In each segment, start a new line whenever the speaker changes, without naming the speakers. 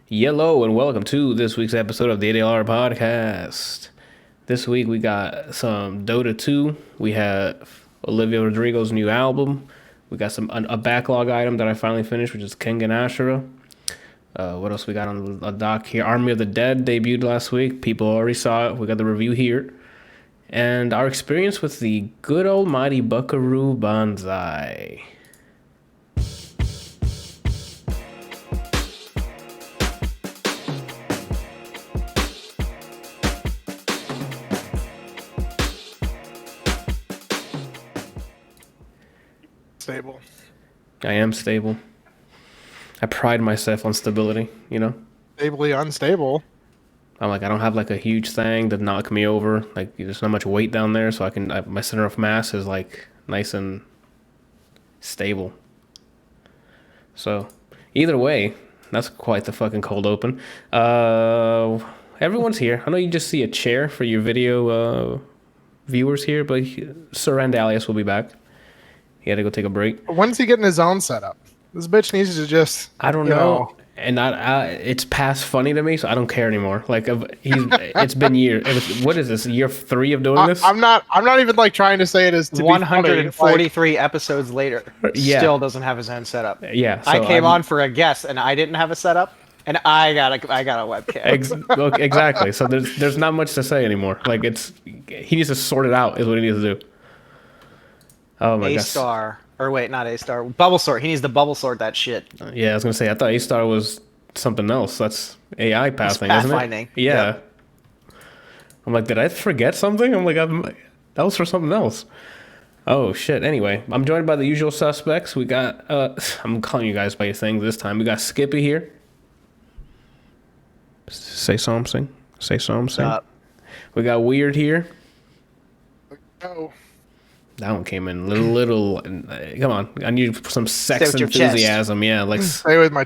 Hello and welcome to this week's episode of the ADLR Podcast. This week we got some Dota 2. We have Olivia Rodrigo's new album. We got a backlog item that I finally finished, which is King and Ashura. What else we got on the dock here? Army of the Dead debuted last week. People already saw it. We got the review here. And our experience with the good old mighty Buckaroo Banzai.
Stable.
I am stable. I pride myself on stability, you know?
Stably unstable.
I'm like, I don't have like a huge thing to knock me over. Like, there's not much weight down there, so my center of mass is like nice and stable. So, either way, that's quite the fucking cold open. Everyone's here. I know you just see a chair for your video viewers here, but Sir Randalius will be back. He had to go take a break.
When's he getting his own setup? This bitch needs to just.
I don't know. And it's past funny to me, so I don't care anymore. Like it's been years. What is this? Year 3 of doing this?
I'm not even like trying to say it is
143 episodes later.
Yeah.
Still doesn't have his own setup.
Yeah.
So I came on for a guest and I didn't have a setup, and I got a webcam.
Exactly. So there's not much to say anymore. Like he needs to sort it out. Is what he needs to do. Oh my god.
A-star. Or wait, not A-star. Bubble sort. He needs to bubble sort that shit.
Yeah, I was gonna say. I thought A-star was something else. That's AI pathing, isn't it? Yeah. Yep. I'm like, did I forget something? I'm like, that was for something else. Oh shit. Anyway, I'm joined by the usual suspects. We got. I'm calling you guys by your things this time. We got Skippy here. Say something. Say something. We got Weird here.
Oh.
That one came in little. Come on, I need some sex
with your
enthusiasm. Yeah, like
say with my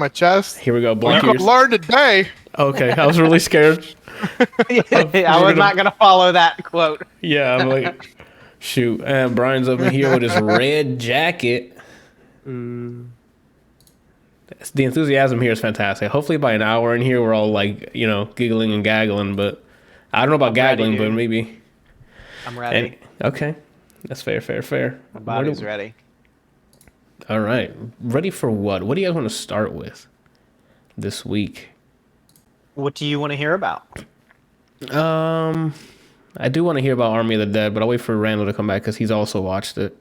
chest.
Here we go.
Learn today.
Okay, I was really scared.
I was not gonna follow that quote.
Yeah, I'm like, shoot. And Brian's over here with his red jacket. The enthusiasm here is fantastic. Hopefully, by an hour in here, we're all like, giggling and gaggling. But I don't know about gaggling, but maybe.
I'm ready.
Okay. That's fair.
My body's ready.
All right. Ready for what? What do you guys want to start with this week?
What do you want to hear about?
I do want to hear about Army of the Dead, but I'll wait for Randall to come back because he's also watched it.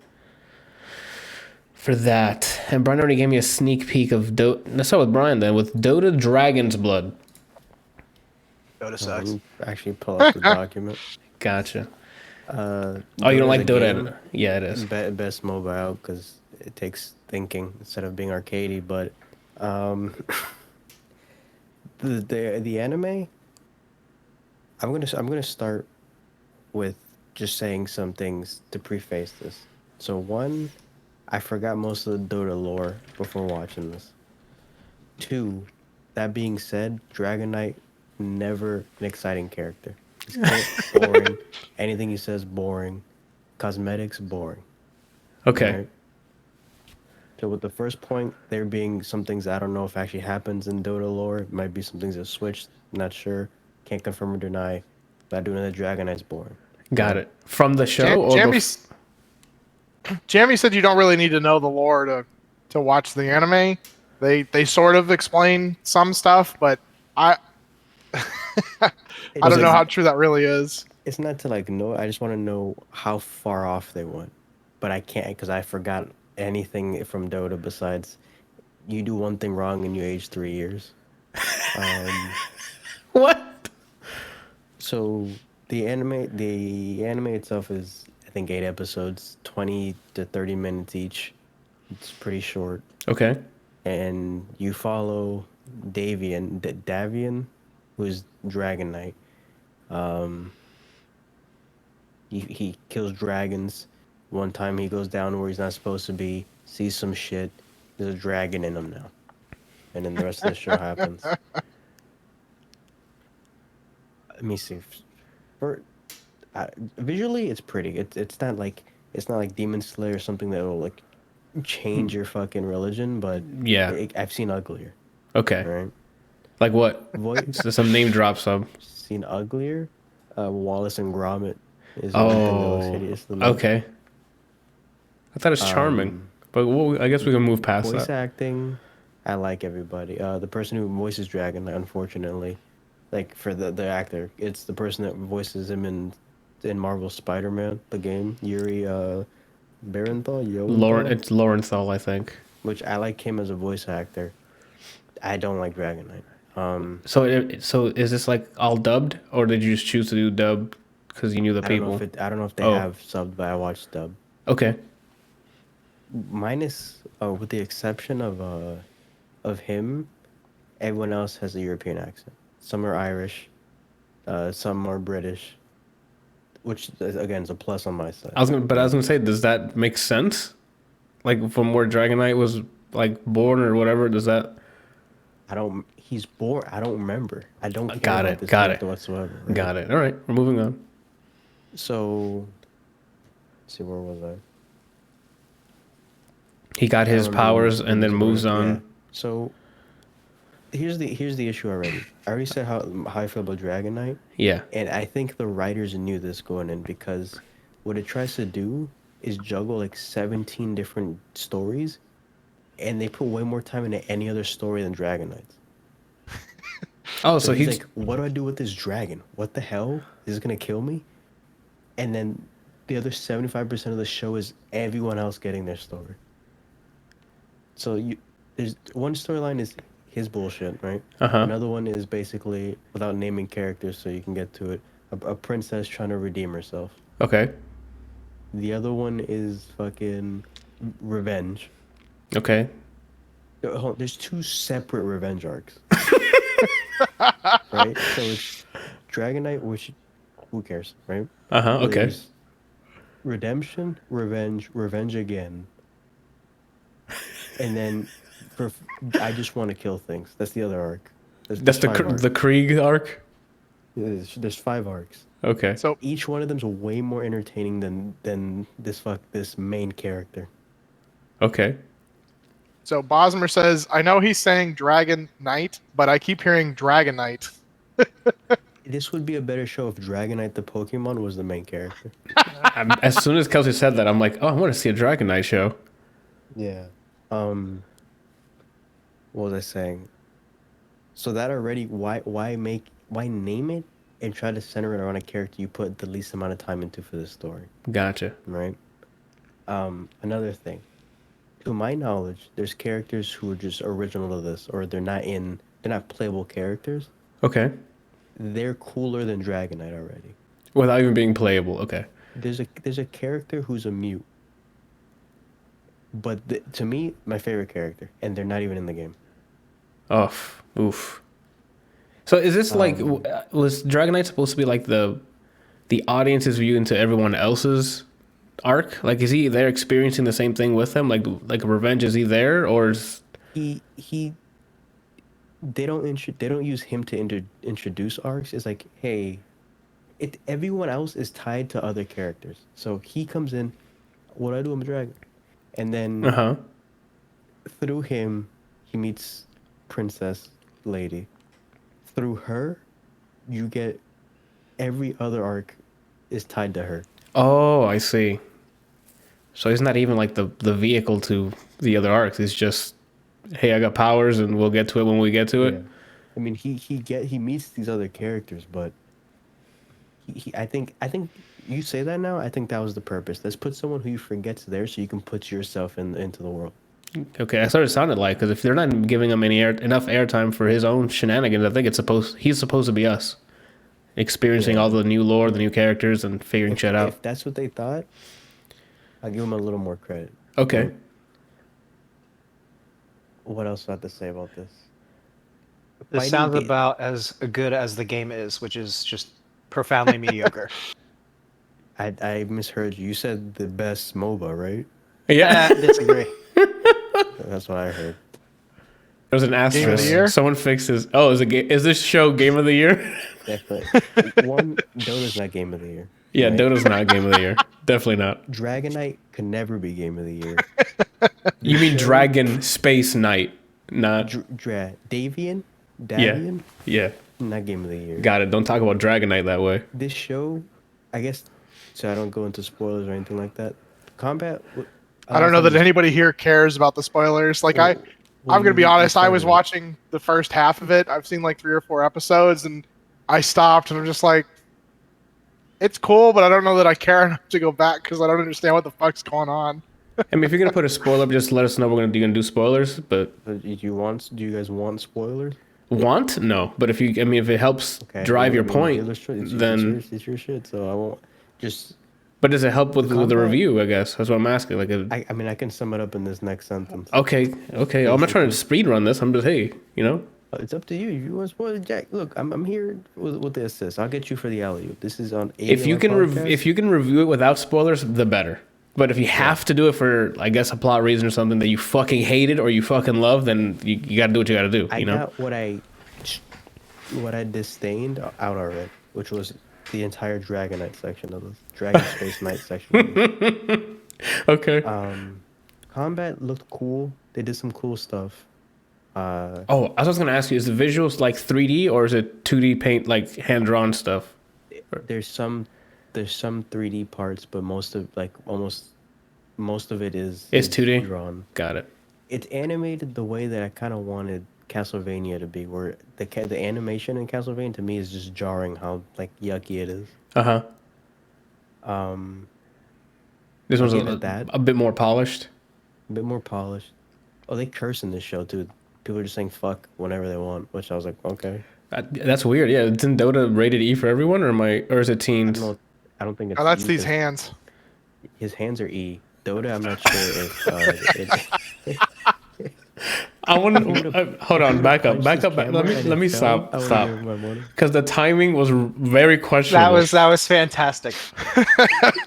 For that. And Brian already gave me a sneak peek of Dota. Let's start with Brian then, with Dota Dragon's Blood.
Dota sucks.
Actually pull up the document.
Gotcha. You don't like Dota? Yeah, it is.
Best mobile because it takes thinking instead of being arcadey. But the anime, I'm gonna start with just saying some things to preface this. So one, I forgot most of the Dota lore before watching this. 2, that being said, Dragon Knight never an exciting character. He's boring. Anything he says, boring. Cosmetics, boring.
Okay.
Right? So with the first point, there being some things I don't know if actually happens in Dota lore. It might be some things that switched. Not sure. Can't confirm or deny. But doing the Dragon Knight's boring.
Got it. From the show?
Jamie said you don't really need to know the lore to watch the anime. They sort of explain some stuff, but I don't know how true that really is.
It's not to know. I just want to know how far off they went. But I can't because I forgot anything from Dota besides you do one thing wrong and you age 3 years.
What?
So the anime itself is, I think, 8 episodes, 20 to 30 minutes each. It's pretty short.
Okay.
And you follow Davian, who's Dragon Knight. He kills dragons. One time he goes down where he's not supposed to be, sees some shit. There's a dragon in him now. And then the rest of the show happens. Let me see. Visually, it's pretty. It's not like Demon Slayer or something that will change your fucking religion, but
yeah,
I've seen uglier.
Okay.
Right.
Like what?
Voice
So some name drop sub.
seen uglier. Wallace and Gromit is one thing that looks hideous the most.
Okay. I thought it's charming, but I guess we can move past
Voice
that.
acting, I like everybody. The person who voices Dragon, unfortunately, like for the actor, it's the person that voices him in Marvel's Spider-Man, the game, Yuri Barenthal,
It's Lawrenthal, I think.
which I like him as a voice actor. I don't like Dragon Knight.
So is this like all dubbed, or did you just choose to do dub because you knew the
I don't
people?
know if I don't know if they
Oh.
have subbed, but I watched dub.
Okay.
Minus, with the exception of him, everyone else has a European accent. Some are Irish, some are British, which again is a plus on my side.
I was gonna say, does that make sense? Like from where Dragon Knight was like born or whatever? Does that?
He's born. I don't remember. I don't care
Got
about
it.
this
Got
character
it.
whatsoever. Right?
Got it. All right, we're moving on.
So, let's see, where was I?
He got his powers and then moves on.
Yeah. So, here's the issue already. I already said how I feel about Dragon Knight,
Yeah.
and I think the writers knew this going in because what it tries to do is juggle like 17 different stories, and they put way more time into any other story than Dragon Knight's.
Oh, so
he's
he's
like, what do I do with this dragon? What the hell? Is it gonna kill me? And then the other 75% of the show is everyone else getting their story. So there's one storyline is his bullshit, right? Another one is basically, without naming characters so you can get to it, a princess trying to redeem herself.
okay.
The other one is fucking revenge.
Okay.
There's two separate revenge arcs. Right? So it's Dragon Knight, which, who cares, right?
Okay.
There's redemption, revenge again. And then I just want to kill things. That's the other arc.
That's the Krieg arc.
There's 5 arcs.
Okay.
So
Each one of them's way more entertaining than this main character.
Okay.
So Bosmer says, I know he's saying Dragon Knight, but I keep hearing Dragon Knight.
This would be a better show if Dragon Knight the Pokemon was the main character.
As soon as Kelsey said that, I'm like, oh, I want to see a Dragon Knight show.
Yeah. What was I saying? So that already, why name it and try to center it around a character you put the least amount of time into for this story,
Gotcha.
right? Another thing. To my knowledge, there's characters who are just original to this, or they're not playable characters.
Okay.
They're cooler than Dragon Knight already.
Without even being playable. Okay.
There's a character who's a mute. But to me, my favorite character, and they're not even in the game.
Oh, oof. So is this like, was Dragon Knight supposed to be like the audience's view into everyone else's arc? Like, is he there experiencing the same thing with them? Like revenge, is he there, or is...
They don't use him to introduce arcs. It's like, hey, everyone else is tied to other characters. So he comes in, what do I do? I'm a dragon. And then through him, he meets Princess Lady. Through her, you get every other arc is tied to her.
Oh, I see. So he's not even like the vehicle to the other arcs. He's just, hey, I got powers, and we'll get to it when we get to it.
Yeah. I mean, he meets these other characters, but I think you say that now. I think that was the purpose. Let's put someone who you forget's there, so you can put yourself into the world.
Okay, that's what it sounded like. Because if they're not giving him enough airtime for his own shenanigans, I think he's supposed to be us, experiencing all the new lore, the new characters, and figuring shit out.
If that's what they thought, I'll give them a little more credit.
Okay.
Right? What else do I have to say about this?
This sounds about as good as the game is, which is just profoundly mediocre.
I misheard you. You said the best MOBA, right?
Yeah.
Disagree.
That's what I heard.
There's an asterisk.
Game of the year?
Someone fixes. Oh, is this show Game of the Year?
Definitely. Dota's not Game of the Year.
Yeah,
right?
Dota's not Game of the Year. Definitely not.
Dragon Knight could never be Game of the Year.
You mean Dragon Space Knight, not...
Davian Davian,
Yeah.
not game of the year.
Got it. Don't talk about Dragon Knight that way.
This show, I guess, so I don't go into spoilers or anything like that. Combat.
I don't know that anybody here cares about the spoilers. Like I'm gonna be honest. I was watching the first half of it. I've seen like 3 or 4 episodes, and I stopped, and I'm just like, it's cool, but I don't know that I care enough to go back because I don't understand what the fuck's going on.
I mean, if you're gonna put a spoiler up, just let us know you're gonna do spoilers. But
Do you guys want spoilers?
want? No. But if it helps drive your point, then
it's your shit. So I won't just.
But does it help with the review? I guess that's what I'm asking. Like,
I mean, I can sum it up in this next sentence.
Okay. I'm not trying to speed run this. I'm just
It's up to you. If you want to spoil it, Jack, look, I'm here with the assist. I'll get you for the alley-oop. This is on ADLR
if you can
Podcast.
if you can review it without spoilers, the better. But if you have to do it for, I guess, a plot reason or something that you fucking hated or you fucking love, then you got to do what you got to do.
I got what I disdained out already, which was the entire Dragon Knight section of this. Dragon Space Knight section of this.
Okay.
Combat looked cool. They did some cool stuff.
I was just gonna ask you: is the visuals like 3D or is it 2D paint, like hand drawn stuff?
There's some 3D parts, but most of it is
2D
drawn.
Got it.
It's animated the way that I kind of wanted Castlevania to be, where the animation in Castlevania to me is just jarring how like yucky it is.
This one's a bit more polished.
A bit more polished. Oh, they curse in this show too. People are just saying fuck whenever they want, which I was like, okay.
That's weird. Yeah, isn't Dota rated E for everyone, or is it teens?
I don't think it's.
Oh, that's
E,
these hands.
His hands are E. Dota, I'm not sure if.
I want to hold on. Back up. Let me stop. Because the timing was very questionable.
That was fantastic.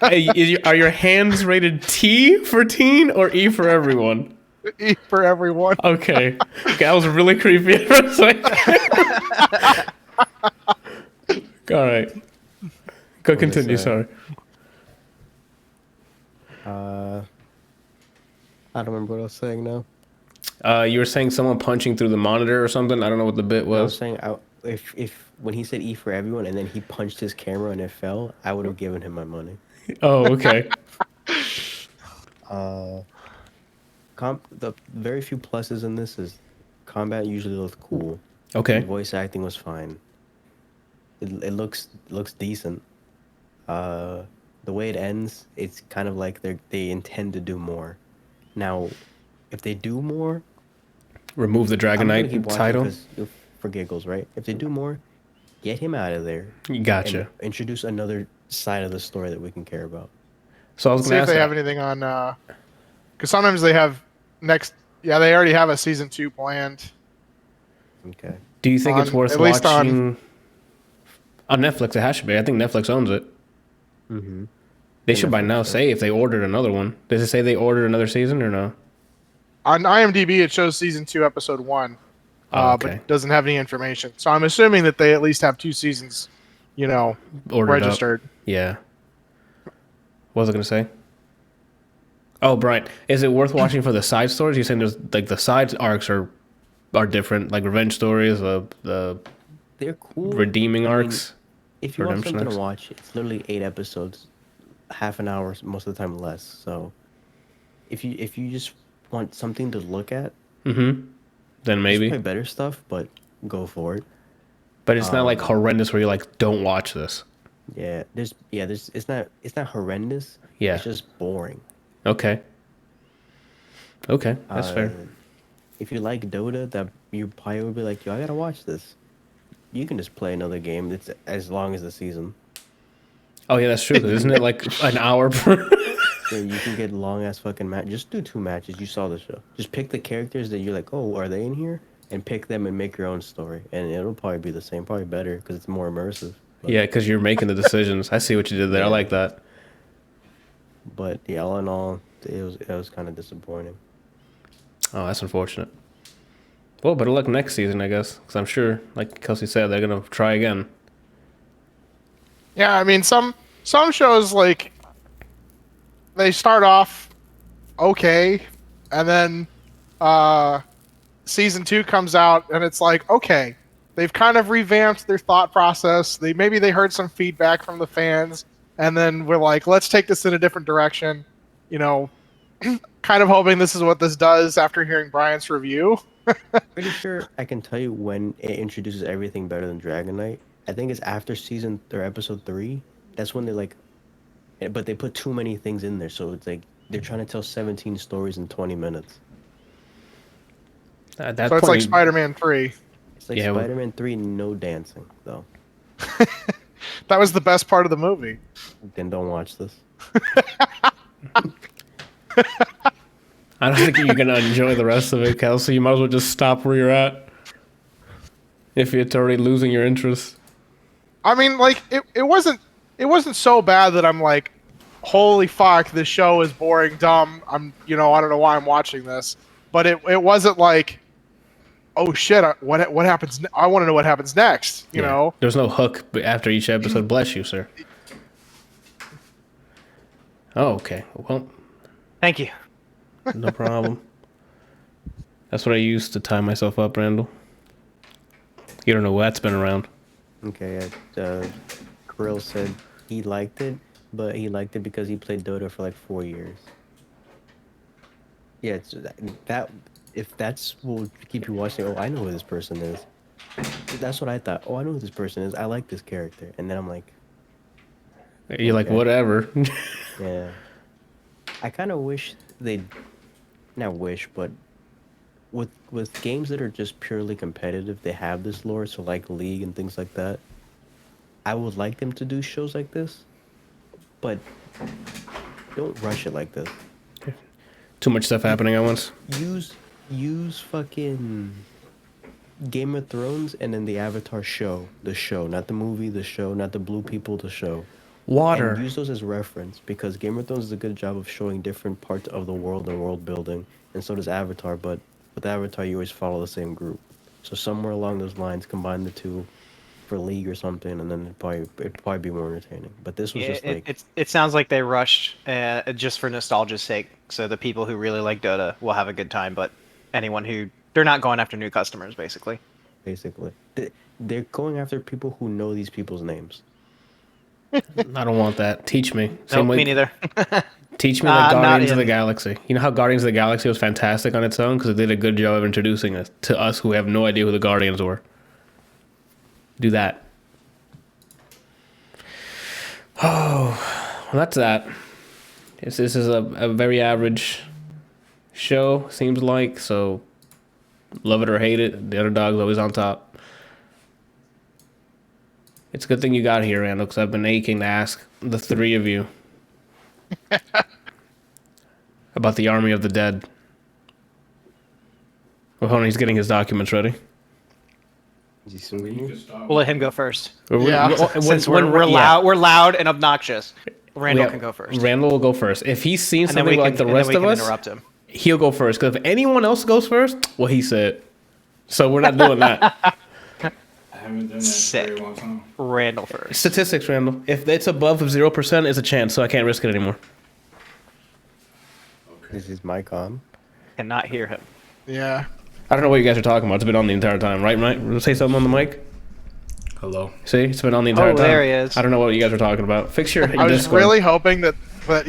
Hey, are your hands rated T for teen or E for everyone?
E for everyone.
Okay, that was really creepy for a second. All right. Go continue. Sorry.
I don't remember what I was saying now.
You were saying someone punching through the monitor or something. I don't know what the bit was.
I was saying if when he said E for everyone and then he punched his camera and it fell, I would have given him my money.
Oh, okay.
The very few pluses in this is combat usually looked cool.
Okay.
The voice acting was fine. It looks decent. The way it ends, it's kind of like they intend to do more. Now, if they do more,
remove the Dragon Knight title
for giggles, right? If they do more, get him out of there.
Gotcha.
And introduce another side of the story that we can care about.
So I was going to ask
if they have anything on, because sometimes they have they already have a season 2 planned.
Okay.
Do you think it's worth watching on Netflix? It has to be. I think Netflix owns it.
Mm-hmm.
They should by now say if they ordered another one. Does it say they ordered another season or no?
On IMDb, it shows season 2, episode 1, but it doesn't have any information. So I'm assuming that they at least have 2 seasons, registered.
Up. Yeah. What was I going to say? Oh, Brian, is it worth watching for the side stories? You're saying there's like the side arcs are different, like revenge stories, the
they're cool
redeeming arcs.
If you want something to watch, it's literally 8 episodes, half an hour, most of the time less. So if you just want something to look at,
then maybe
there's better stuff, but go for it.
But it's not like horrendous where you're like, don't watch this.
Yeah, it's not horrendous.
Yeah,
it's just boring.
Okay, that's fair.
If you like Dota, that you probably would be like, yo, I gotta watch this. You can just play another game. It's as long as the season.
Oh yeah, that's true. Isn't it like an hour per?
Yeah, you can get long ass fucking match. Just do 2 matches. You saw the show. Just pick the characters that you're like, oh, are they in here? And pick them and make your own story. And it'll probably be the same, probably better because it's more immersive. But,
yeah, because you're making the decisions. I see what you did there. I like that.
But yeah, all in all, it was kind of disappointing.
Oh, that's unfortunate. Well, better luck next season, I guess, because I'm sure, like Kelsey said, they're gonna try again.
Yeah, I mean, some shows like they start off okay, and then season 2 comes out, and it's like, okay, they've kind of revamped their thought process. Maybe they heard some feedback from the fans, and then we're like, let's take this in a different direction. You know, kind of hoping this is what this does after hearing Brian's review.
Pretty sure I can tell you when it introduces everything better than Dragon Knight. I think it's after season or episode 3. That's when they like, but they put too many things in there, so it's like they're trying to tell 17 stories in 20 minutes.
So it's like Spider-Man 3.
It's like Spider-Man 3, no dancing though.
That was the best part of the movie.
Then don't watch this.
I don't think you're gonna enjoy the rest of it, Kelsey. You might as well just stop where you're at. If it's already losing your interest.
I mean, like it wasn't so bad that I'm like, holy fuck, this show is boring, dumb. I don't know why I'm watching this. But it wasn't like, oh shit, what happens? I want to know what happens next. You know,
there's no hook after each episode. Bless you, sir. Oh, okay. Well,
thank you.
No problem. That's what I used to tie myself up, Randall. You don't know what that's been around.
Okay, Krill said he liked it, but he liked it because he played Dota for like 4 years. Yeah, it's that if that's what will keep you watching, oh, I know who this person is. That's what I thought. Oh, I know who this person is. I like this character. And then I'm like...
You're like, whatever.
Yeah. I kind of wish they'd... Not wish, but... With games that are just purely competitive, they have this lore, so like League and things like that. I would like them to do shows like this, but don't rush it like this.
Too much stuff happening at once.
Use fucking Game of Thrones and then the Avatar show. The show, not the movie, the show, not the blue people, the show.
Water.
And use those as reference because Game of Thrones does a good job of showing different parts of the world and world building, and so does Avatar, but with Avatar you always follow the same group. So somewhere along those lines, combine the two for League or something, and then it'd probably be more entertaining. But this was just like...
It sounds like they rushed just for nostalgia's sake. So the people who really like Dota will have a good time, but anyone who... They're not going after new customers, basically.
Basically. They're going after people who know these people's names.
I don't want that. Teach me.
Nope, me neither.
Teach me like Guardians of the Galaxy. You know how Guardians of the Galaxy was fantastic on its own because it did a good job of introducing us to us who have no idea who the Guardians were. Do that. Oh, well, that's that. This is a very average show, seems like, so love it or hate it, the underdog's always on top. It's a good thing you got here, Randall, because I've been aching to ask the three of you about the Army of the Dead. Well, hold on, he's getting his documents ready.
We'll let him go first.
Yeah.
Since we're loud and obnoxious. Randall can go first.
Randall will go first. If he's seen something like the rest of us,
interrupt him.
He'll go first. Because if anyone else goes first, well, he said. So we're not doing that.
I haven't done that for a very long time.
Randall first.
Statistics, Randall. If it's above 0%, it's a chance, so I can't risk it anymore.
Okay.
Is his mic on?
Cannot hear him.
Yeah.
I don't know what you guys are talking about. It's been on the entire time, right, Mike? Say something on the mic.
Hello.
See, it's been on the entire time.
There he is.
I don't know what you guys are talking about. Fix your
I was
Discord.
really hoping that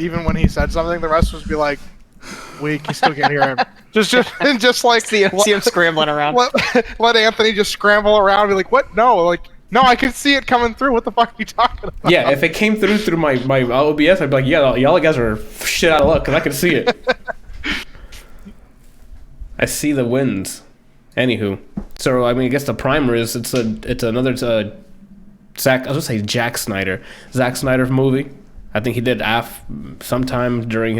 even when he said something, the rest would be like, weak. You still can't hear him. Just like
see him scrambling around.
Let Anthony just scramble around and be like, what? No, I can see it coming through. What the fuck are you talking about?
Yeah, if it came through my OBS, I'd be like, yeah, y'all guys are shit out of luck because I can see it. I see the wins. Anywho, so I mean, I guess the primer is it's another Zack. I was gonna say Zack Snyder movie. I think he did sometime during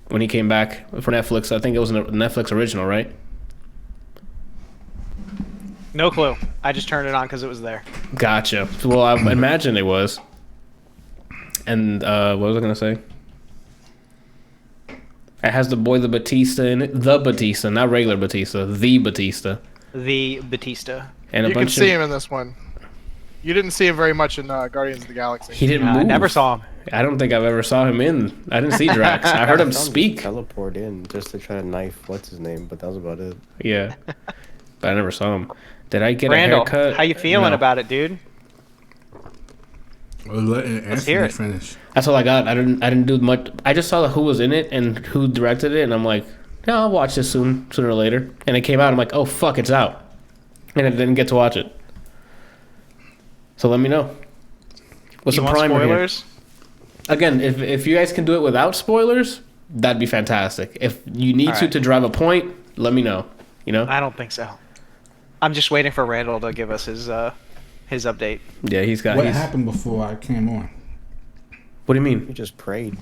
when he came back for Netflix. I think it was a Netflix original, right?
No clue. I just turned it on because it was there.
Gotcha. Well, I imagine it was. And what was I gonna say? It has the boy the Batista in it. The Batista, not regular Batista. The Batista.
The Batista.
And
you can see him in this one. You didn't see him very much in Guardians of the Galaxy.
He didn't move.
I never saw him.
I don't think I've ever saw him in. I didn't see Drax. I heard him speak.
Teleport in just to try to knife what's his name, but that was about it.
Yeah, but I never saw him. Did I get
Randall,
a haircut?
how you feeling
No.
about it, dude?
Well, letting
hear
Anthony
it.
finish.
That's all I got. I didn't do much. I just saw who was in it and who directed it, and I'm like, yeah, I'll watch this sooner or later. And it came out. I'm like, oh fuck, it's out, and I didn't get to watch it. So let me know. What's
You
the
want
primer here?
spoilers?
Again, if you guys can do it without spoilers, that'd be fantastic. If you need
All right.
to drive a point, let me know. You know?
I don't think so. I'm just waiting for Randall to give us his update.
Yeah, he's got.
What happened before I came on?
What do you mean?
You just prayed.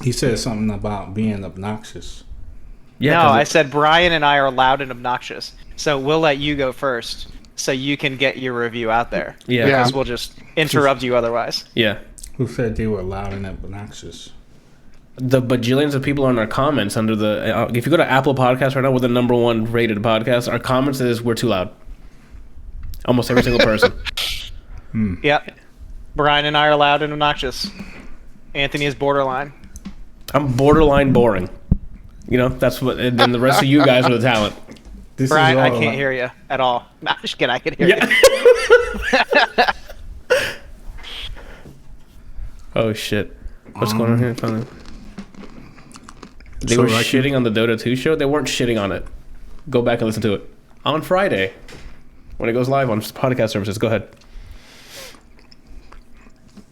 He said something about being obnoxious.
Yeah,
no,
'cause
I said Brian and I are loud and obnoxious. So we'll let you go first so you can get your review out there.
Yeah.
Yeah.
Because we'll just interrupt you otherwise.
Yeah.
Who said they were loud and obnoxious?
The bajillions of people on our comments under the if you go to Apple Podcasts right now, we're the #1 rated podcast. Our comments is we're too loud. Almost every single person.
Yep. Brian and I are loud and obnoxious. Anthony is borderline.
I'm borderline boring. You know, that's what. And then the rest of you guys are the talent.
This
Brian,
is
I
all
can't hear you at all. No, I'm just kidding. I can hear
Yeah.
you.
Oh shit! What's going on here? They
So
were
like
shitting on the Dota 2 show. They weren't shitting on it. Go back and listen to it on Friday when it goes live on podcast services. Go ahead.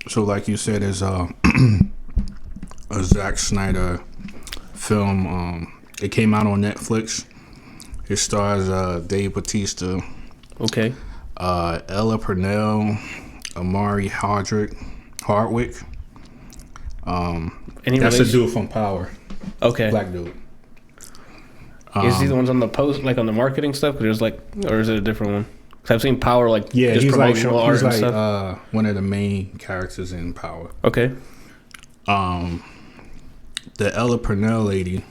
So, like you said, is a Zack Snyder film. It came out on Netflix. It stars Dave Bautista,
Okay.
Ella Purnell, Amari Hardwick.
Any
That's a
relation?
dude from Power,
Okay.
black dude.
Is he the ones on the post, like on the marketing stuff? 'Cause there's like, or is it a different one? 'Cause I've seen Power, like
Yeah,
just
he's
promotional art and
like
stuff.
one of the main characters in Power.
Okay.
The Ella Purnell lady,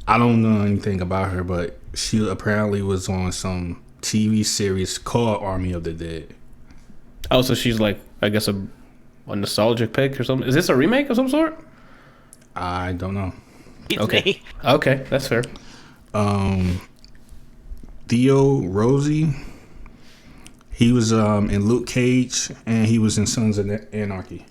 I don't know anything about her, but she apparently was on some TV series called Army of the Dead.
Oh, so she's like, I guess a nostalgic pick or something. Is this a remake of some sort?
I don't know.
Okay. Okay, that's fair.
Theo Rosie, he was in Luke Cage, and he was in Sons of Anarchy.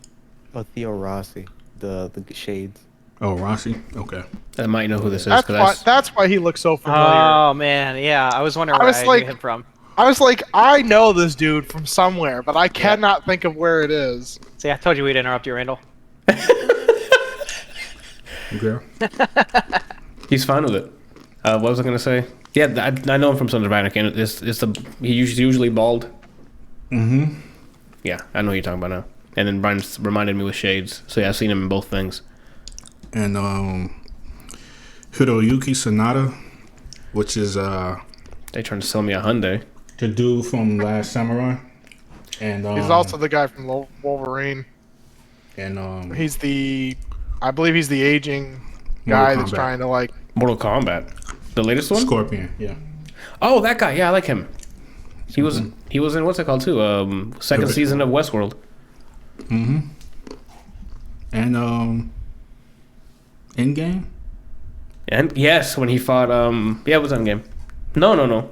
Oh, Theo Rossi, the Shades.
Oh, Rossi? Okay.
I might know who this is.
That's why he looks so familiar.
Oh, man. Yeah, I was wondering
I
where
was
I
like-
knew him from.
I was like, I know this dude from somewhere, but I cannot think of where it is.
See, I told you we'd interrupt you, Randall.
Okay.
He's fine with it. What was I gonna say? Yeah, I know him from Sons of Anarchy. And he's usually bald.
Mm-hmm.
Yeah, I know who you're talking about now. And then Brian reminded me with Shades. So yeah, I've seen him in both things.
And Hiroyuki Sanada, which is
They trying to sell me a Hyundai.
the dude from Last Samurai. And
He's also the guy from Wolverine.
and
I believe he's the aging
Mortal
guy that's
Kombat.
trying to like.
Mortal Kombat, the latest one.
Scorpion, yeah.
Oh, that guy. Yeah, I like him. He was in what's it called too? Second
Ribbit.
season of Westworld.
Mm-hmm. And Endgame?
And yes, when he fought yeah, it was Endgame. No.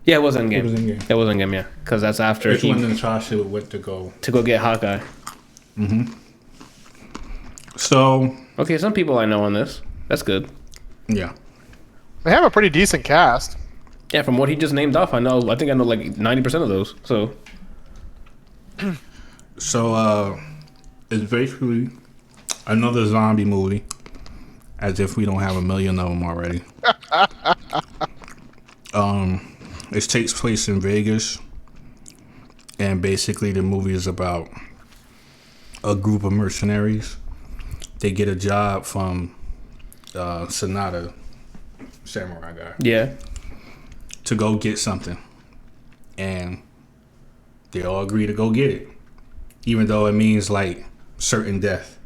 Yeah, it was Endgame.
It was Endgame.
It was Endgame, yeah. Because that's after
It's
he
when Natasha went to go.
get Hawkeye.
So,
Okay, some people I know on this. That's good.
yeah.
They have a pretty decent cast.
Yeah, from what he just named off, I think I know like 90% of those. So
So, it's basically another zombie movie. As if we don't have a million of them already. It takes place in Vegas. And basically the movie is about a group of mercenaries. They get a job from Sonata, samurai guy,
yeah.
to go get something. And they all agree to go get it. Even though it means like certain death.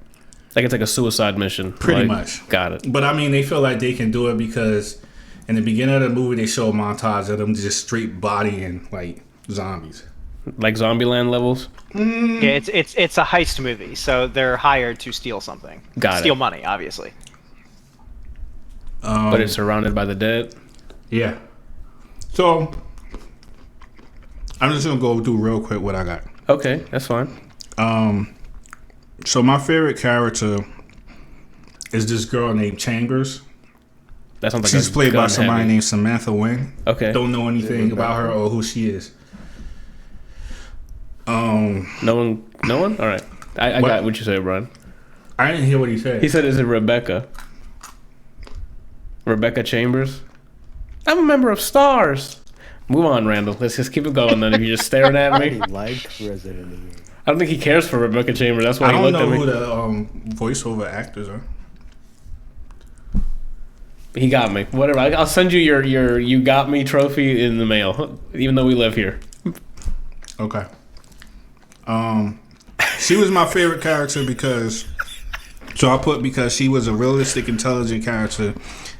Like it's like a suicide mission.
Pretty
Like,
much.
Got it.
But I mean, they feel like they can do it because in the beginning of the movie, they show a montage of them just straight bodying like zombies.
Like Zombieland levels.
Yeah, it's a heist movie, so they're hired to steal something.
Got it.
Steal money, obviously.
But it's surrounded by the dead.
Yeah. So I'm just gonna go through real quick what I got.
Okay, that's fine.
So my favorite character is this girl named Chambers.
That sounds like
She's played by somebody named Samantha Wing.
Okay.
Don't know anything about her or who she is.
No one. All right. I got what you said, Brian.
I didn't hear what he said.
He said, "Is it Rebecca? Rebecca Chambers? I'm a member of Stars." Move on, Randall. Let's just keep it going. Then if you're just staring at
I
me,
like Resident Evil.
I don't think he cares for Rebecca Chambers. That's why
I
he
don't
looked at
know
me.
who the voiceover actors are.
He got me. Whatever. I'll send you your "You Got Me" trophy in the mail, even though we live here.
Okay. She was my favorite character because she was a realistic, intelligent character,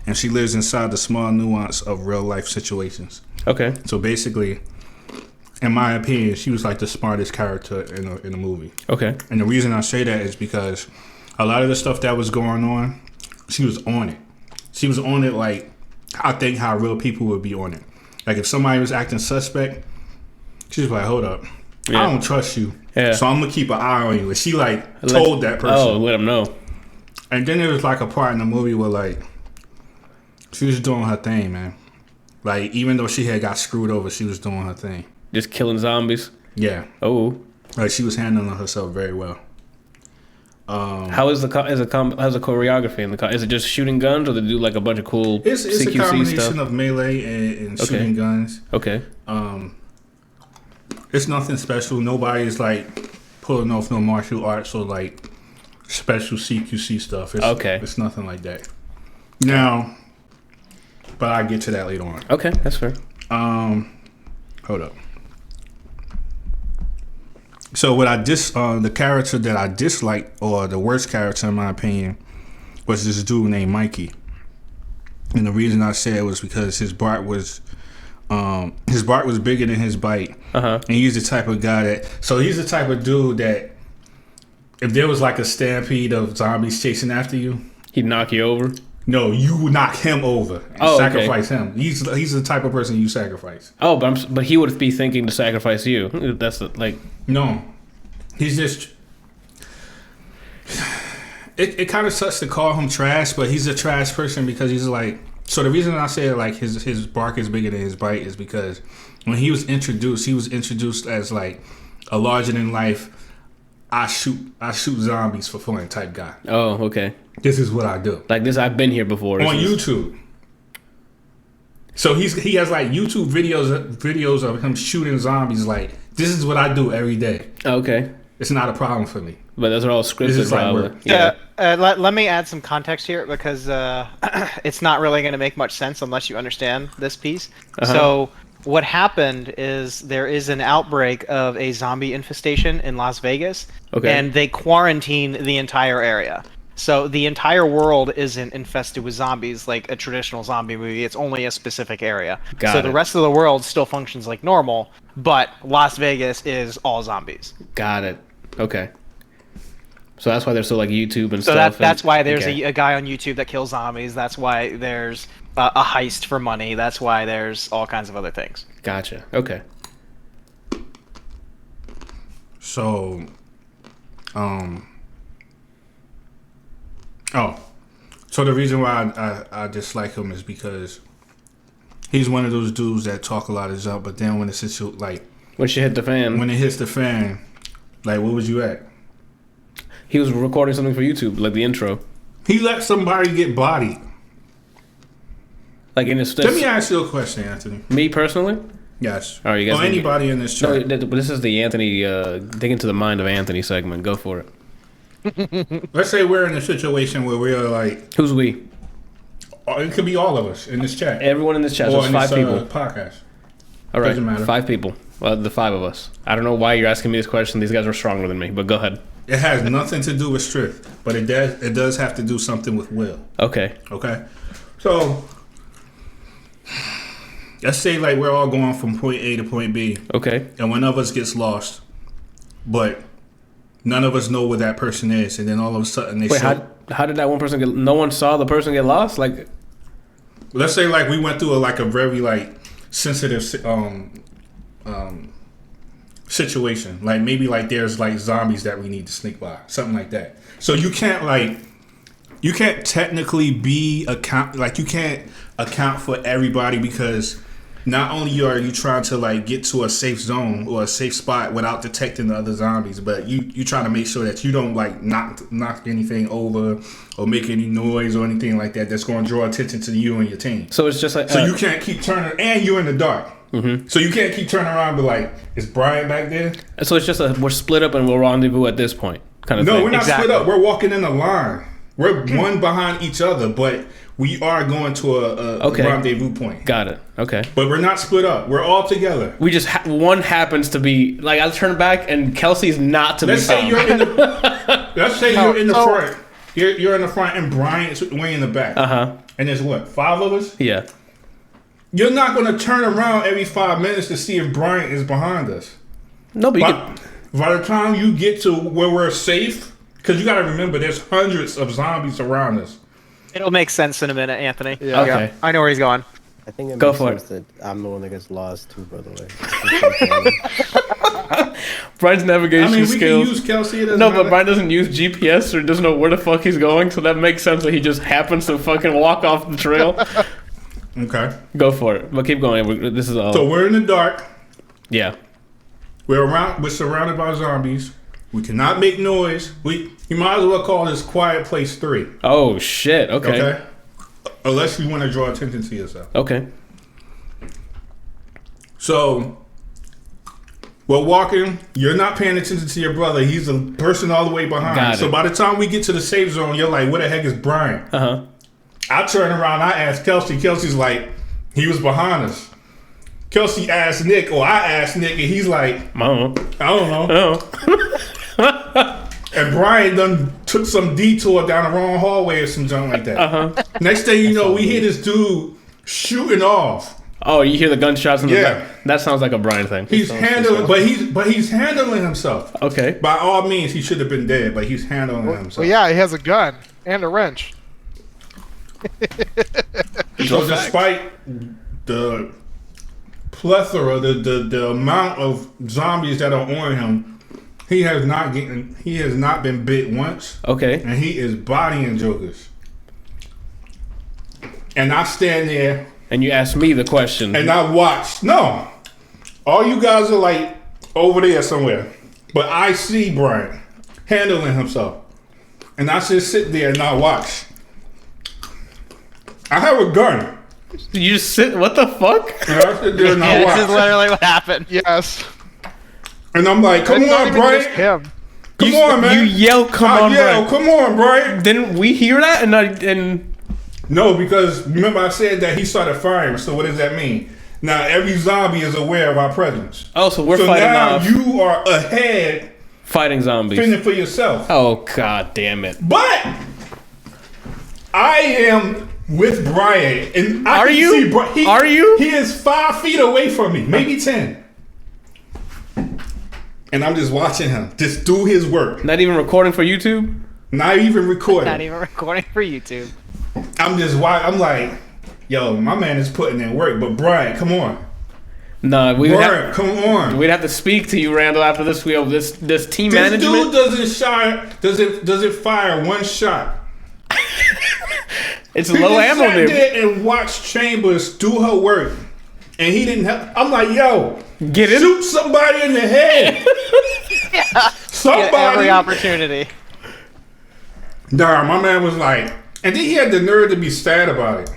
and she lives inside the small nuance of real life situations.
Okay.
So basically, in my opinion, she was like the smartest character in the movie.
Okay.
And the reason I say that is because a lot of the stuff that was going on, she was on it. She was on it like I think how real people would be on it. Like if somebody was acting suspect, she was like, "Hold up,
Yeah.
I don't trust you,
Yeah.
so I'm gonna keep an eye on you." And she like told that person.
Oh, let him know.
And then there was like a part in the movie where like she was doing her thing, man. Like even though she had got screwed over, she was doing her thing.
Just killing zombies.
Yeah,
Oh.
like she was handling herself very well.
How's the choreography in the car? Is it just shooting guns, or they do like a bunch of cool
It's
CQC
a combination
stuff?
of melee and
Okay.
shooting guns.
Okay.
It's nothing special. Nobody's like pulling off no martial arts or like special CQC stuff. It's nothing like that. Now, but I get to that later on.
Okay, that's fair.
Hold up. So what the character that I disliked, or the worst character in my opinion, was this dude named Mikey. And the reason I said it was because his bark was bigger than his bite.
Uh-huh.
And he's the type of guy he's the type of dude that if there was like a stampede of zombies chasing after you,
He'd knock you over.
no, you would knock him over and sacrifice him. He's the type of person you sacrifice.
Oh, but he would be thinking to sacrifice you. That's like.
No, he's just. It kind of sucks to call him trash, but he's a trash person because he's like. So the reason I say like his bark is bigger than his bite is because when he was introduced as like a larger than life, I shoot zombies for fun type guy.
Oh, okay.
This is what I do.
Like this, I've been here before.
On YouTube. So he has like YouTube videos of him shooting zombies. Like this is what I do every day.
Okay.
It's not a problem for me.
But those are all scripted,
This is like
probably.
work.
Yeah.
Let me add some context here because it's not really going to make much sense unless you understand this piece.
Uh-huh.
So what happened is there is an outbreak of a zombie infestation in Las Vegas,
Okay.
and they quarantine the entire area. So the entire world isn't infested with zombies like a traditional zombie movie. It's only a specific area.
Got
so
it.
the rest of the world still functions like normal, but Las Vegas is all zombies.
Got it. Okay. So that's why there's still like YouTube and
So
stuff.
that's why there's
okay.
a guy on YouTube that kills zombies. That's why there's a heist for money. That's why there's all kinds of other things.
Gotcha. Okay.
So, so the reason why I dislike him is because he's one of those dudes that talk a lot of junk, but then when it's like
When she hit the fan,
when it hits the fan, like where was you at?
he was recording something for YouTube, like the intro.
He let somebody get bodied.
Like in his.
Let me ask you a question, Anthony.
Me personally?
Yes.
All right, you guys
Or
can-
anybody in this
No,
chat.
this is the Anthony, dig into the mind of Anthony segment. Go for it.
Let's say we're in a situation where we're like,
Who's we?
it could be all of us in this chat.
Everyone in this chat. So
or
it's
in
five
this
people.
podcast.
All right,
doesn't matter.
5 people. Well, the 5 of us. I don't know why you're asking me this question. These guys are stronger than me, but go ahead.
It has nothing to do with strength, but it does have to do something with will.
Okay.
Okay? So, let's say like we're all going from point A to point B,
Okay.
and one of us gets lost, but none of us know where that person is, and then all of a sudden they
Wait,
show.
how did that one person get? No one saw the person get lost. Like,
Let's say like we went through a very like sensitive situation. Like maybe like there's like zombies that we need to sneak by, something like that. So you can't technically you can't account for everybody, because not only are you trying to like get to a safe zone or a safe spot without detecting the other zombies, but you trying to make sure that you don't like knock anything over or make any noise or anything like that that's going to draw attention to you and your team.
So it's just like
you can't keep turning, and you're in the dark.
Mm-hmm.
So you can't keep turning around and be like, is Brian back there?
So it's just we're split up and we'll rendezvous at this point, kind of thing.
No, we're not split up. We're walking in a line. We're one behind each other, but we are going to a rendezvous point.
Got it. Okay.
But we're not split up. We're all together.
We just one happens to be like, I turn back and Kelsey's not to
let's
be found.
Say you're in the, let's say you're in the front. You're in the front and Brian's way in the back. And there's what, 5 of us?
Yeah.
You're not going to turn around every 5 minutes to see if Brian is behind us.
No, but
by the time you get to where we're safe, because you got to remember, there's hundreds of zombies around us.
It'll make sense in a minute, Anthony.
Yeah. Okay.
I know where he's going.
I think it
Go
makes
for
sense that I'm the one that gets lost too, by the way.
Brian's navigation skills.
We can use Kelsey.
No, but Brian doesn't use GPS or doesn't know where the fuck he's going, so that makes sense that he just happens to fucking walk off the trail.
Okay.
Go for it. But keep going. This is all.
So we're in the dark.
Yeah.
We're surrounded by zombies. We cannot make noise. You might as well call this Quiet Place 3.
Oh shit. Okay.
Unless you want to draw attention to yourself.
Okay.
So we're walking. You're not paying attention to your brother. He's a person all the way behind.
Got it.
So by the time we get to the safe zone, you're like, where the heck is Brian? I turn around, I ask Kelsey. Kelsey's like, he was behind us. Kelsey asked Nick, or I asked Nick, and he's like, I don't know. And Brian done took some detour down the wrong hallway or something like that. Next thing you know, we hear this dude shooting off.
Oh, you hear the gunshots in the back? That sounds like a Brian thing.
He's handling, but he's handling himself.
Okay.
By all means, he should have been dead, but he's handling himself.
Well, yeah, he has a gun and a wrench.
So despite the plethora, the amount of zombies that are on him, he has not been bit once.
Okay.
And he is bodying jokers. And I stand there.
And you ask me the question.
And I watch. No. All you guys are like over there somewhere. But I see Brian handling himself. And I just sit there and I watch. I have a gun.
You just sit. What the fuck?
And I sit there and I watch.
This is literally what happened.
Yes.
And I'm like, come on, Brian. Come on, man.
You yell, come on, Brian.
Come on, Brian.
Didn't we hear that? And
no, because remember I said that he started firing. So what does that mean? Now every zombie is aware of our presence.
Oh, so we're fighting
now
off.
You are ahead.
Fighting zombies.
Fending for yourself.
Oh, god damn it.
But I am with Brian. And I
Are you? Are you?
He is 5 feet away from me. Maybe 10. And I'm just watching him. Just do his work.
Not even recording for YouTube?
Not even recording.
Not even recording for YouTube.
I'm like, yo, my man is putting in work. But Brian, come on.
Nah,
come on.
We'd have to speak to you, Randall, after this. This team management.
This dude doesn't fire one shot.
It's low ammo.
He sat there and watched Chambers do her work, and he didn't help. I'm like, yo,
get it?
Shoot somebody in the head. Somebody.
Get every opportunity.
Nah, my man was like, and then he had the nerve to be sad about it.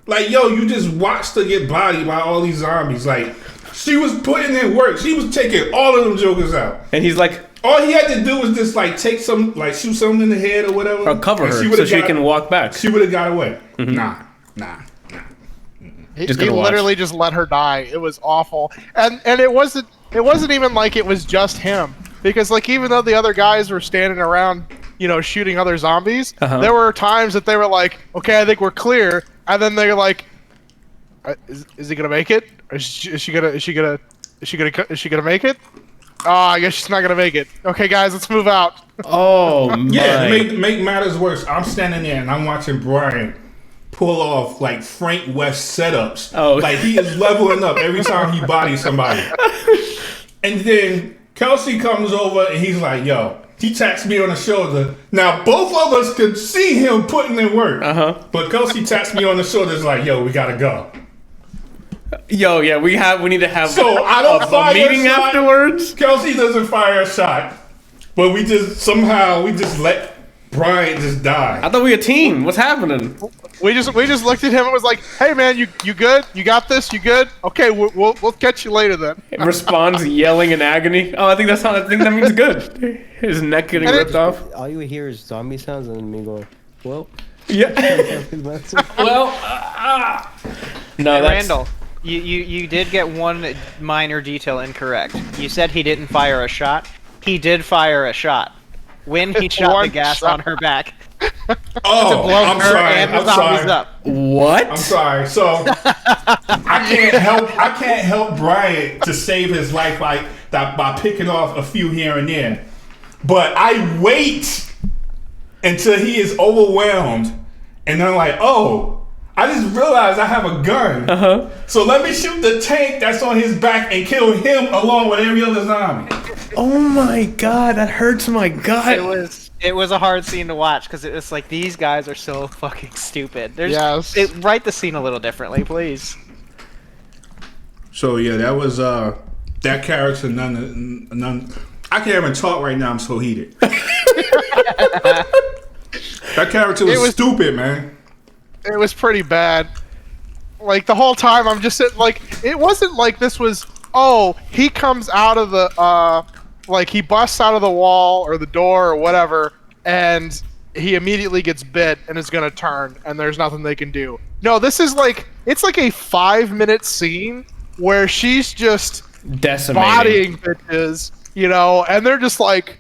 Like, yo, you just watched her get bodied by all these zombies. Like, she was putting in work. She was taking all of them jokers out.
And he's like,
all he had to do was just like take some, like shoot something in the head or whatever,
or cover her so she can walk back.
She would have got away.
Mm-hmm.
Nah.
He literally just let her die. It was awful, and it wasn't even like it was just him, because like even though the other guys were standing around, shooting other zombies, there were times that they were like, okay, I think we're clear, and then they're like, is he gonna make it? Is she gonna make it? Oh, I guess she's not gonna make it. Okay, guys, let's move out.
Oh, my.
Yeah, make matters worse. I'm standing there and I'm watching Brian pull off like Frank West setups.
Oh,
like he is leveling up every time he bodies somebody. And then Kelsey comes over and he's like, yo, he taps me on the shoulder. Now, both of us could see him putting in work. But Kelsey taps me on the shoulder. Is like, yo, we gotta go.
Yo, yeah, we need to have
So I don't fire
a meeting
a shot.
afterwards.
Kelsey doesn't fire a shot. But we just let Brian just die.
I thought we were a team. What's happening?
We just looked at him and was like, "Hey man, you good? You got this? You good? Okay, we'll catch you later then."
Responds yelling in agony. Oh, I think that means good. His neck getting ripped off.
All you hear is zombie sounds and me going, well.
Yeah. Well, no, that's...
Randall, you did get one minor detail incorrect. You said he didn't fire a shot. He did fire a shot when he shot the gas on her back.
Oh, I'm sorry. I'm sorry.
Up.
What?
I'm sorry. So I can't help Brian to save his life like that by picking off a few here and there. But I wait until he is overwhelmed, and then I'm like, oh, I just realized I have a gun. So let me shoot the tank that's on his back and kill him along with every other zombie.
Oh my god, that hurts my gut.
It was a hard scene to watch because it was like these guys are so fucking stupid.
Yes.
Write the scene a little differently, please.
So yeah, that was that character. None. I can't even talk right now. I'm so heated. That character was stupid, man.
It was pretty bad. Like the whole time, I'm just sitting. Like it wasn't like this was. Oh, he comes out of the like he busts out of the wall or the door or whatever, and he immediately gets bit and is gonna turn, and there's nothing they can do. No, this is like it's like a 5-minute scene where she's just
decimating
bodying bitches, you know, and they're just like.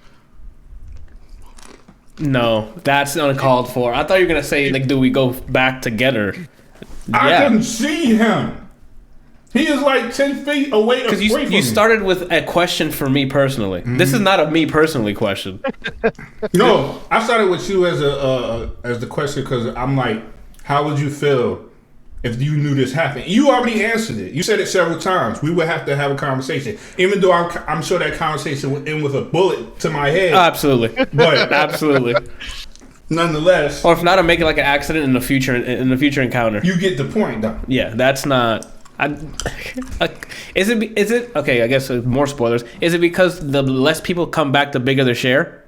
No, that's uncalled for. I thought you were gonna say like, do we go back together?
I couldn't see him. He is like 10 feet away from
because you started with a question for me personally. This is not a me personally question.
No, I started with you as the question because I'm like, how would you feel if you knew this happened? You already answered it. You said it several times. We would have to have a conversation, even though I'm sure that conversation would end with a bullet to my head.
Absolutely,
But
absolutely.
Nonetheless,
Or if not, to make it like an accident in the future encounter.
you get the point, though.
Yeah, that's not. Is it okay? I guess more spoilers. Is it because the less people come back, the bigger their share?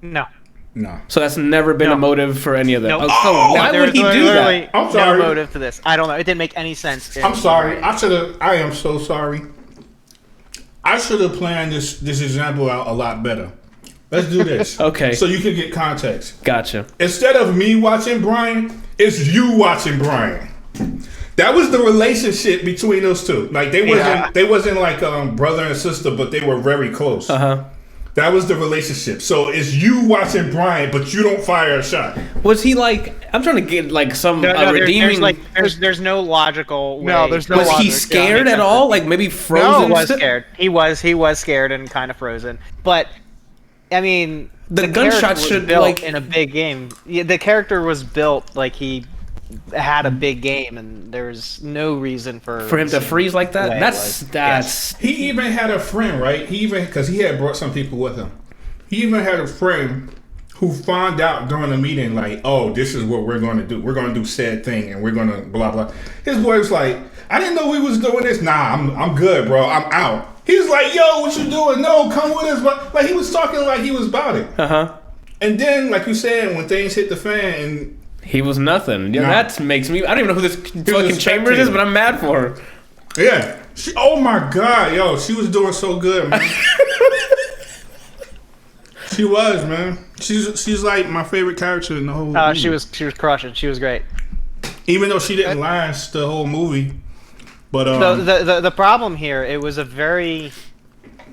No.
No.
So that's never been a motive for any of them.
No.
So why would he do that?
I'm sorry.
No motive to this. I don't know. It didn't make any sense.
I'm sorry. I am so sorry. I should have planned this example out a lot better. Let's do this.
Okay.
So you can get context.
Gotcha.
Instead of me watching Brian, it's you watching Brian. That was the relationship between those two. Like they wasn't like brother and sister, but they were very close. That was the relationship. So it's you watching Brian, but you don't fire a shot.
Was he like? I'm trying to get like some redeeming.
There's no logical way.
No, there's no.
Was he scared at all? Like maybe frozen?
No, he was scared. He was scared and kind of frozen. But I mean,
the gunshot should
built
like
in a big game. Yeah, the character was built like he had a big game, and there's no reason for
him to freeze like that. That's
Yes.
He even had a friend, right? Because he had brought some people with him. He even had a friend who found out during the meeting, like, oh, this is what we're going to do. We're going to do said thing, and we're going to blah, blah. His boy was like, I didn't know we was doing this. Nah, I'm good, bro. I'm out. He was like, yo, what you doing? No, come with us. But like, he was talking like he was about it. And then, like you said, when things hit the fan, and
he was nothing. Yeah, that makes me. I don't even know who this fucking Chambers is, but I'm mad for her.
Yeah. Oh my God, yo, she was doing so good, man. She was, man. She's like my favorite character in the whole movie.
She was crushing. She was great.
Even though she didn't last the whole movie. But
the problem here, it was a very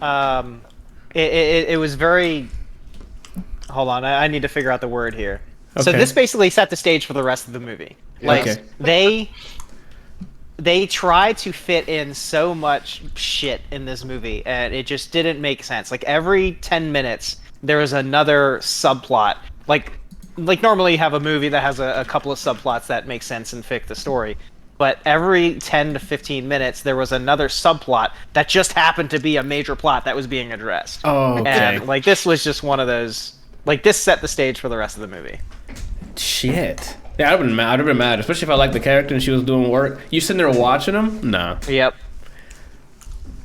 it was very hold on, I need to figure out the word here. Okay. So this basically set the stage for the rest of the movie. Like they tried to fit in so much shit in this movie, and it just didn't make sense. Like every 10 minutes there was another subplot. Like normally you have a movie that has a couple of subplots that make sense and fit the story. but every 10 to 15 minutes there was another subplot that just happened to be a major plot that was being addressed.
Oh, okay.
And like this was just one of those. Like this set the stage for the rest of the movie.
Shit. Yeah, I'd have been mad, especially if I liked the character and she was doing work. You sitting there watching him? No.
Yep.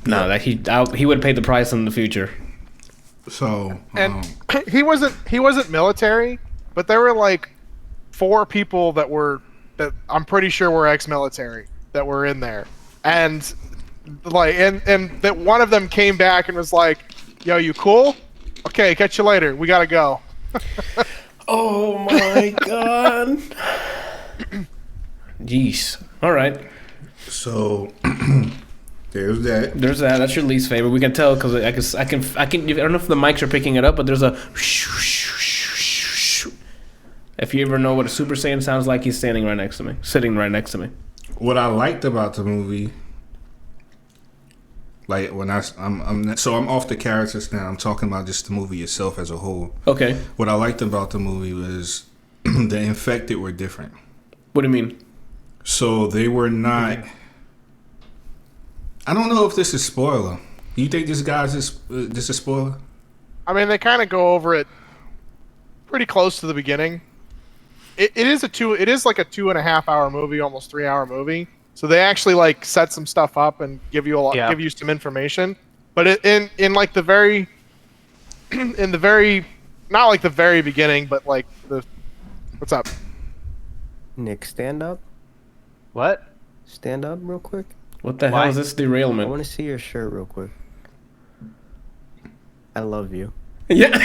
No, that he would have paid the price in the future.
So
And he wasn't military, but there were like 4 people that I'm pretty sure were ex-military that were in there, and like and that one of them came back and was like, "Yo, you cool? Okay, catch you later. We gotta go."
Oh my god. Jeez. All right.
so there's that.
There's that. That's your least favorite. We can tell because I can. I don't know if the mics are picking it up, but there's a. If you ever know what a Super Saiyan sounds like, he's sitting right next to me.
What I liked about the movie, like when I'm off the characters now. I'm talking about just the movie itself as a whole.
Okay.
What I liked about the movie was the infected were different.
What do you mean?
So they were not. I don't know if this is spoiler. You think this is a spoiler?
I mean, they kind of go over it pretty close to the beginning. It is like a 2.5 hour movie, almost 3 hour movie. So they actually like set some stuff up and give you some information. But in like the very not like the very beginning, but like what's up?
Nick, stand up.
What?
Stand up real quick.
What the
Why?
hell is this
I
derailment?
want to see your shirt real quick. I love you.
Yeah.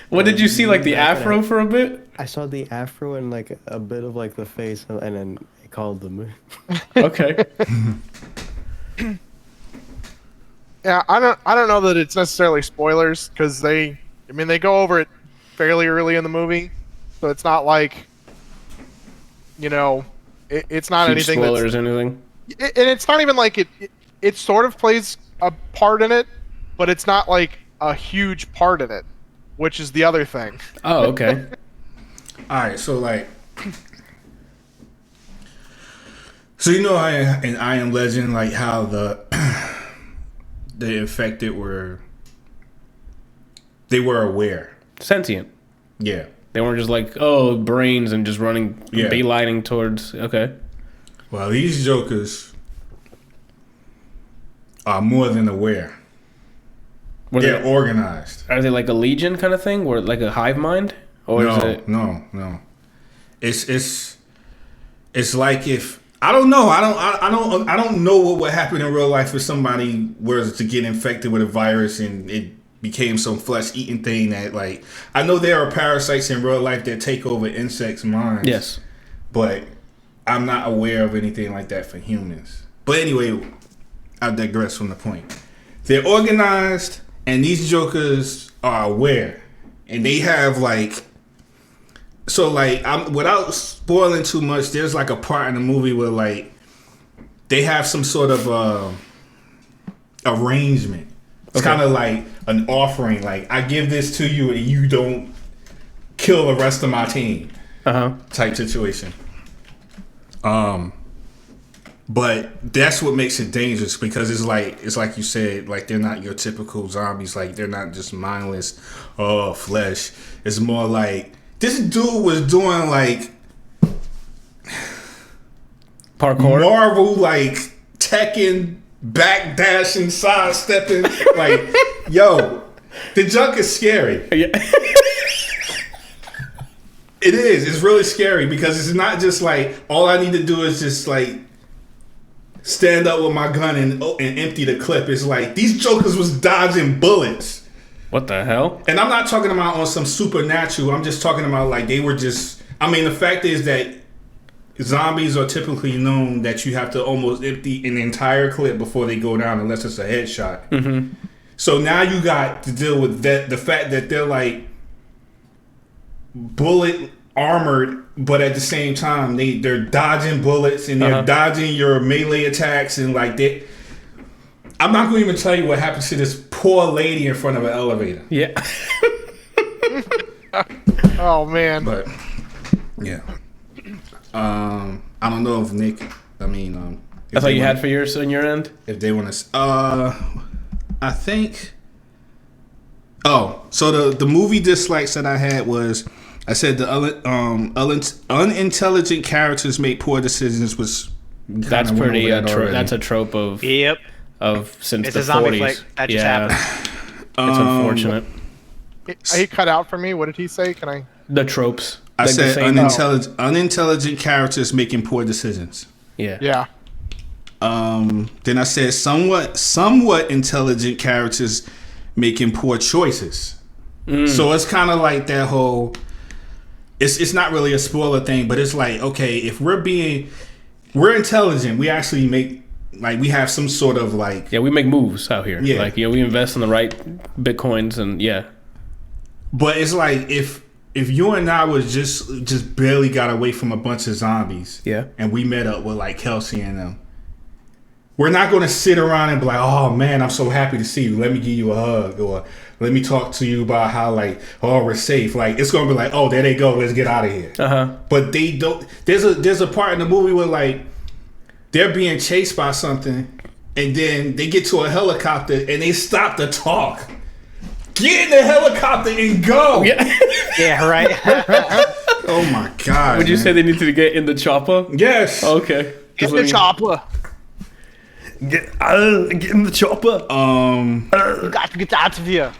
What did you see? Like the afro for a bit?
I saw the afro and like a bit of like the face, and then it called the movie.
Okay.
Yeah, I don't know that it's necessarily spoilers because they go over it fairly early in the movie, so it's not like, it's not
Huge
anything
spoilers, anything?
and it's not even like it sort of plays a part in it, but it's not like a huge part in it, which is the other thing.
Oh, okay.
All right, so like, in I Am Legend, like how the infected were aware.
Sentient.
Yeah.
They weren't just like, oh, brains and just running,
Yeah.
beelining towards. Okay.
Well, these jokers are more than aware. They're organized.
Are they like a legion kind of thing, or like a hive mind, or is it?
No. It's like if I don't know. I don't know what would happen in real life if somebody were to get infected with a virus and it became some flesh-eating thing that, like, I know there are parasites in real life that take over insects' minds.
Yes.
But I'm not aware of anything like that for humans. But anyway, I digress from the point. They're organized, and these jokers are aware. And they have, like... So, like, without spoiling too much, there's, like, a part in the movie where, like, they have some sort of arrangement. It's kind of like an offering. Like, I give this to you and you don't kill the rest of my team. Type situation. But that's what makes it dangerous, because it's like you said, like, they're not your typical zombies. Like, they're not just mindless flesh. It's more like this dude was doing like
Parkour.
Marvel, like Tekken, backdashing, sidestepping. Like, yo, the junk is scary.
Yeah.
It is. It's really scary because it's not just like all I need to do is just like stand up with my gun and empty the clip. It's like these jokers was dodging bullets.
What the hell?
And I'm not talking about on some supernatural. I'm just talking about like they were just. I mean, the fact is that zombies are typically known that you have to almost empty an entire clip before they go down, unless it's a headshot.
Mm-hmm.
So now you got to deal with that. The fact that they're like bullet armored, but at the same time they're dodging bullets and they're dodging your melee attacks, and like they. I'm not going to even tell you what happens to this poor lady in front of an elevator.
Yeah.
Oh man.
But Yeah. I don't know if Nick. I mean,
That's all you had for yours on your end.
if they want to. I think. Oh, so the movie dislikes that I had was, I said the unintelligent characters make poor decisions. Was
That's
kinda went
pretty.
over that already.
That's a trope of
Yep.
since
It's
the
a zombie
40s.
flick. That just happened.
It's unfortunate.
He cut out for me. What did he say? Can I?
The tropes.
I
Like the
said
same-
unintelligent characters making poor decisions.
Yeah.
Yeah.
Then I said somewhat intelligent characters making poor choices. So it's kind of like that whole. It's not really a spoiler thing, but it's like, okay, if we're intelligent, we actually make, like, we have some sort of like.
Yeah, we make moves out here.
Yeah.
Like, we invest in the right bitcoins and yeah.
But it's like if you and I was just barely got away from a bunch of zombies,
Yeah.
and we met up with like Kelsey and them, we're not going to sit around and be like, oh man, I'm so happy to see you. Let me give you a hug, or let me talk to you about how, like, oh, we're safe. Like, it's going to be like, oh, there they go. Let's get out of here. But they don't. There's a part in the movie where, like, they're being chased by something, and then they get to a helicopter and they stop to talk. Get in the helicopter and go.
Yeah.
Yeah, right.
Oh my god.
Would you
man.
say they need to get in the chopper?
Yes.
Okay.
Get the chopper.
Get in the chopper.
You got to get out of here.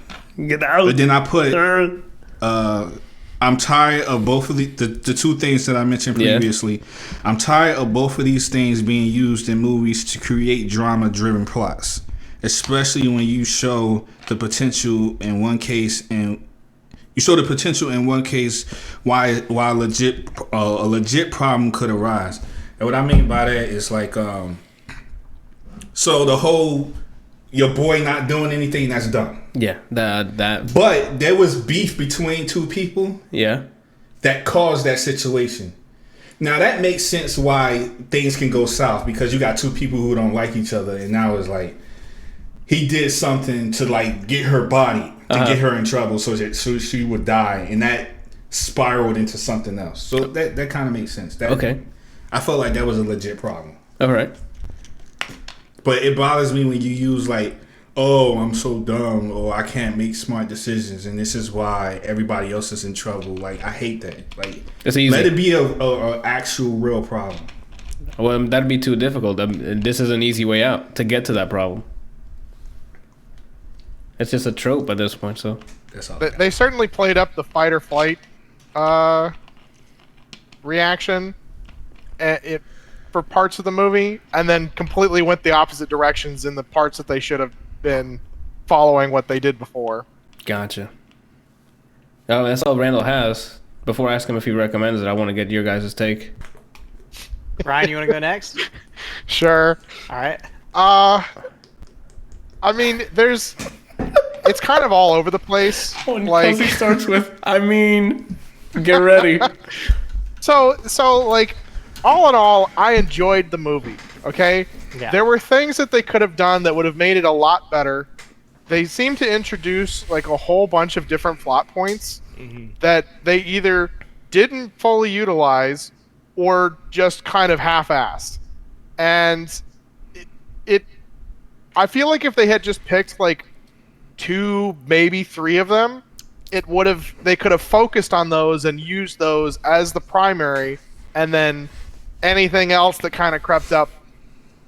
Get out.
But then I put I'm tired of both of the two things that I mentioned
Yeah.
previously. I'm tired of both of these things being used in movies to create drama-driven plots, especially when you show the potential in one case why a legit problem could arise. And what I mean by that is like so the whole your boy not doing anything, that's done.
Yeah. That.
But there was beef between two people
Yeah.
that caused that situation. Now that makes sense why things can go south, because you got two people who don't like each other, and now it's like he did something to like get her body to get her in trouble so she would die, and that spiraled into something else. So that kind of makes sense.
Okay.
I felt like that was a legit problem.
All right.
But it bothers me when you use like, oh, I'm so dumb, or I can't make smart decisions, and this is why everybody else is in trouble. Like, I hate that. Like,
It's easy.
let it be a actual real problem.
Well, that'd be too difficult. This is an easy way out to get to that problem. It's just a trope at this point, so.
That's all.
They certainly played up the fight or flight reaction for parts of the movie, and then completely went the opposite directions in the parts that they should have been following what they did before.
Gotcha. Oh, that's all Randall has. Before I ask him if he recommends it, I want to get your guys' take.
Ryan, you want to go next?
Sure.
All right.
I mean, it's kind of all over the place.
When
Like,
Kelsey starts with, I mean, get ready.
so like, all in all, I enjoyed the movie. Okay,
Yeah.
there were things that they could have done that would have made it a lot better. They seem to introduce like a whole bunch of different plot points that they either didn't fully utilize or just kind of half-assed. And I feel like if they had just picked like 2, maybe 3 of them, they could have focused on those and used those as the primary, and then anything else that kind of crept up,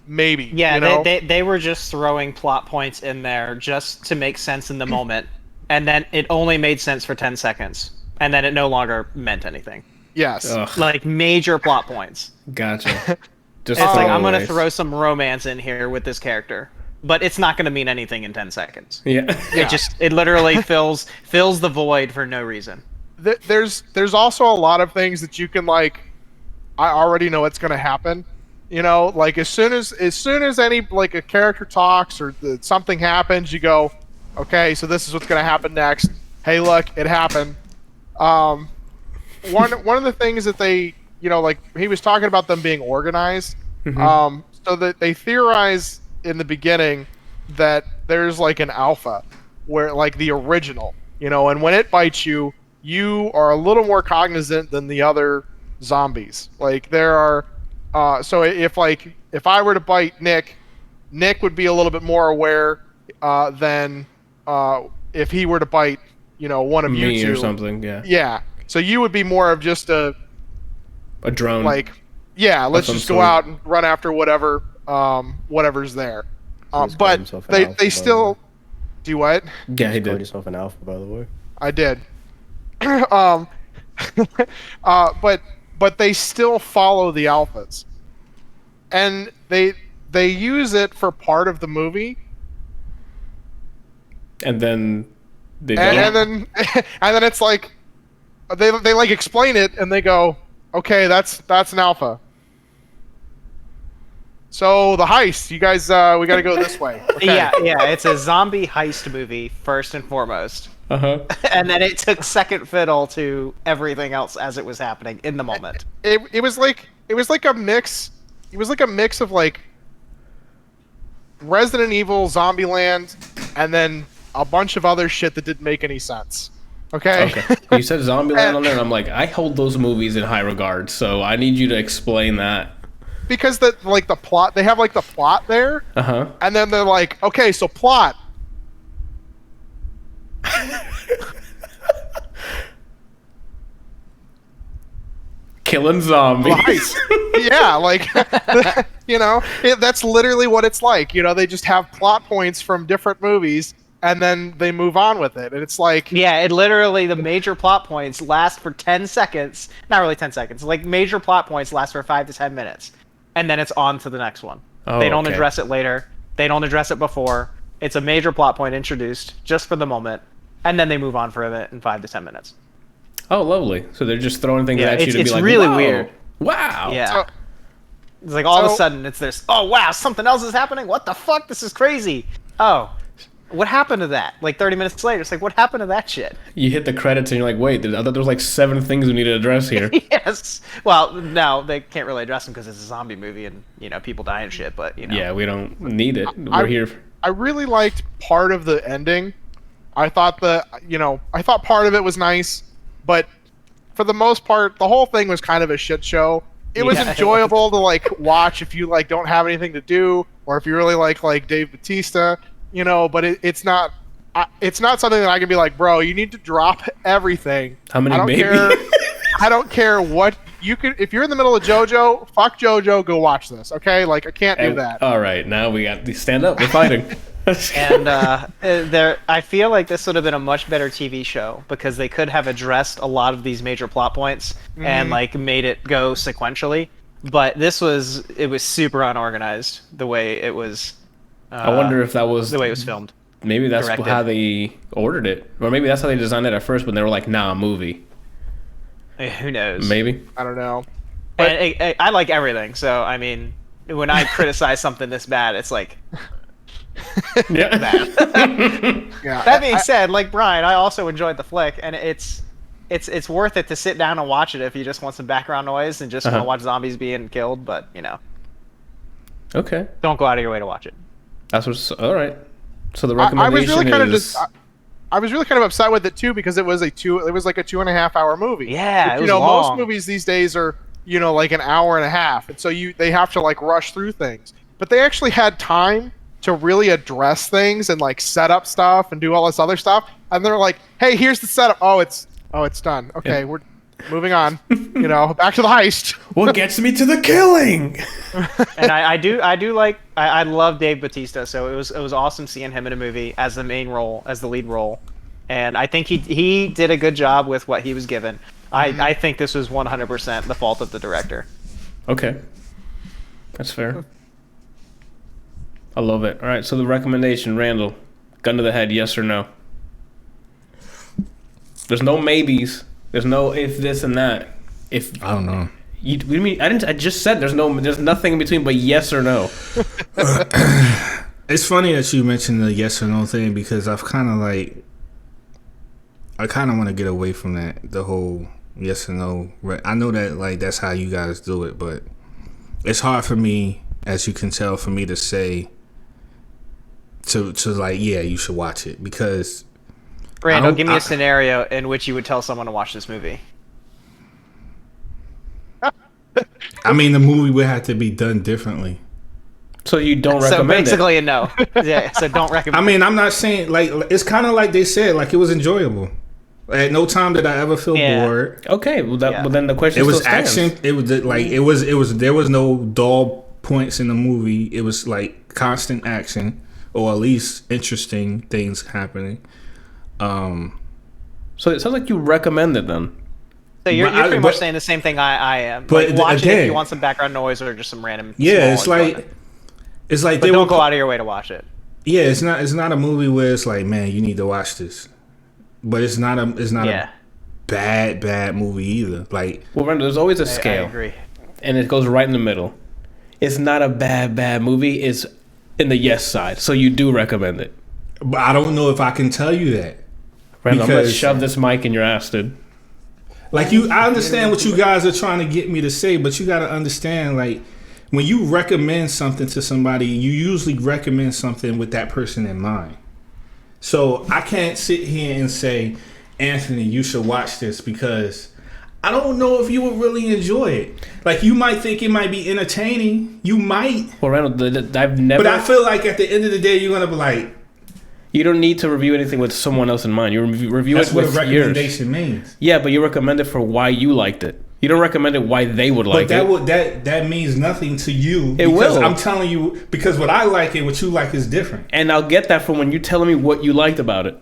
maybe.
Yeah,
you know?
they were just throwing plot points in there just to make sense in the moment, and then it only made sense for 10 seconds, and then it no longer meant anything.
Yes.
Ugh,
Like major plot points.
gotcha. Just
It's like, I'm going to
throwaways.
throw some romance in here with this character, but it's not going to mean anything in 10 seconds.
Yeah.
It literally fills the void for no reason.
There's also a lot of things that you can like. I already know what's going to happen. You know, like as soon as any like a character talks or something happens, you go, okay, so this is what's going to happen next. Hey, look, it happened. One of the things that they, you know, like he was talking about them being organized. So that they theorize in the beginning that there's like an alpha, where like the original, you know, and when it bites you, you are a little more cognizant than the other zombies. Like there are, so if I were to bite Nick, Nick would be a little bit more aware than if he were to bite, one of you
Me
two
or something. Yeah.
Yeah. So you would be more of just a
drone.
Like, yeah, let's
some
just go
sort.
out and run after whatever's there.
He's called
But
himself an alpha, by
they
the
still
way.
do what?
Yeah, he
Called
did.
yourself an alpha, by the way.
I did. But they still follow the alphas, and they use it for part of the movie,
And then they don't.
and then and then it's like they like explain it, and they go, okay, that's an alpha. So the heist, you guys, we got to go this way. Okay.
Yeah, it's a zombie heist movie first and foremost, and then it took second fiddle to everything else as it was happening in the moment.
It was like a mix. It was like a mix of like Resident Evil, Zombieland, and then a bunch of other shit that didn't make any sense. Okay.
You said Zombieland on there, and I'm like, I hold those movies in high regard, so I need you to explain that.
Because the plot, they have like the plot there, and then they're like, okay, so plot.
Killing zombies.
Yeah, like that's literally what it's like. They just have plot points from different movies, and then they move on with it, and it's like,
Yeah, it literally, the major plot points last for 10 seconds. Not really 10 seconds. Like, major plot points last for 5 to 10 minutes. And then it's on to the next one.
Oh,
they don't
okay.
address it later. They don't address it before. It's a major plot point introduced just for the moment. And then they move on for it in 5 to 10 minutes.
Oh, lovely. So they're just throwing things
Yeah,
at you to
it's
be like,
really
wow.
weird.
Wow.
Yeah.
So-
It's like all of a
so-
sudden it's this, oh wow, something else is happening? What the fuck? This is crazy. Oh, what happened to that? Like 30 minutes later, it's like, what happened to that shit?
You hit the credits and you're like, wait, I thought there was like 7 things we need to address here.
Yes. Well, no, they can't really address them because it's a zombie movie and, people die and shit, but,
Yeah, we don't need it. We're here.
I really liked part of the ending. I thought I thought part of it was nice, but for the most part, the whole thing was kind of a shit show. It was
Yeah.
enjoyable to like watch if you like don't have anything to do, or if you really like Dave Bautista, But it's not something that I can be like, bro, you need to drop everything.
How many
I don't
baby?
care. I don't care what you could. If you're in the middle of JoJo, fuck JoJo. Go watch this, okay? Like I can't do that.
All right, now we got stand up. We're fighting.
And I feel like this would have been a much better TV show because they could have addressed a lot of these major plot points and like made it go sequentially. But it was super unorganized the way it was.
I wonder if that was
the way it was filmed.
Maybe that's
directed.
how they ordered it, or maybe that's how they designed it at first. But they were like, "Nah, a movie."
Who knows?
Maybe.
I don't know.
And I like everything, so I mean, when I criticize something this bad, it's like.
Yeah.
Yeah.
That being said, like Brian, I also enjoyed the flick, and it's worth it to sit down and watch it if you just want some background noise and just want to watch zombies being killed. But
Okay.
don't go out of your way to watch it.
That's what's all right. So the
I
recommendation
was really kind
is.
I was really kind of upset with it too because it was like a 2.5 hour movie.
Yeah,
Which,
it was long.
most movies these days are like an hour and a half, and so they have to like rush through things. But they actually had time to really address things and like set up stuff and do all this other stuff. And they're like, "Hey, here's the setup. Oh, it's done. Okay,
Yeah.
we're moving on. Back to the heist."
What gets me to the killing?
And I love Dave Bautista, so it was awesome seeing him in a movie as the main role, as the lead role, and I think he did a good job with what he was given. I think this was 100% the fault of the director.
Okay. That's fair. I love it. All right, so the recommendation, Randall, gun to the head, yes or no? There's no maybes. There's no if this and that. If
I don't know.
you, what do you mean? I just said there's nothing in between but yes or no.
It's funny that you mentioned the yes or no thing because I kind of want to get away from that, the whole yes or no. I know that like that's how you guys do it, but it's hard for me, as you can tell, for me to say to like, yeah, you should watch it because
Randall, give me a scenario in which you would tell someone to watch this movie.
I mean, the movie would have to be done differently.
So you don't
So
recommend it?
basically a no. Yeah, so don't recommend.
I mean, I'm not saying like it's kind of like they said, like it was enjoyable. At no time did I ever feel
Yeah.
bored.
Okay, well, well then the question
It was
still stands.
action. It was like it was. There was no dull points in the movie. It was like constant action, or at least interesting things happening.
So it sounds like you recommend it then.
So you're
But
pretty much saying the same thing I am.
But
Like, watch it
again-
if you want some background noise or just some random.
Yeah,
small enjoyment.
it's like
But
they
don't
were.
go out of your way to watch it.
Yeah, it's not a movie where it's like, man, you need to watch this. But it's not
Yeah,
a bad movie either. Like
Well, Randall, there's always a
I
scale,
agree.
and it goes right in the middle. It's not a bad movie. It's in the yes side, so you do recommend it.
but I don't know if I can tell you that.
Randall, I'm gonna
Because-
shove this mic in your ass, dude.
Like I understand what you guys are trying to get me to say, but you got to understand, like, when you recommend something to somebody, you usually recommend something with that person in mind. So I can't sit here and say, Anthony, you should watch this because I don't know if you would really enjoy it. Like, you might think it might be entertaining. You might.
Well, Randall, I've never.
But I feel like at the end of the day, you're going to be like,
You don't need to review anything with someone else in mind. You review
that's
it
what a
with yours.
recommendation means.
Yeah, but you recommend it for why you liked it. You don't recommend it why they would like
But
it.
that means nothing to you.
It
because
will.
I'm telling you, because what I like and what you like is different.
And I'll get that from when you're telling me what you liked about it.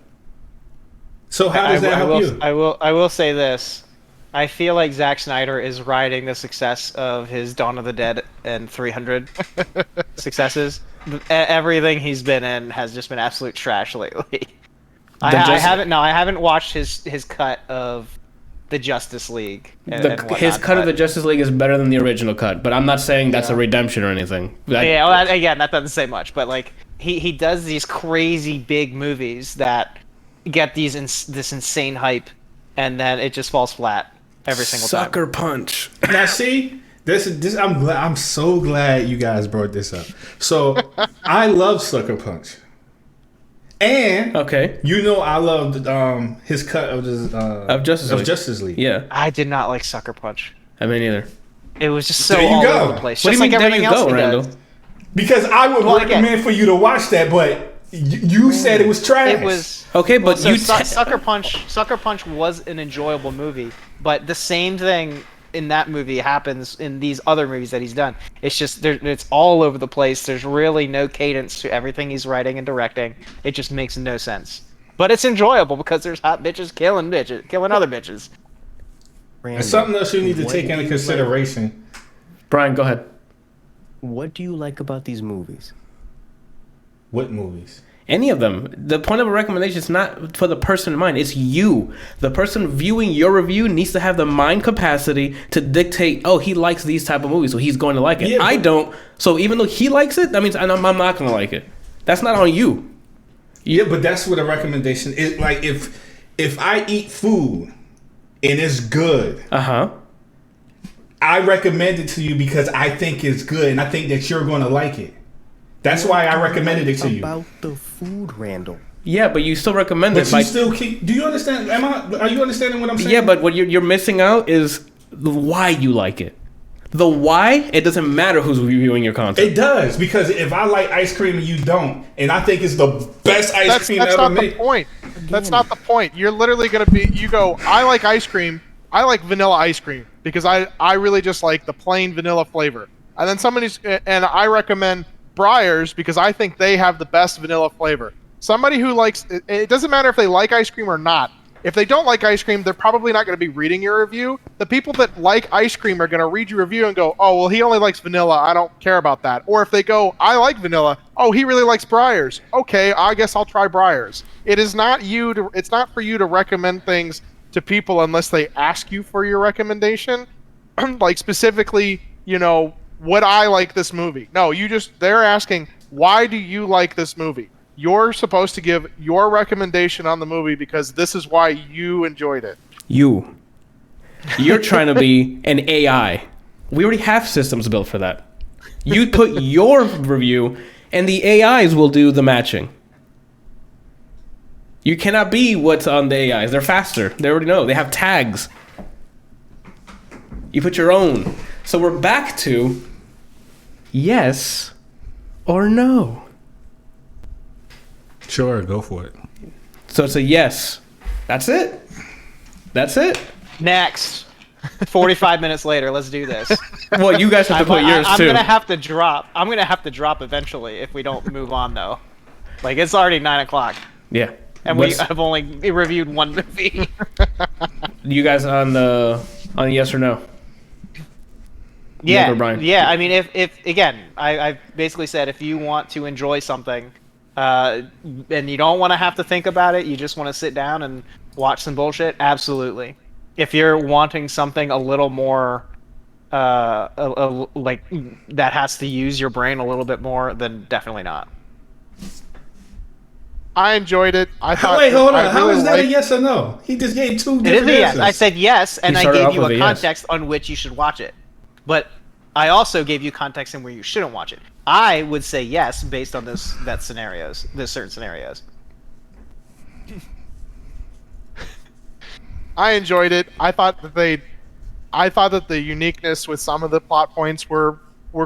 So how does that help you?
I will say this. I feel like Zack Snyder is riding the success of his Dawn of the Dead and 300 successes. Everything he's been in has just been absolute trash lately. I haven't watched his cut of the Justice League.
His cut of the Justice League is better than the original cut, but I'm not saying that's a redemption or anything.
Yeah, well, again, that doesn't say much, but like he does these crazy big movies that get this insane hype, and then it just falls flat every single time.
Sucker Punch.
Now see, this I'm so glad you guys brought this up. So I love Sucker Punch. And
Okay.
you know I loved his cut of
Justice League.
League.
Yeah,
I did not like Sucker Punch.
I mean either.
It was just so
There you
all
go.
over the place.
What
Just
do you mean
like
there
everything
you
else
go,
he
Randall?
does.
Because I would
Well, again-
recommend for you to watch that, but you said it was trash.
It was
Okay, but
so
you
Sucker Punch was an enjoyable movie, but the same thing in that movie happens in these other movies that he's done. It's just it's all over the place. There's really no cadence to everything he's writing and directing. It just makes no sense. But it's enjoyable because there's hot bitches killing other bitches.
It's something else you need to
What
take
do
into
you
consideration.
Brian, go ahead.
What do you like about these movies?
What movies?
Any of them. The point of a recommendation is not for the person in mind. It's you. The person viewing your review needs to have the mind capacity to dictate, oh, he likes these type of movies, so he's going to like it.
Yeah,
I
but-
don't. So even though he likes it, that means I'm not going to like it. That's not on you.
Yeah, but that's what a recommendation is. Like if I eat food and it's good,
Uh-huh.
I recommend it to you because I think it's good and I think that you're going to like it. That's why I recommended it to you.
About the food, Randall.
Yeah, but you still recommend
But
it.
you
Like,
still keep. Do you understand? Are you understanding what I'm saying?
yeah, but what you're missing out is the why you like it. The why, it doesn't matter who's reviewing your content.
It does, because if I like ice cream and you don't, and I think it's the best ice cream
That's
ever
not the
made.
point. That's not the point. You're literally gonna be. You go. I like ice cream. I like vanilla ice cream because I really just like the plain vanilla flavor. And then and I recommend Breyers because I think they have the best vanilla flavor. Somebody who likes it doesn't matter if they like ice cream or not. If they don't like ice cream, they're probably not going to be reading your review. The people that like ice cream are going to read your review and go, oh, well, he only likes vanilla. I don't care about that. Or if they go, I like vanilla. Oh, he really likes Breyers. Okay, I guess I'll try Breyers. It's not for you to recommend things to people unless they ask you for your recommendation. Like specifically, would I like this movie? No, they're asking, why do you like this movie? You're supposed to give your recommendation on the movie because this is why you enjoyed it.
You're trying to be an AI. We already have systems built for that. You put your review, and the AIs will do the matching. You cannot be what's on the AIs. They're faster. They already know. They have tags. You put your own. So we're back to yes or no.
Sure, go for it.
So it's a yes. That's it. That's it.
Next. 45 minutes later, let's do this.
Well, you guys have to put yours
I'm
too.
gonna have to drop. I'm gonna have to drop eventually if we don't move on though. Like it's already 9 o'clock,
Yeah.
and we have only reviewed one movie.
You guys on yes or no?
Yeah,
Nick or Brian?
yeah. I mean, if again, I basically said if you want to enjoy something, and you don't want to have to think about it, you just want to sit down and watch some bullshit. Absolutely. If you're wanting something a little more, like that has to use your brain a little bit more, then definitely not.
I enjoyed it. I thought.
Wait, hold on.
I
How
really
is that a
liked-
yes or no? He just gave two
It is
different
a yes.
answers.
I said yes, and
He
I
started
gave
off
you
with
a
a yes.
context on which you should watch it. But I also gave you context in where you shouldn't watch it. I would say yes based on those certain scenarios.
I enjoyed it. I thought that the uniqueness with some of the plot points were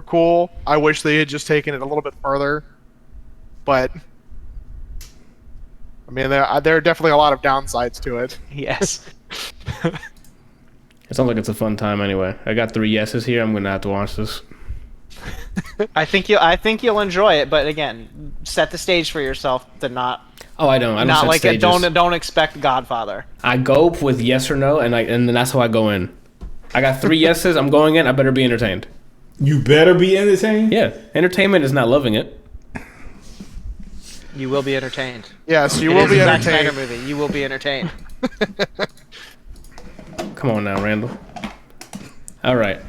cool. I wish they had just taken it a little bit further. But I mean, there are definitely a lot of downsides to it.
Yes.
It sounds like it's a fun time anyway. I got 3 yeses here. I'm gonna have to watch this.
I think you'll enjoy it, but again, set the stage for yourself to not
Oh, I don't. I don't
not
set
like
stages.
don't expect Godfather.
I go with yes or no, and then that's how I go in. I got 3 yeses. I'm going in. I better be entertained.
You better be entertained.
Yeah, entertainment is not loving it.
You will be entertained.
Yes, you
It
will
is
be
a Zack Snyder
entertained.
movie. You will be entertained.
Come on now, Randall. All right.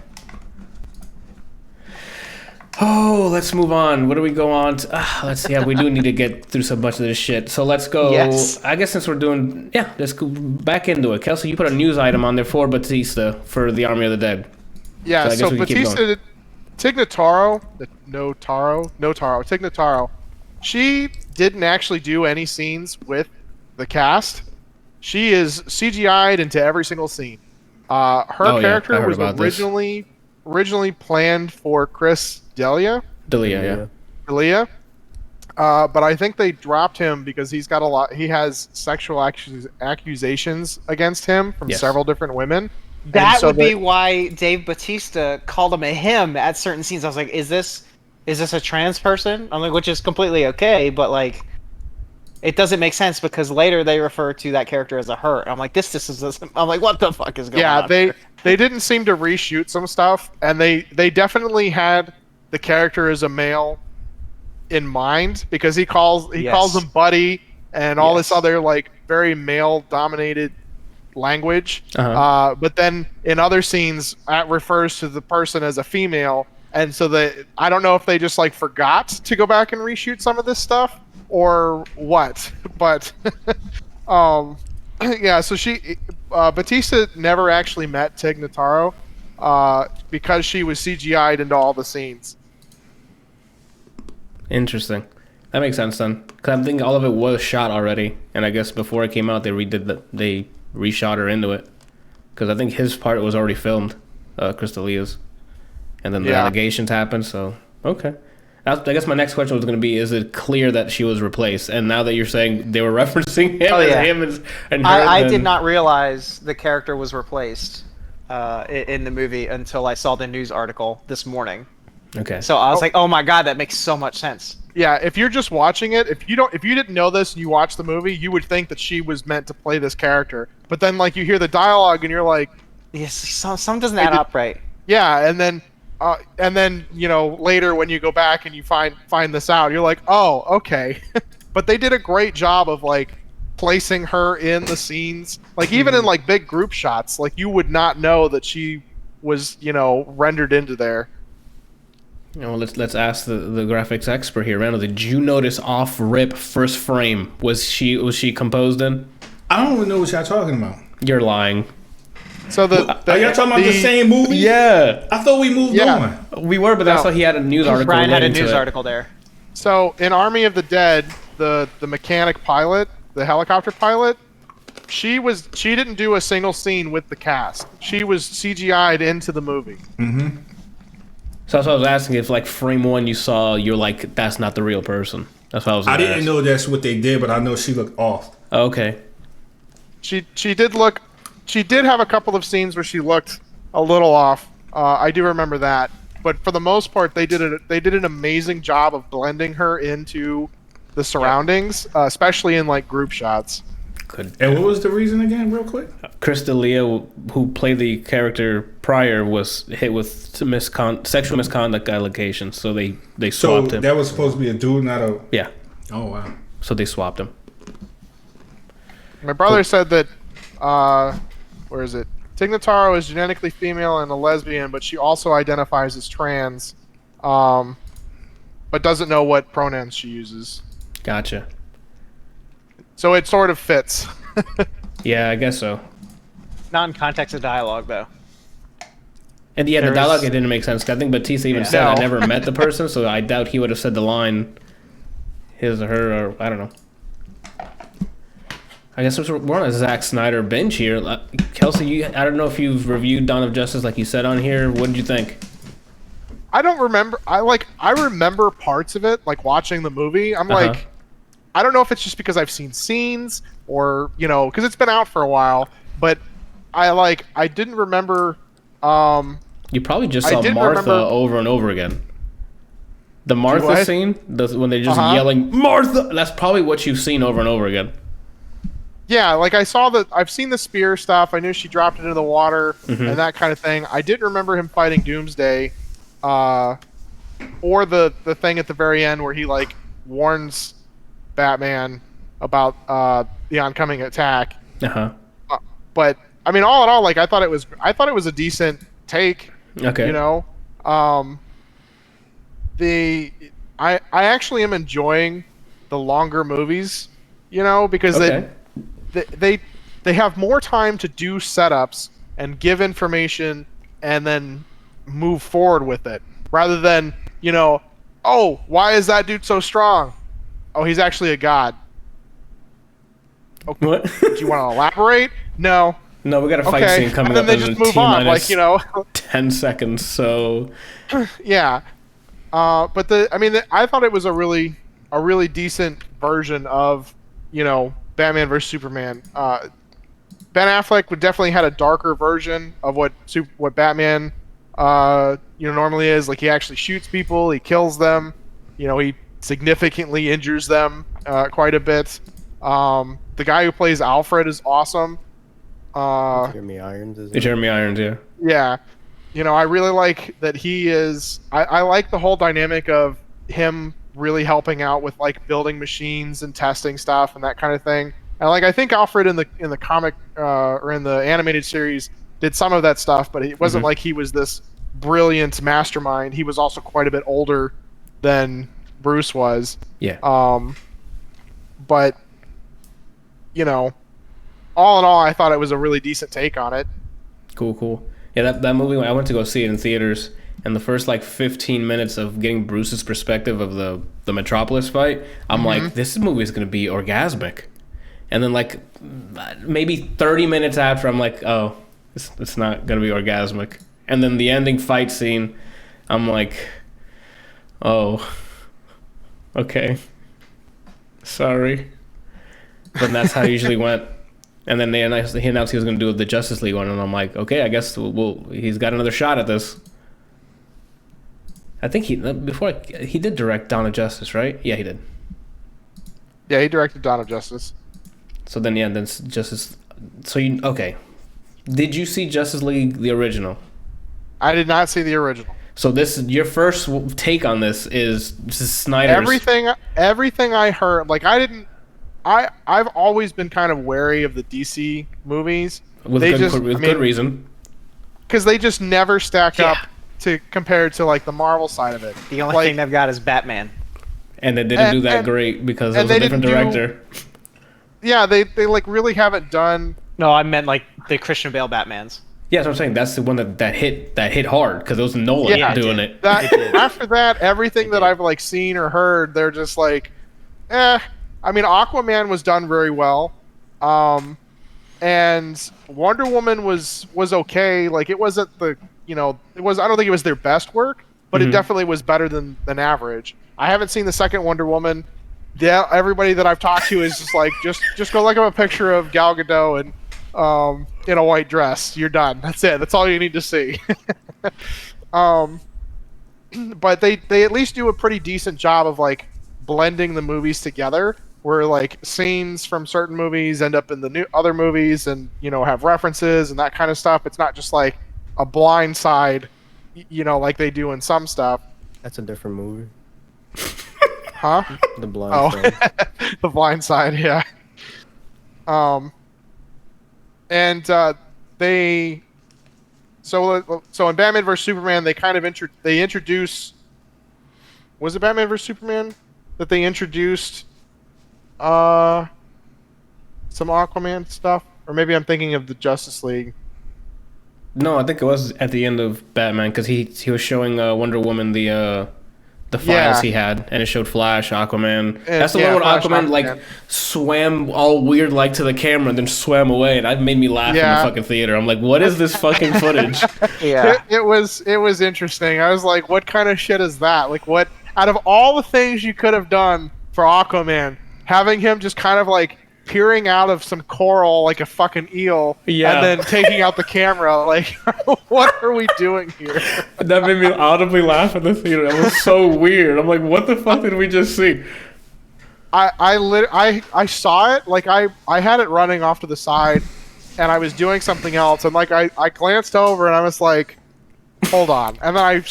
Oh, let's move on. What do we go on to? Let's see. Yeah, we do need to get through so much of this shit. So let's go.
Yes.
I guess since we're doing, let's go back into it. Kelsey, you put a news item on there for Batista for the Army of the Dead.
Yeah,
So I guess
so
we can keep
Batista, Tignataro, she didn't actually do any scenes with the cast. She is CGI'd into every single scene. Her
I
character
heard
was
about this.
originally planned for Chris D'Elia,
Delia,
but I think they dropped him because he has sexual accusations against him from
Yes.
several different women.
That
And so
would be why Dave Bautista called him a him at certain scenes. I was like, is this a trans person? I'm like, which is completely okay, but like, it doesn't make sense because later they refer to that character as a her. I'm like, this is. I'm like, what the fuck is going on?
Yeah, they didn't seem to reshoot some stuff, and they definitely had the character as a male in mind because he calls him buddy and all this other like very male dominated language.
Uh-huh.
But then in other scenes, that refers to the person as a female, and so I don't know if they just like forgot to go back and reshoot some of this stuff or what, but yeah. So Batista never actually met Tignataro because she was CGI'd into all the scenes.
Interesting. That makes sense then. Because I'm thinking all of it was shot already, and I guess before it came out, they reshot her into it. Because I think his part was already filmed, Chris D'Elia's, and then the allegations happened. So okay. I guess my next question was going to be: is it clear that she was replaced? And now that you're saying they were referencing him as him and her,
I did not realize the character was replaced in the movie until I saw the news article this morning.
Okay.
So I was like, oh my god, that makes so much sense.
Yeah, if you're just watching it, if you didn't know this and you watch the movie, you would think that she was meant to play this character. But then like you hear the dialogue and you're like,
Yes, some doesn't add up right.
yeah, and then later when you go back and you find this out, you're like, oh, okay. But they did a great job of like placing her in the scenes, like even in like big group shots, like you would not know that she was rendered into there.
Well, let's ask the graphics expert here, Randall. Did you notice off rip first frame? Was she composed in?
I don't even know what y'all talking about.
You're lying.
So
Are y'all talking about the same movie?
Yeah,
I thought we moved
Yeah.
on.
we were, but that's why he had a news article.
Brian had a
relating to
news
it.
article there.
So in Army of the Dead, the mechanic pilot, the helicopter pilot, she didn't do a single scene with the cast. She was CGI'd into the movie.
Mm-hmm.
So that's what I was asking. If like frame one you saw, you're like, that's not the real person. That's what I was.
I didn't know that's what they did, but I know she looked off.
Okay.
She did look. She did have a couple of scenes where she looked a little off. I do remember that. But for the most part, they did an amazing job of blending her into the surroundings, especially in like group shots.
Good.
And what was the reason again, real quick?
Chris D'Elia, who played the character prior, was hit with sexual misconduct allegations, so they swapped him.
That was supposed to be a dude, not a...
Yeah.
Oh, wow.
So they swapped him.
My brother said that, where is it? Tignataro is genetically female and a lesbian, but she also identifies as trans, but doesn't know what pronouns she uses.
Gotcha.
So it sort of fits.
Yeah, I guess so.
Not in context of dialogue, though.
And yeah, the dialogue it didn't make sense. I think Batista even said,
No.
"I never met the person," so I doubt he would have said the line, his or her, or I don't know. I guess we're on a Zack Snyder binge here. Kelsey, I don't know if you've reviewed Dawn of Justice like you said on here. What did you think?
I don't remember. I remember parts of it, like watching the movie. I'm like, I don't know if it's just because I've seen scenes or because it's been out for a while. But I didn't remember.
You probably just saw Martha over and over again. The Martha scene, when they're just yelling Martha. That's probably what you've seen over and over again.
Yeah, like I've seen the spear stuff. I knew she dropped it into the water and that kind of thing. I didn't remember him fighting Doomsday, or the thing at the very end where he like warns Batman about the oncoming attack. But I mean, all in all, like I thought it was a decent take.
Okay.
I actually am enjoying the longer movies, because they have more time to do setups and give information and then move forward with it rather than oh, why is that dude so strong? Oh, he's actually a god. Okay.
What?
Do you want to elaborate? No,
we got a fight scene coming
and then
up
they
in
just move on, like
10 seconds. So
yeah. But I thought it was a really decent version of Batman vs Superman. Ben Affleck would definitely had a darker version of what Batman normally is. Like he actually shoots people, he kills them, he significantly injures them quite a bit. The guy who plays Alfred is awesome.
Jeremy Irons is
Jeremy Irons, yeah.
Yeah. I really like that he is. I like the whole dynamic of him really helping out with like building machines and testing stuff and that kind of thing. And like I think Alfred in the comic or in the animated series did some of that stuff, but it wasn't like he was this brilliant mastermind. He was also quite a bit older than Bruce was.
Yeah.
But all in all, I thought it was a really decent take on it.
Cool. Yeah, that movie, I went to go see it in theaters, and the first like 15 minutes of getting Bruce's perspective of the Metropolis fight, I'm like, this movie is going to be orgasmic. And then like maybe 30 minutes after, I'm like, oh, it's not going to be orgasmic. And then the ending fight scene, I'm like, oh, okay. Sorry. But that's how it usually went. And then he announced he was going to do the Justice League one, and I'm like, okay, I guess he's got another shot at this. I think he did direct Dawn of Justice, right? Yeah, he did.
Yeah, he directed Dawn of Justice.
So then Justice. So okay. Did you see Justice League the original?
I did not see the original.
So this your first take on this is Snyder's.
Everything I heard, like I've always been kind of wary of the DC movies.
With good reason.
Because they just never stack up compared to like the Marvel side of it.
The only thing they've got is Batman.
And they didn't do that great because it was a different director.
Yeah, they like really haven't done.
No, I meant like the Christian Bale Batmans.
Yeah, that's what I'm saying. That's the one that hit hard because it was Nolan doing it.
After that, everything that I've like seen or heard, they're just like, I mean, Aquaman was done very well. and Wonder Woman was okay. Like it wasn't the it was. I don't think it was their best work, but it definitely was better than average. I haven't seen the second Wonder Woman. Yeah, everybody that I've talked to is just like just go look up a picture of Gal Gadot and in a white dress. You're done. That's it. That's all you need to see. But they at least do a pretty decent job of like blending the movies together, where like scenes from certain movies end up in the new other movies, and have references and that kind of stuff. It's not just like a blind side, like they do in some stuff.
That's a different movie.
Huh?
The Blind Side.
The Blind Side, yeah. And they so in Batman vs Superman they kind of introduce. Was it Batman vs Superman that they introduced some Aquaman stuff, or maybe I'm thinking of the Justice League.
No, I think it was at the end of Batman, because he was showing Wonder Woman the files he had, and it showed Flash, Aquaman. That's the one where Aquaman like swam all weird like to the camera and then swam away, and that made me laugh in the fucking theater. I'm like, what is this fucking footage?
It was interesting. I was like, what kind of shit is that? Like, what out of all the things you could have done for Aquaman, having him just kind of like peering out of some coral like a fucking eel, and then taking out the camera, like, what are we doing here?
That made me audibly laugh in the theater. It was so weird. I'm like, what the fuck did we just see?
I saw it, like I had it running off to the side, and I was doing something else, and like I glanced over and I was like, hold on, and then I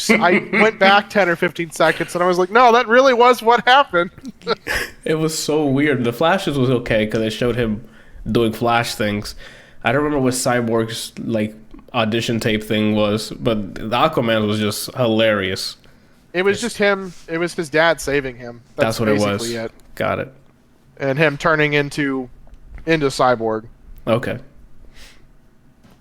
went back 10 or 15 seconds and I was like, no, that really was what happened.
It was so weird. The Flashes was okay because they showed him doing Flash things. I don't remember what Cyborg's like audition tape thing was, but the Aquaman was just hilarious.
It was just him. It was his dad saving him.
That's what it was. Got it.
And him turning into Cyborg.
Okay.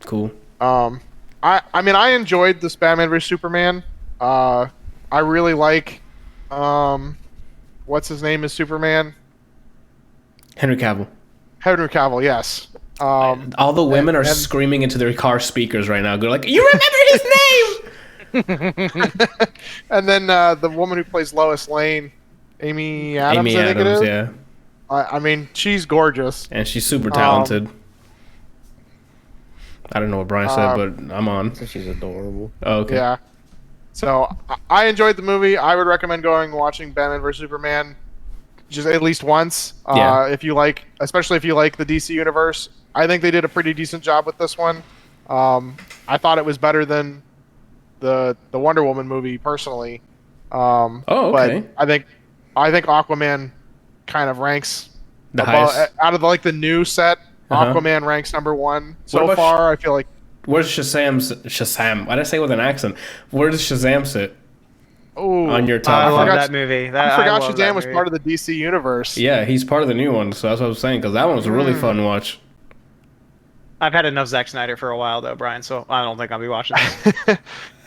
Cool.
I mean, I enjoyed this Batman vs Superman. I really like, what's his name is Superman?
Henry Cavill.
Henry Cavill, yes.
All the women are screaming into their car speakers right now. They're like, you remember his name?
And then the woman who plays Lois Lane, Amy Adams, I think it is.
Yeah.
I mean, she's gorgeous.
And she's super talented. I don't know what Brian said, but I'm on.
So she's adorable.
Oh, okay.
Yeah. So I enjoyed the movie. I would recommend going and watching Batman vs Superman just at least once. If you like, especially if you like the DC universe. I think they did a pretty decent job with this one. I thought it was better than the Wonder Woman movie personally.
Okay.
But I think Aquaman kind of ranks
the
above,
highest
out of like the new set. Aquaman ranks number one so far. I feel like.
Where's Shazam? Why did I say it with an accent? Where does Shazam sit?
Oh,
on your top.
I love that movie.
I forgot Shazam was part of the DC universe.
Yeah, he's part of the new one, so that's what I was saying, because that one was a really fun watch.
I've had enough Zack Snyder for a while though, Brian, so I don't think I'll be watching this.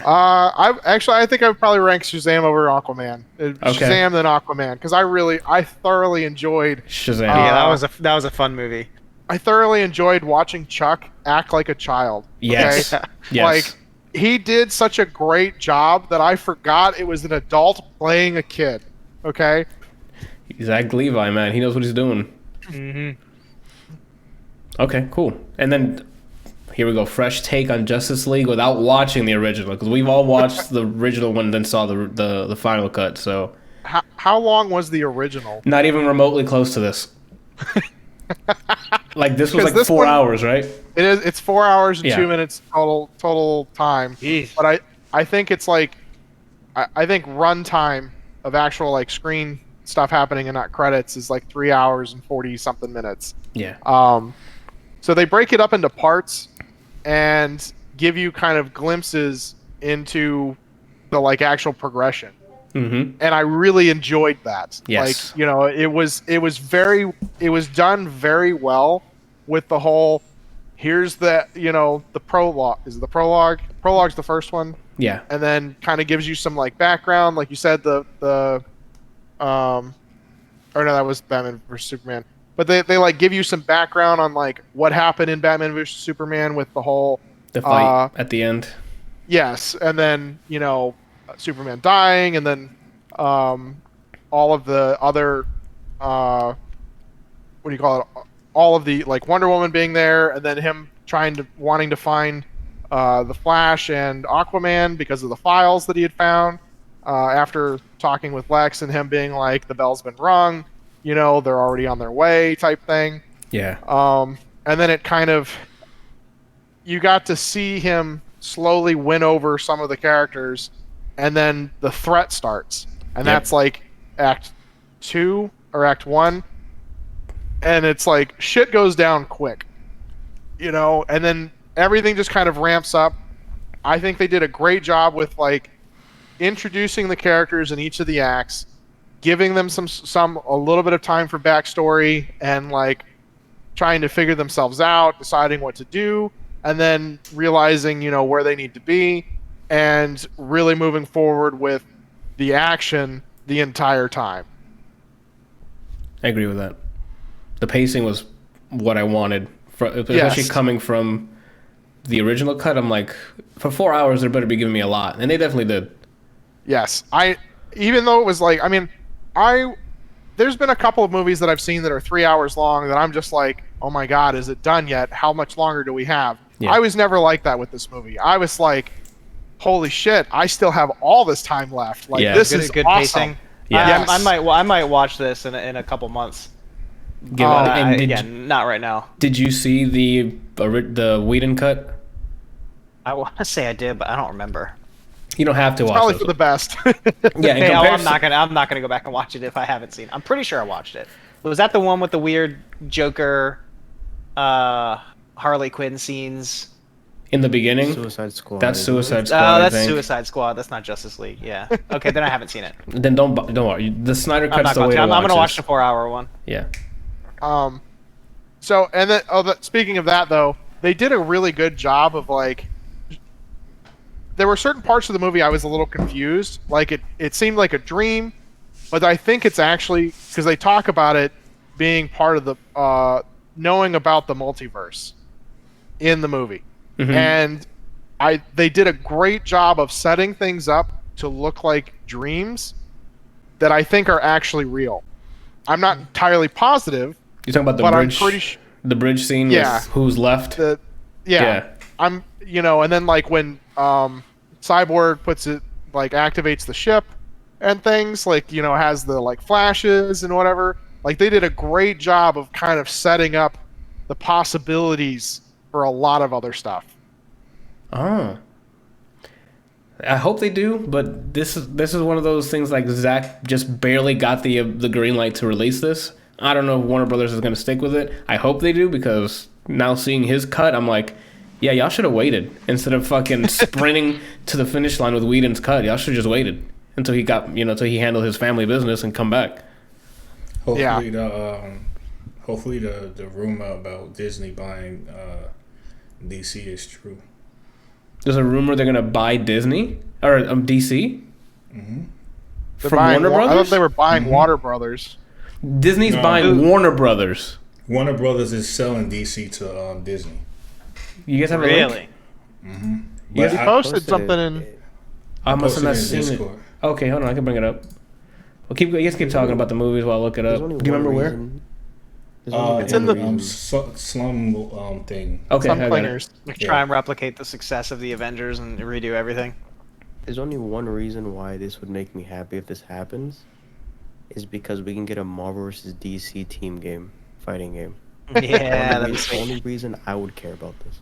I think I would probably rank Shazam over Aquaman. Shazam then Aquaman, because I thoroughly enjoyed
Shazam.
Yeah, that was a fun movie.
I thoroughly enjoyed watching Chuck act like a child.
Yes.
Okay?
Yes.
Like, he did such a great job that I forgot it was an adult playing a kid. Okay?
Zach Levi, man. He knows what he's doing.
Mm-hmm.
Okay, cool. And then, here we go. Fresh take on Justice League without watching the original, because we've all watched the original one and then saw the final cut, so...
How long was the original?
Not even remotely close to this. Like, this was like 4 hours, right?
It is. It's 4 hours and 2 minutes total time.
Jeez.
But I think it's like, I think run time of actual like screen stuff happening and not credits is like 3 hours and 40 something minutes.
Yeah.
So they break it up into parts and give you kind of glimpses into the like actual progression.
Mm-hmm.
And I really enjoyed that.
Yes.
Like, you know, it was done very well with the whole, here's the, you know, the prologue. Is it the prologue? Prologue's the first one.
Yeah.
And then kind of gives you some like background, like you said, or no, that was Batman vs Superman. but they like give you some background on like what happened in Batman vs Superman with the whole
The fight at the end.
yes, and then Superman dying, and then all of the other what do you call it? All of the like Wonder Woman being there, and then him wanting to find the Flash and Aquaman because of the files that he had found after talking with Lex, and him being like, the bell's been rung, they're already on their way type thing.
Yeah.
And then it kind of, you got to see him slowly win over some of the characters, and then the threat starts, and that's like Act 2 or Act 1, and it's like shit goes down quick, and then everything just kind of ramps up. I think they did a great job with like introducing the characters in each of the acts, giving them a little bit of time for backstory, and like trying to figure themselves out, deciding what to do, and then realizing where they need to be, and really moving forward with the action the entire time.
I agree with that. The pacing was what I wanted, especially coming from the original cut. I'm like, for 4 hours, they better be giving me a lot, and they definitely did.
Yes, even though it was like, there's been a couple of movies that I've seen that are 3 hours long that I'm just like, oh my god, is it done yet? How much longer do we have? Yeah. I was never like that with this movie. I was like, holy shit, I still have all this time left. Like, this is
good
awesome.
Pacing. Yeah, I might watch this in a couple months. Not right now.
Did you see the Whedon cut?
I want to say I did, but I don't remember.
You don't have to watch it.
Probably for the best.
Yeah,
I'm not gonna go back and watch it if I haven't seen it. I'm pretty sure I watched it. Was that the one with the weird Joker, Harley Quinn scenes?
In the beginning?
Suicide Squad.
That's Suicide Squad.
Oh, that's Suicide Squad. That's not Justice League. Yeah. Okay, then I haven't seen it.
Then don't worry. The Snyder Cut's the way to watch
I'm gonna watch
this.
the 4-hour one.
Yeah.
So, and then, speaking of that though, they did a really good job of like, there were certain parts of the movie I was a little confused. Like it seemed like a dream, but I think it's actually, because they talk about it being part of the knowing about the multiverse in the movie. Mm-hmm. And they did a great job of setting things up to look like dreams that I think are actually real. I'm not entirely positive.
You're talking about the bridge, the bridge scene with who's left? I'm, and then like when Cyborg puts it, like activates the ship and things, like, has the like flashes and whatever. Like, they did a great job of kind of setting up the possibilities for a lot of other stuff. Oh. I hope they do, but this is one of those things like Zach just barely got the green light to release this. I don't know if Warner Brothers is going to stick with it. I hope they do, because now seeing his cut, I'm like, yeah, y'all should have waited instead of fucking sprinting to the finish line with Whedon's cut. Y'all should have just waited until he got, until he handled his family business and come back.
Hopefully the rumor about Disney buying DC is true.
There's a rumor they're gonna buy Disney or DC.
Mm-hmm.
From Warner Brothers.
I thought they were buying Warner Brothers.
Disney's buying Warner Brothers.
Warner Brothers is selling DC to Disney.
You guys have a link?
Mm-hmm.
You guys posted something in.
I must have not seen it. Okay, hold on, I can bring it up. Well, you guys keep talking about the movies while I look it up. Do you remember where?
It's in the
slum thing.
Okay,
Slum Clingers.
Try and replicate the success of the Avengers and redo everything.
There's only one reason why this would make me happy if this happens, is because we can get a Marvel vs. DC team game, fighting game.
Yeah,
that's the only reason I would care about this.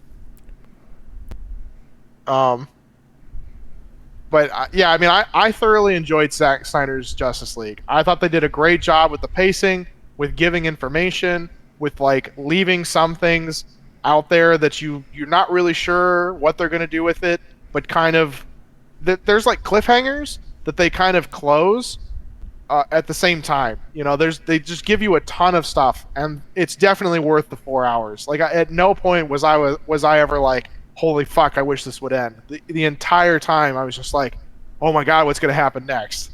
But yeah, I mean, I thoroughly enjoyed Zack Snyder's Justice League. I thought they did a great job with the pacing, with giving information, with like leaving some things out there that you're not really sure what they're going to do with it, but kind of there's like cliffhangers that they kind of close at the same time. They just give you a ton of stuff, and it's definitely worth the 4 hours. Like, at no point was I ever like, holy fuck, I wish this would end. The entire time I was just like, oh my god, what's going to happen next?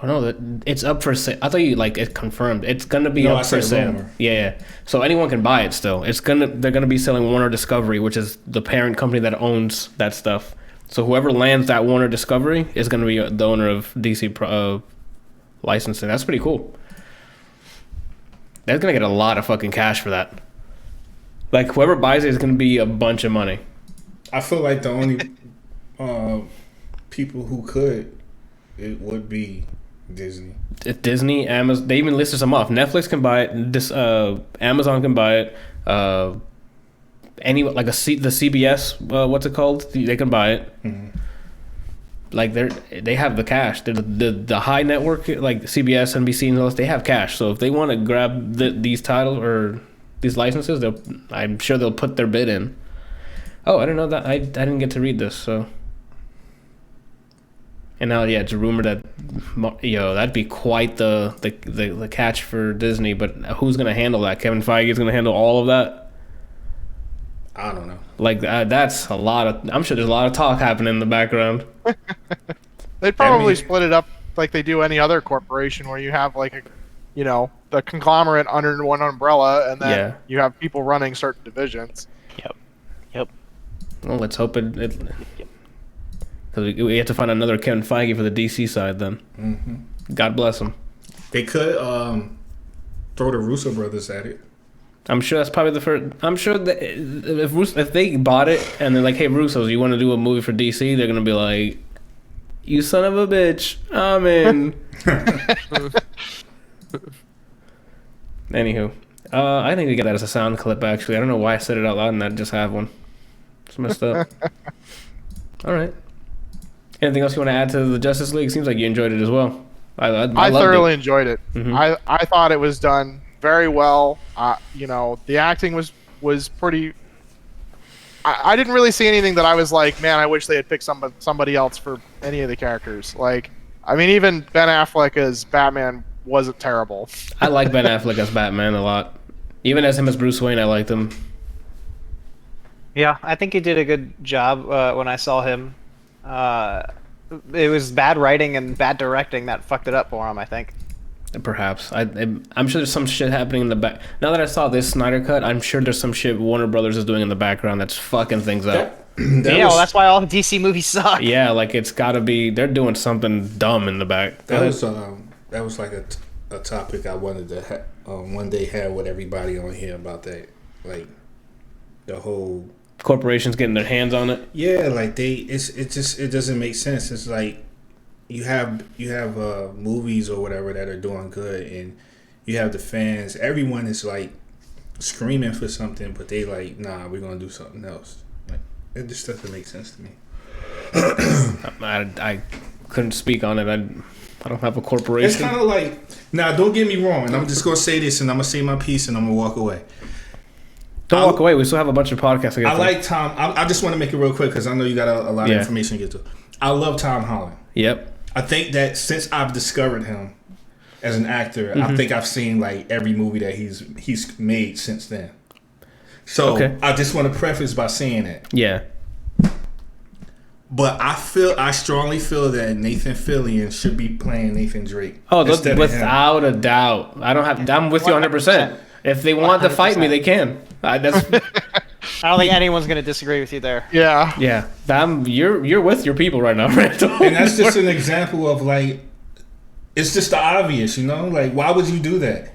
Oh no, that it's up for sale. I thought you like it confirmed. It's gonna be
No, I
up for
said
sale.
rumor.
Yeah. So anyone can buy it still. They're gonna be selling Warner Discovery, which is the parent company that owns that stuff. So whoever lands that Warner Discovery is gonna be the owner of DC licensing. That's pretty cool. They're gonna get a lot of fucking cash for that. Like whoever buys it is gonna be a bunch of money.
I feel like the only people who could, it would be Disney.
Disney, Amazon, they even listed some off. Netflix can buy it. Amazon can buy it. The CBS, what's it called? They can buy it.
Mm-hmm.
Like they have the cash. The high network like CBS, NBC, and all this, they have cash. So if they want to grab these titles or these licenses, I'm sure they'll put their bid in. Oh, I didn't know that. I didn't get to read this. So. And now, yeah, it's rumored that, that'd be quite the catch for Disney. But who's gonna handle that? Kevin Feige is gonna handle all of that.
I don't know.
Like that's a lot of. I'm sure there's a lot of talk happening in the background.
They'd probably split it up like they do any other corporation, where you have like the conglomerate under one umbrella, and then you have people running certain divisions.
Yep.
Well, let's hope it because we have to find another Kevin Feige for the DC side then.
Mm-hmm.
God bless him.
They could throw the Russo brothers at it.
I'm sure that's probably the first. I'm sure that if they bought it and they're like, "Hey, Russos, you want to do a movie for DC?" They're gonna be like, "You son of a bitch, I'm in." Anywho, I need to get that as a sound clip. Actually, I don't know why I said it out loud and I just have one. It's messed up. All right. Anything else you want to add to the Justice League? Seems like you enjoyed it as well.
I thoroughly enjoyed it.
Mm-hmm.
I thought it was done very well. The acting was pretty. I didn't really see anything that I was like, man, I wish they had picked somebody else for any of the characters. Like, I mean, even Ben Affleck as Batman wasn't terrible.
I like Ben Affleck as Batman a lot. Even as him as Bruce Wayne, I liked him.
Yeah, I think he did a good job when I saw him. It was bad writing and bad directing that fucked it up for him, I think.
Perhaps. I'm sure there's some shit happening in the back. Now that I saw this Snyder Cut, I'm sure there's some shit Warner Brothers is doing in the background that's fucking things up.
Well, that's why all the DC movies suck.
Yeah, like it's gotta be, they're doing something dumb in the back.
That was like a topic I wanted to one day have with everybody on here about that, like the whole
corporations getting their hands on it.
Yeah, like it doesn't make sense. It's like you have movies or whatever that are doing good, and you have the fans. Everyone is like screaming for something, but they like, nah, we're gonna do something else. Like it just doesn't make sense to me.
I couldn't speak on it. I don't have a corporation.
It's kind of like, now don't get me wrong, and I'm just gonna say this, and I'm gonna say my piece, and I'm gonna walk away.
Don't walk away. We still have a bunch of podcasts to get
I
to.
like Tom. I just want to make it real quick because I know you got a lot of information to get to. I love Tom Holland.
Yep.
I think that since I've discovered him as an actor, I think I've seen like every movie that he's made since then. So I just want to preface by saying that.
Yeah.
But I strongly feel that Nathan Fillion should be playing Nathan Drake.
Oh, without a doubt. I'm with you 100%. If they want 100%. To fight me, they can.
I don't think anyone's going to disagree with you there.
Yeah.
Yeah. You're with your people right now, Randall.
And that's just an example of like, it's just the obvious, you know? Like, why would you do that?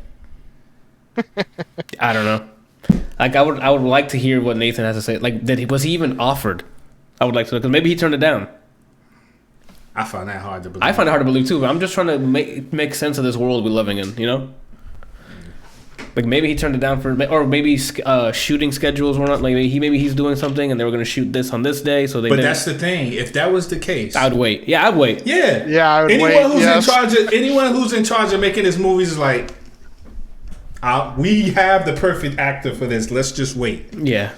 I don't know. Like, I would like to hear what Nathan has to say. Like, was he even offered? I would like to know, because maybe he turned it down.
I find that hard to believe.
I find it hard to believe too, but I'm just trying to make sense of this world we're living in, you know? Like maybe he turned it down or maybe shooting schedules were not like maybe he's doing something and they were going to shoot this on this day, so they.
But that's the thing. If that was the case,
I'd wait. Yeah, I'd wait.
Yeah,
I would wait.
Anyone who's in charge of making this movies is like, we have the perfect actor for this. Let's just wait.
Yeah.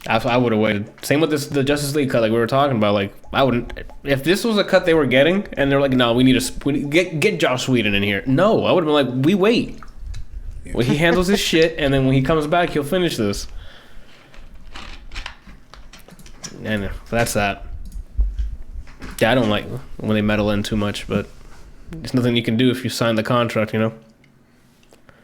I would have waited. Same with the Justice League cut, like we were talking about. Like I wouldn't, if this was a cut they were getting, and they're like, "No, we need to get Joss Whedon in here." No, I would have been like, "We wait. When he handles his shit, and then when he comes back, he'll finish this." And that's that. Yeah, I don't like when they meddle in too much, but there's nothing you can do if you sign the contract, you know?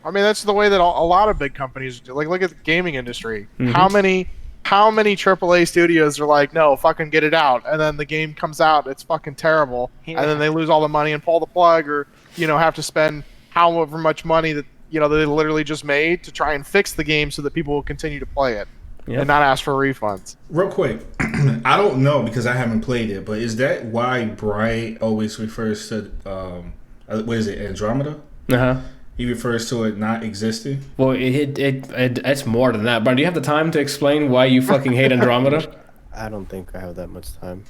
I mean, that's the way that a lot of big companies do. Like, look at the gaming industry.
Mhm.
How many AAA studios are like, no, fucking get it out, and then the game comes out, it's fucking terrible,
Yeah.
and then they lose all the money and pull the plug, or have to spend however much money that they literally just made to try and fix the game so that people will continue to play it
Yep.
and not ask for refunds.
Real quick, I don't know because I haven't played it, but is that why Brian always refers to what is it, Andromeda?
Uh-huh.
He refers to it not existing.
Well, it's more than that. Brian, do you have the time to explain why you fucking hate Andromeda?
I don't think I have that much time.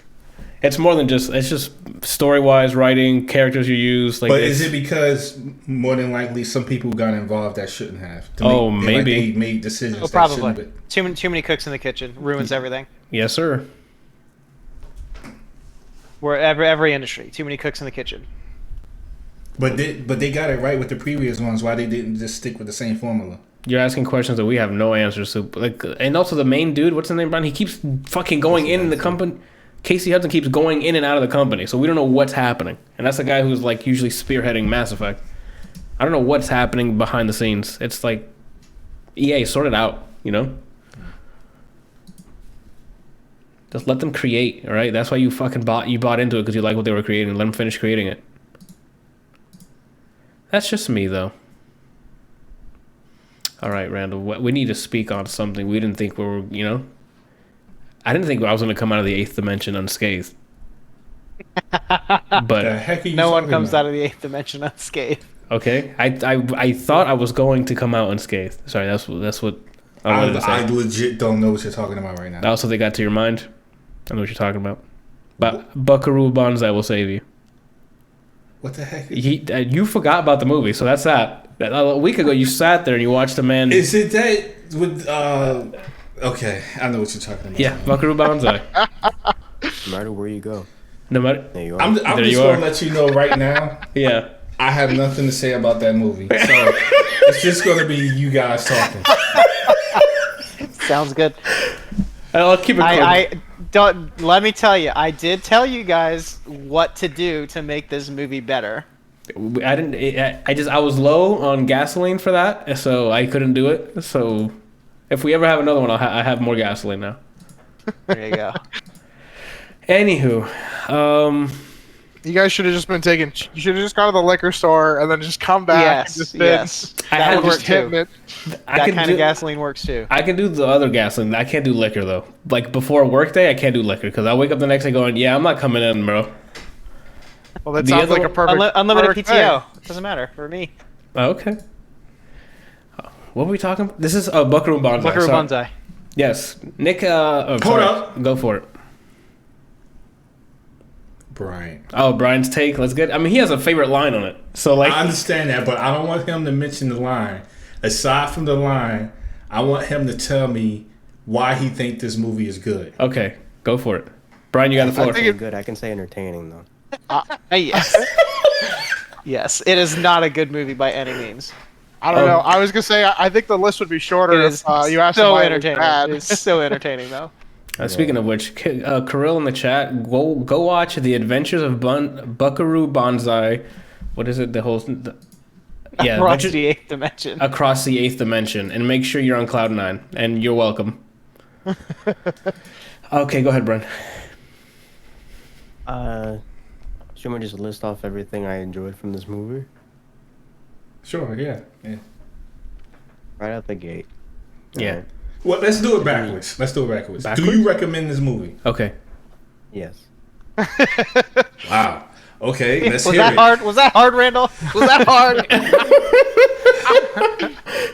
It's more than just. It's just story-wise, writing, characters you use. Like,
But is it because more than likely some people got involved that shouldn't have?
Maybe.
They made decisions.
Oh,
that
probably.
shouldn't have.
Too many cooks in the kitchen ruins everything.
Yes, sir.
Where every industry, too many cooks in the kitchen.
But they got it right with the previous ones. Why they didn't just stick with the same formula?
You're asking questions that we have no answers to. Like, and also the main dude, what's his name, Brian? He keeps fucking going in the company. Casey Hudson keeps going in and out of the company, so we don't know what's happening. And that's the guy who's like usually spearheading Mass Effect. I don't know what's happening behind the scenes. It's like EA, sort it out, you know? Just let them create, all right? That's why you fucking bought into it, because you like what they were creating. Let them finish creating it. That's just me, though. All right, Randall, we need to speak on something we didn't think we were, I didn't think I was going to come out of the 8th dimension unscathed.
The
But,
heck are you
No one
talking
comes
about?
out of the 8th dimension unscathed.
okay, I thought I was going to come out unscathed. Sorry, that's what I wanted to say.
I legit don't know what you're talking about right now.
Also, they got to your mind. I know what you're talking about. But Buckaroo Banzai will save you.
What the heck?
You forgot about the movie, so that's that. A week ago, you sat there and you watched a man.
Is it that with Okay, I know what you're talking about.
Yeah, Buckaroo Banzai.
No matter where you go,
No matter.
there you are.
I'm
There
just
you
gonna
are.
let you know right now.
Yeah.
I have nothing to say about that movie, so it's just gonna be you guys talking.
Sounds good.
I'll keep it quick.
I don't. Let me tell you, I did tell you guys what to do to make this movie better.
I didn't. I was low on gasoline for that, so I couldn't do it. So, if we ever have another one, I have more gasoline now.
There you go.
Anywho,
You guys should have just been taking. You should have just gone to the liquor store and then just come back.
Yes,
and just
yes.
I
That
had
would
just
work
hitting
too.
it.
I
That
can
kind
do,
of gasoline works too.
I can do the other gasoline. I can't do liquor though. Like before work day, I can't do liquor because I wake up the next day going, "Yeah, I'm not coming in, bro."
Well, that
The
sounds
other
like a
one-
perfect.
Unlimited
perfect
PTO.
thing.
Doesn't matter for me.
Oh, okay. What were we talking about? This is Buckaroo Banzai.
Buckaroo
sorry.
Banzai.
Yes, Nick.
Hold
sorry.
up.
Go for it.
Brian,
Oh, Brian's take. Let's get. I mean, he has a favorite line on it. So like,
I understand that, but I don't want him to mention the line. Aside from the line, I want him to tell me why he think this movie is good.
okay, go for it. Brian, you got the floor.
think
Good. I can say entertaining though.
Yes. Yes, it is not a good movie by any means.
I don't know. I was gonna say I think the list would be shorter
It
if
is
you asked
so
why it was
entertaining.
bad.
It's so entertaining though.
Speaking of which, Kirill in the chat, go watch The Adventures of Buckaroo Banzai. What is it?
Across
Adventures-
the 8th dimension.
Across the 8th dimension, and make sure you're on cloud 9, and you're welcome. Okay, go ahead, Brian.
Should we just list off everything I enjoyed from this movie
Sure, yeah.
right out the gate?
Yeah.
Alright.
Well, let's do it backwards. Do
Backwards?
you recommend this movie?
Okay.
Yes.
Wow. Okay, let's
Was
hear
that
it.
hard? Was that hard, Randall? Was that hard?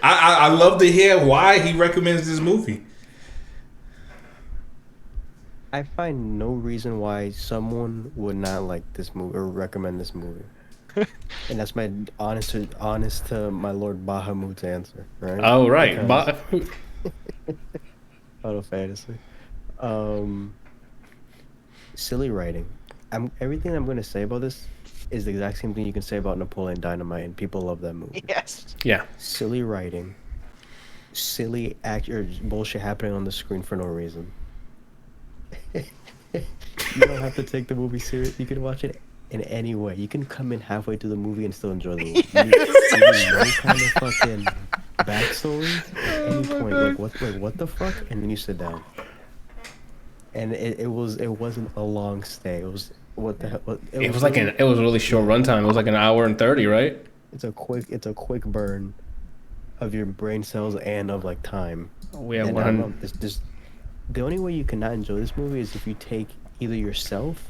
I love to hear why he recommends this movie.
I find no reason why someone would not like this movie or recommend this movie. And that's my honest to my Lord Bahamut's answer, right?
Oh, right.
Because- Final Fantasy. Silly writing. Everything I'm going to say about this is the exact same thing you can say about Napoleon Dynamite, and people love that movie.
Yes.
Yeah.
Silly writing, silly bullshit happening on the screen for no reason. You don't have to take the movie serious. You can watch it in any way. You can come in halfway through the movie and still enjoy the movie. You no kind of fucking backstory at any point. What the fuck? And then you sit down. And it wasn't a long stay. It was what the hell?
It was a really short runtime. It was like an hour and 30, right?
It's a quick burn of your brain cells and of like time.
We have
And
one.
the only way you cannot enjoy this movie is if you take either yourself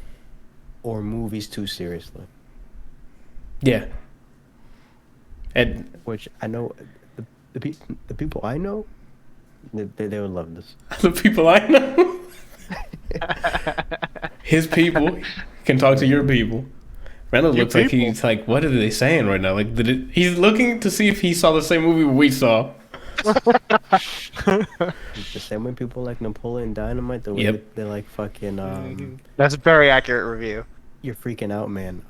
or movies too seriously.
Yeah. And
Which I know the people I know, they would love this.
the people I know, his people can talk to your people. Randall looks like
people.
he's like, what are they saying right now? Like, he's looking to see if he saw the same movie we saw.
The same way people like Napoleon Dynamite, the way
Yep.
they like fucking
That's a very accurate review.
you're freaking out, man.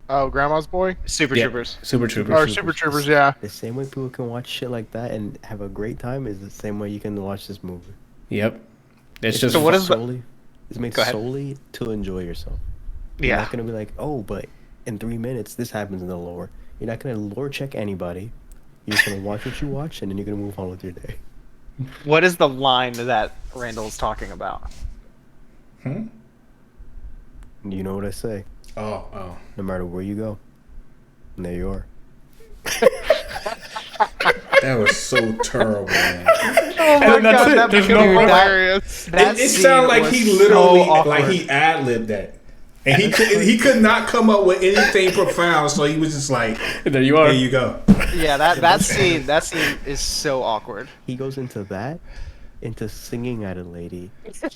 Oh, Grandma's Boy?
Super
Yeah.
Troopers.
Super
Or
Troopers.
Super Troopers, yeah.
The same way people can watch shit like that and have a great time is the same way you can watch this movie.
Yep. It's just
So what is the-
solely? It's made
Go ahead.
solely to enjoy yourself. You're
Yeah.
not gonna be like, oh, but in 3 minutes this happens in the lore. You're not gonna lore check anybody. You're just gonna watch what you watch and then you're gonna move on with your day.
What is the line that Randall's talking about?
You know what I say?
Oh.
No matter where you go, and there you are.
That was so terrible, man.
Oh my
And that's
god,
it.
that
There's
became
no-
hilarious.
That
It
scene
sounded like
was
he
so
literally,
awkward.
like he ad-libbed that. And he could not come up with anything profound, so he was just like,
there you are.
there you go.
Yeah, that scene is so awkward.
He goes into that, into singing at a lady,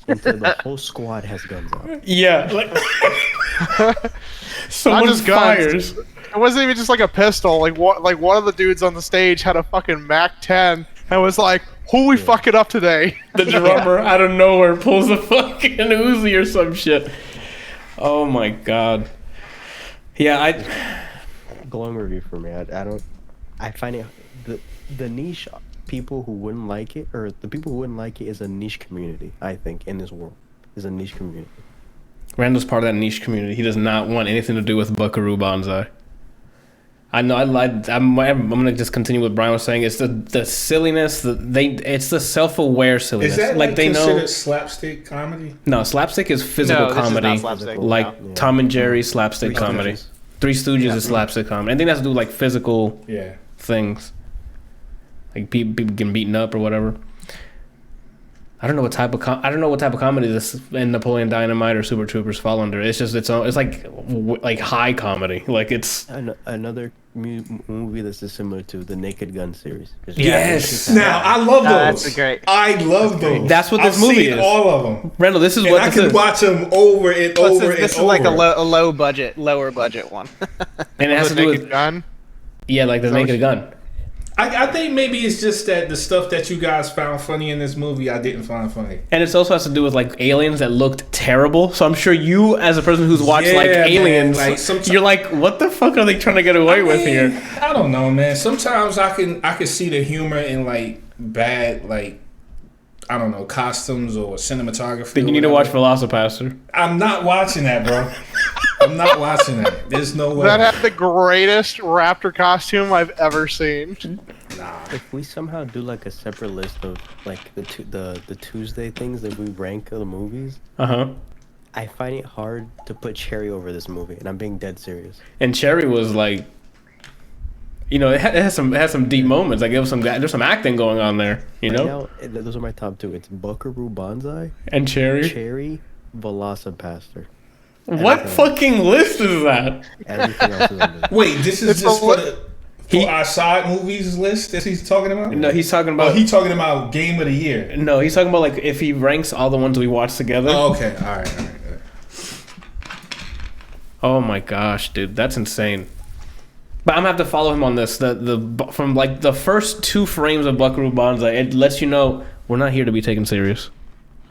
into the whole squad has guns out.
Yeah. Like, someone
just guns.
fires.
It wasn't even just like a pistol. Like one of the dudes on the stage had a fucking Mac-10 and was like, "Who we fucking up today?"
The drummer out of nowhere pulls a fucking Uzi or some shit. Oh my god. Yeah,
Glowing review for me. I find it the niche people who wouldn't like it, or the people who wouldn't like it, is a niche community. I think in this world is a niche community.
Randall's part of that niche community. He does not want anything to do with Buckaroo Banzai. I know. I'm gonna just continue what Brian was saying. It's the silliness. It's the self-aware silliness.
Is that
like
like
they
considered
know?
slapstick comedy?
No, slapstick is physical
No, this is
comedy.
not slapstick.
Like
No.
Tom and Jerry slapstick
Three
comedy.
Stooges.
Three Stooges is slapstick comedy. Anything that has to do with like physical
Yeah.
things, like people getting beaten up or whatever. I don't know what type of comedy this in Napoleon Dynamite or Super Troopers fall under. It's just its own. It's like high comedy. Like it's
Another movie that's similar to the Naked Gun series.
Yes.
Now I love those.
That's great.
I love those.
That's what this
I've
movie
seen
is.
all of them.
Randall. This is
And
what
I
this
can
is,
watch them over and over and
This is
over.
like a lower budget one.
and it has
The
to do
Naked
with
Gun.
like the
that what
Naked
you-
Gun.
I think maybe it's just that the stuff that you guys found funny in this movie, I didn't find funny.
And it also has to do with like aliens that looked terrible. So I'm sure you, as a person who's watched like
Yeah, man,
aliens,
like, someti-
you're like, what the fuck are they trying to get away with here?
I don't know, man. Sometimes I can see the humor in like bad, like, I don't know, costumes or cinematography.
Then
or
you need to watch
whatever.
Velocipaster.
I'm not watching that, bro. I'm not watching that. There's no way.
That had the greatest raptor costume I've ever seen.
If we somehow do like a separate list of like the Tuesday things that we rank of the movies, I find it hard to put Cherry over this movie, and I'm being dead serious.
And Cherry was like, it has some deep moments. Like there's some acting going on there, you
Right
know.
now, those are my top two. It's Buckaroo Banzai,
And Cherry.
Cherry, Velocipaster.
What fucking list is that?
Everything else is on this.
Wait, this is
It's
just
a
for our side movies list that he's talking about?
No, he's talking
Oh,
about.
he's talking about game of the year.
No, he's talking about like if he ranks all the ones we watched together.
Oh, okay, all right.
Oh my gosh, dude, that's insane. But I'm gonna have to follow him on this. From like the first 2 frames of Buckaroo Banzai, it lets you know we're not here to be taken serious.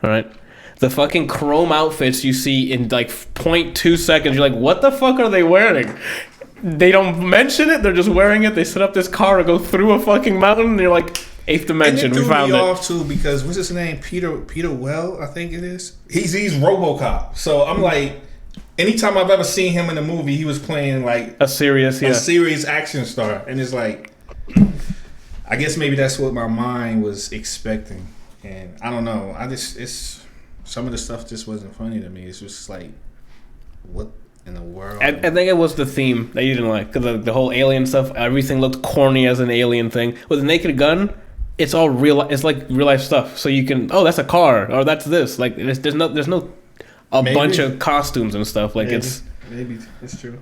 All right. The fucking chrome outfits you see in like 0.2 seconds, you're like, what the fuck are they wearing? They don't mention it. They're just wearing it. They set up this car to go through a fucking mountain. And you're like, Eighth Dimension.
And it
We
threw
found
me
it.
off too because what's his name? Peter Well, I think it is. He's RoboCop. So I'm like, anytime I've ever seen him in a movie, he was playing like
A serious
action star, and it's like, I guess maybe that's what my mind was expecting, and I don't know. It's some of the stuff just wasn't funny to me. It's just like, what in the world?
I think it was the theme that you didn't like, because the whole alien stuff. Everything looked corny as an alien thing. With a Naked Gun, it's all real. It's like real life stuff. So you can, oh, that's a car, or that's this. Like there's no bunch of costumes and stuff. Like
maybe it's true.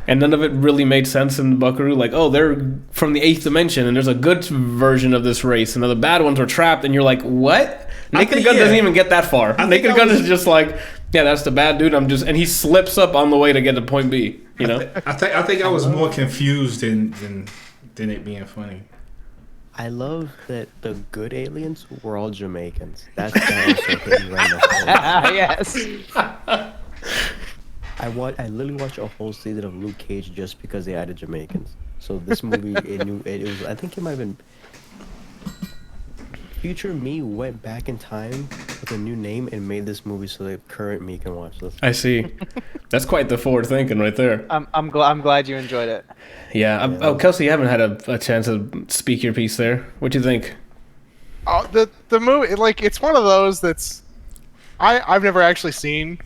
And none of it really made sense in Buckaroo. Like, oh, they're from the Eighth Dimension, and there's a good version of this race, and the bad ones were trapped. And you're like, what? Naked Gun doesn't even get that far. Naked Gun is just like, yeah, that's the bad dude. And he slips up on the way to get to point B. You know.
I think I was more confused than it being funny.
I love that the good aliens were all Jamaicans. That's also hitting right in the heart.
Yes.
I literally watched a whole season of Luke Cage just because they added Jamaicans. So this movie, it was. I think it might have been. Future me went back in time with a new name and made this movie so that current me can watch this.
I see. That's quite the forward thinking right there.
I'm glad you enjoyed it.
Yeah. Oh, Kelsey, you haven't had a chance to speak your piece there. What do you think?
The movie, like, it's one of those that's I've never actually seen.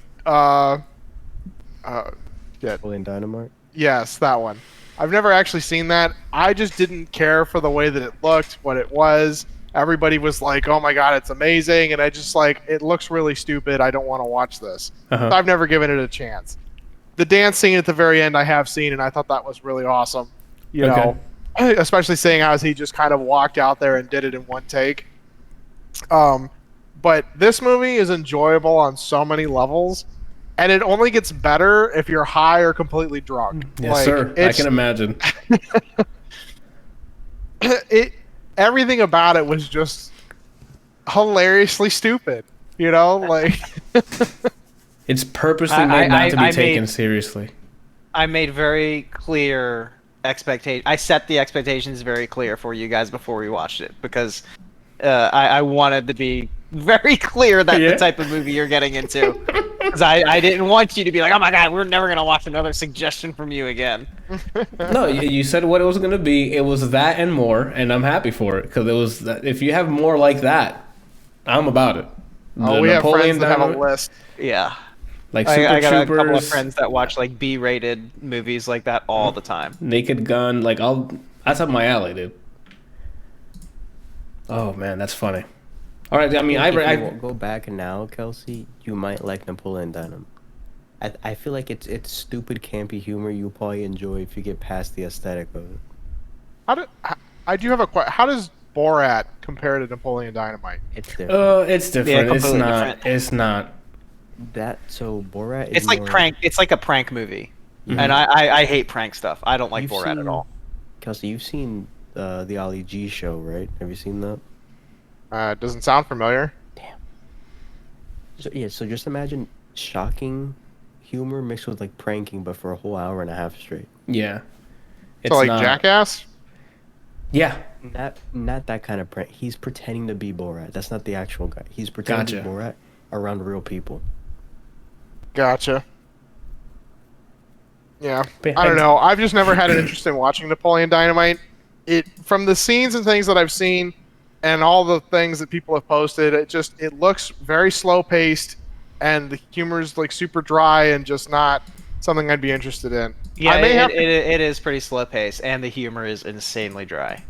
Napoleon Dynamite.
Yes, that one. I've never actually seen that. I just didn't care for the way that it looked, what it was. Everybody was like, "Oh my god, it's amazing," and I just like, it looks really stupid. I don't want to watch this.
Uh-huh.
So I've never given it a chance. The dance scene at the very end, I have seen, and I thought that was really awesome. You know, especially seeing how he just kind of walked out there and did it in one take. But this movie is enjoyable on so many levels, and it only gets better if you're high or completely drunk.
Yes, sir. I can imagine.
Everything about it was just hilariously stupid. You know, like
It's purposely made not to be taken seriously.
I made very clear expectations. I set the expectations very clear for you guys before we watched it because I wanted to be very clear that the type of movie you're getting into. Because I didn't want you to be like, oh my god, we're never going to watch another suggestion from you again.
No, you said what it was going to be. It was that and more, and I'm happy for it. Because it was that, if you have more like that, I'm about it.
We have friends that have a list.
Yeah.
Like Super
I got
Troopers,
a couple of friends that watch like B-rated movies like that all the time.
Naked Gun, like that's up my alley, dude. Oh man, that's funny. All right, I mean,
If
I
you go back now, Kelsey, you might like Napoleon Dynamite. I feel like it's stupid, campy humor you probably enjoy if you get past the aesthetic of it.
I do have a question. How does Borat compare to Napoleon Dynamite?
It's different.
it's different. It's
completely
not.
different.
It's not.
So Borat is
It's like
more-
prank. It's like a prank movie, and I hate prank stuff. I don't like
You've
Borat at
seen-
all.
Kelsey, you've seen the Ali G show, right? Have you seen that?
It doesn't sound familiar.
So just imagine shocking humor mixed with like pranking, but for a whole hour and a half straight.
Yeah. It's
So like
not.
Jackass?
Yeah.
Not that kind of prank. He's pretending to be Borat. That's not the actual guy. He's pretending to be Borat around real people.
Gotcha. Yeah.
But
I don't know. I've just never had an interest in watching Napoleon Dynamite. From the scenes and things that I've seen and all the things that people have posted, it looks very slow paced and the humor's like super dry and just not something I'd be interested in.
Yeah, it is pretty slow paced, and the humor is insanely dry.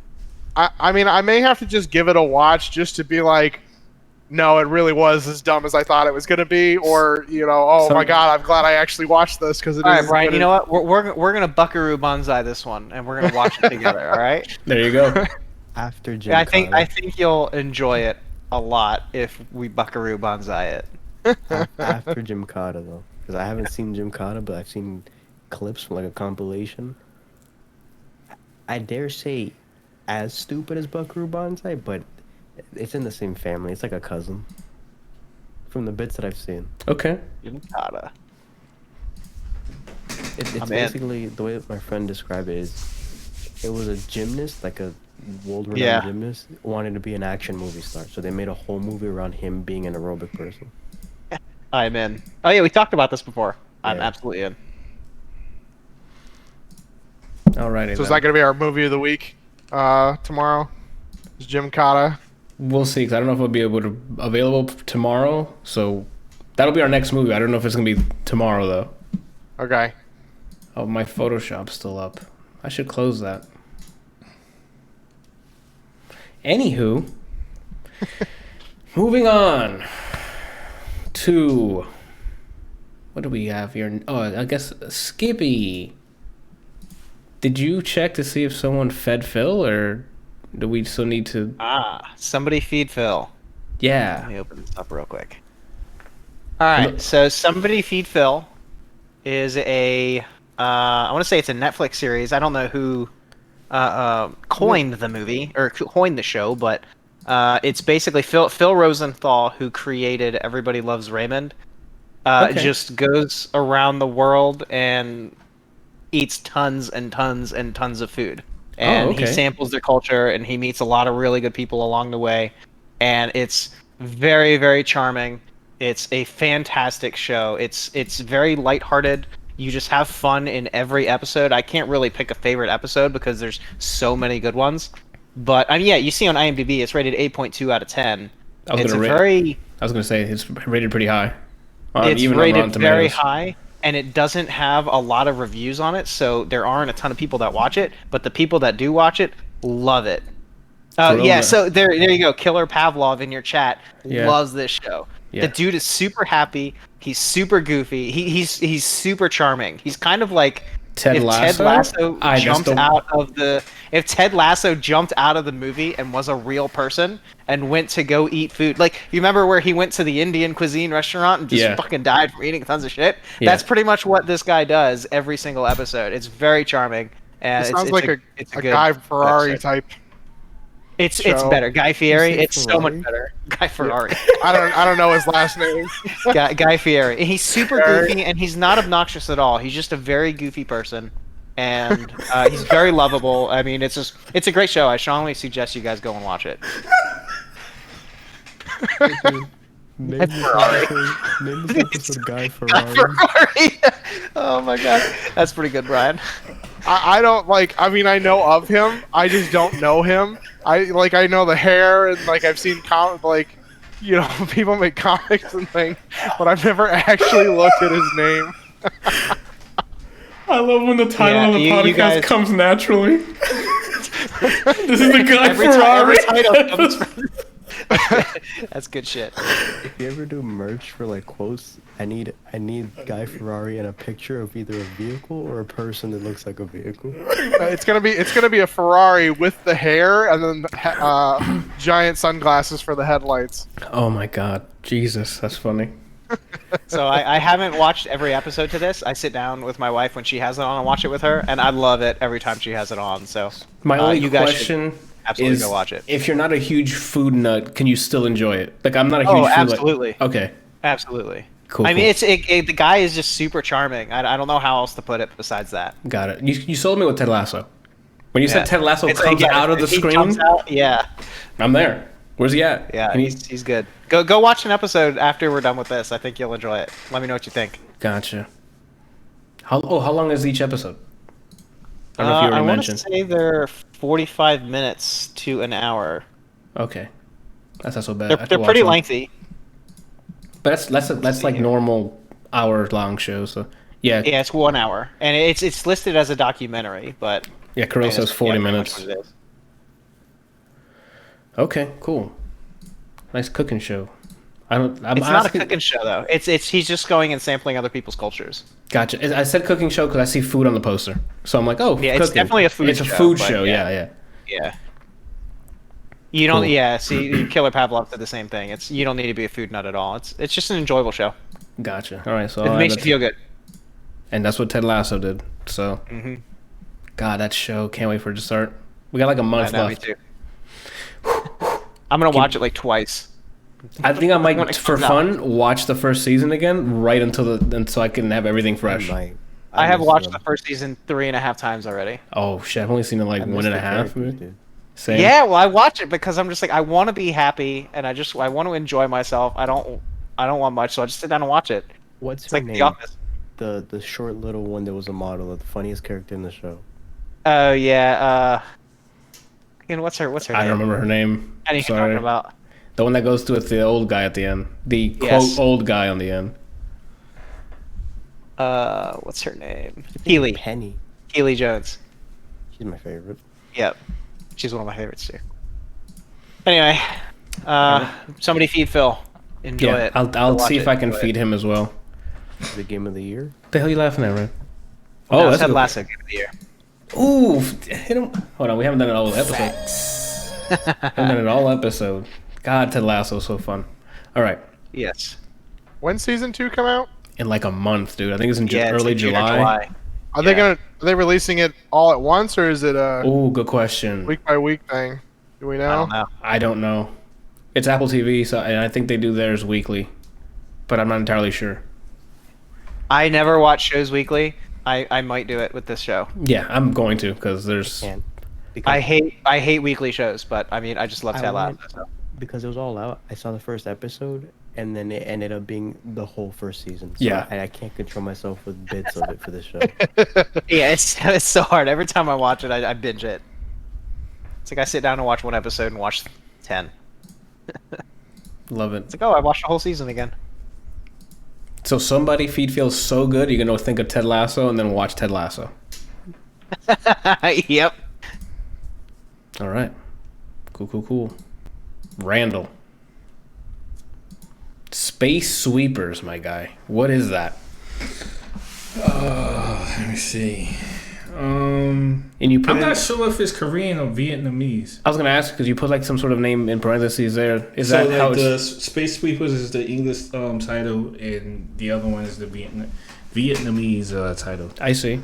I mean, I may have to just give it a watch just to be like, no, it really was as dumb as I thought it was going to be, or my god, I'm glad I actually watched this because it
all
is.
Right, Brian, you know what? We're gonna Buckaroo Banzai this one, and we're gonna watch it together. All right?
There you go.
After Jim,
I think you'll enjoy it a lot if we Buckaroo Banzai it.
after Jim Cotta though, because I haven't seen Jim Cotta, but I've seen clips from like a compilation. I dare say, as stupid as Buckaroo Banzai, but it's in the same family. It's like a cousin. From the bits that I've seen.
Okay.
Jim Cotta.
It's basically the way my friend described it is, it was a gymnast, like a world-renowned
Yeah.
gymnast, wanted to be an action movie star. So they made a whole movie around him being an aerobic person.
I'm in. Oh yeah, we talked about this before. I'm
Yeah.
absolutely in.
Alrighty.
So is that going to be our movie of the week tomorrow? Is Jim Cotta?
We'll see, because I don't know if it'll be available tomorrow. So that'll be our next movie. I don't know if it's gonna be tomorrow though.
Okay.
Oh, my Photoshop's still up. I should close that. Anywho, moving on to what do we have here? Oh, I guess Skippy. Did you check to see if someone fed Phil, or do we still need to?
Somebody feed Phil. Let
Yeah.
me open this up real quick. All right, so Somebody Feed Phil is a I want to say it's a Netflix series. I don't know who coined the movie or coined the show, but it's basically Phil Rosenthal, who created Everybody Loves Raymond.
Okay.
Just goes around the world and eats tons and tons and tons of food. And
okay.
he samples their culture, and he meets a lot of really good people along the way. And it's very, very charming. It's a fantastic show. It's very lighthearted. You just have fun in every episode. I can't really pick a favorite episode because there's so many good ones. But I mean, yeah, you see on IMDb, it's rated 8.2 out of 10. It's
I was gonna say it's rated pretty high.
It's
Even on Rotten
rated very
Tomatoes.
high, and it doesn't have a lot of reviews on it, so there aren't a ton of people that watch it. But the people that do watch it love it. Yeah, so there you go. Killer Pavlov in your chat loves this show.
Yeah.
The dude is super happy. He's super goofy. He's super charming. He's kind of like
Ted Lasso?
If Ted Lasso jumped out of the movie and was a real person and went to go eat food, like you remember where he went to the Indian cuisine restaurant and just fucking died from eating tons of shit.
Yeah.
That's pretty much what this guy does every single episode. It's very charming. And
It sounds like a
good
Guy Ferrari
episode.
type.
It's
show.
better. Guy Fieri.
You say
It's so much
Ferrari?
better. Guy Ferrari.
I don't know his last name.
Guy Fieri. He's super
Fieri.
goofy, and he's not obnoxious at all. He's just a very goofy person, and he's very lovable. I mean, it's a great show. I strongly suggest you guys go and watch it.
Name this episode Guy Ferrari.
Ferrari. Oh my god, that's pretty good, Brian.
I don't like. I mean, I know of him. I just don't know him. I know the hair and like I've seen people make comics and things, but I've never actually looked at his name.
I love when the title
Yeah,
of the
you
podcast
guys-
comes naturally. This is the Guy Ferrari.
Every title comes from... That's good shit.
If you ever do merch for like quotes, I need Guy Ferrari and a picture of either a vehicle or a person that looks like a vehicle.
It's gonna be a Ferrari with the hair and then giant sunglasses for the headlights.
Oh my god, Jesus, that's funny.
So I haven't watched every episode to this. I sit down with my wife when she has it on and watch it with her, and I love it every time she has it on. So
My only
you guys
question
absolutely
is,
go watch it.
if you're not a huge food nut, can you still enjoy it? Like, I'm not a huge
Oh,
food
absolutely.
nut. Okay,
Absolutely.
cool.
I mean,
cool.
the guy is just super charming. I don't know how else to put it besides that.
Got it. You sold me with Ted Lasso. When you
Yeah.
said Ted Lasso
It's
comes
like, yeah,
out of the
he
screen,
jumps out, yeah.
I'm there. Where's he at?
Yeah,
Can you-
he's good. Go watch an episode after we're done with this. I think you'll enjoy it. Let me know what you think.
Gotcha. How long is each episode? I don't know if you
I
already
want to
mentioned.
say they're 45 minutes to an hour.
Okay, that's not so bad. I
They're
could watch
pretty
them.
lengthy.
But that's like
here.
normal hour-long shows. So yeah,
Yeah, it's 1 hour, and it's listed as a documentary, but
Kirill says 40
pretty much
minutes.
what it is.
Okay, cool. Nice cooking show. I'm
It's not a
asking-
cooking show though. It's he's just going and sampling other people's cultures.
Gotcha. I said cooking show because I see food on the poster, so I'm like, oh,
Yeah, it's
cooking.
definitely a food
It's a
show,
food
but
show.
yeah.
Yeah.
Yeah. You don't.
Cool.
Yeah. See, Killer Pavlov did the same thing. You don't need to be a food nut at all. It's just an enjoyable show.
Gotcha. All right, so
It
I'll
makes
add
you
that-
feel good.
and that's what Ted Lasso did. So,
Mhm.
God, that show can't wait for it to start. We got like a month
I know, me
left.
too. I'm gonna watch it like twice.
I think I
When
might,
it
for
comes out.
fun, watch the first season again right until I can have everything fresh.
I have watched the first season 3.5 times already.
Oh shit, I've only seen it like one and a half.
Dude.
Same.
Yeah, well, I watch it because I'm just like I want to be happy and I want to enjoy myself. I don't want much, so I just sit down and watch it.
What's
It's
her
like
name?
The Office.
The short little one that was a model, the funniest character in the show.
Oh yeah. And what's her
I
name?
don't remember her name.
I know what you're
Sorry.
talking about.
The one that goes to with the old guy at the end. The
Yes.
quote old guy on the end.
What's her name? Keely.
Penny.
Keely Jones.
She's my favorite.
Yep. She's one of my favorites too. Anyway, somebody feed Phil. Enjoy
Yeah,
it.
I'll
Watch
see
it.
if I can
Enjoy
feed
it.
him as well.
The game of the year.
What the hell are you laughing at, Ryan?
No,
Oh,
it's
that's
Ted
good.
Lasso game of the year.
Ooh, hit him. Hold on, we haven't done an all episode. Haven't done an all episode. God, Ted Lasso is so fun. All right,
Yes.
When season 2 come out?
in like a month, dude. I think it's in
Yeah, it's
early
like June or
July.
Are they
Yeah.
are they releasing it all at once, or is it a
Oh, good question.
week by week thing? Do we know?
I don't know.
I don't know. It's Apple TV, so and I think they do theirs weekly, but I'm not entirely sure.
I never watch shows weekly. I might do it with this show.
Yeah, I'm going to because there's.
And because
I hate weekly shows, but I mean I just love
I
Ted Lasso.
went-
So.
because it was all out. I saw the first episode, and then it ended up being the whole first season. So
Yeah.
I can't control myself with bits of it for this show.
Yeah, it's so hard. Every time I watch it, I binge it. It's like I sit down and watch one episode and watch 10.
Love it.
It's like, oh, I watched the whole season again.
So somebody feed feels so good, you're gonna think of Ted Lasso and then watch Ted Lasso.
Yep.
All right. Cool. Randall. Space Sweepers, my guy. What is that?
Let me see.
And you put
I'm
in,
not sure if it's Korean or Vietnamese.
I was gonna ask because you put like some sort of name in parentheses there. Is
So
that
like
how
the
it's?
Space Sweepers is the English title, and the other one is the Vietnamese title.
I see.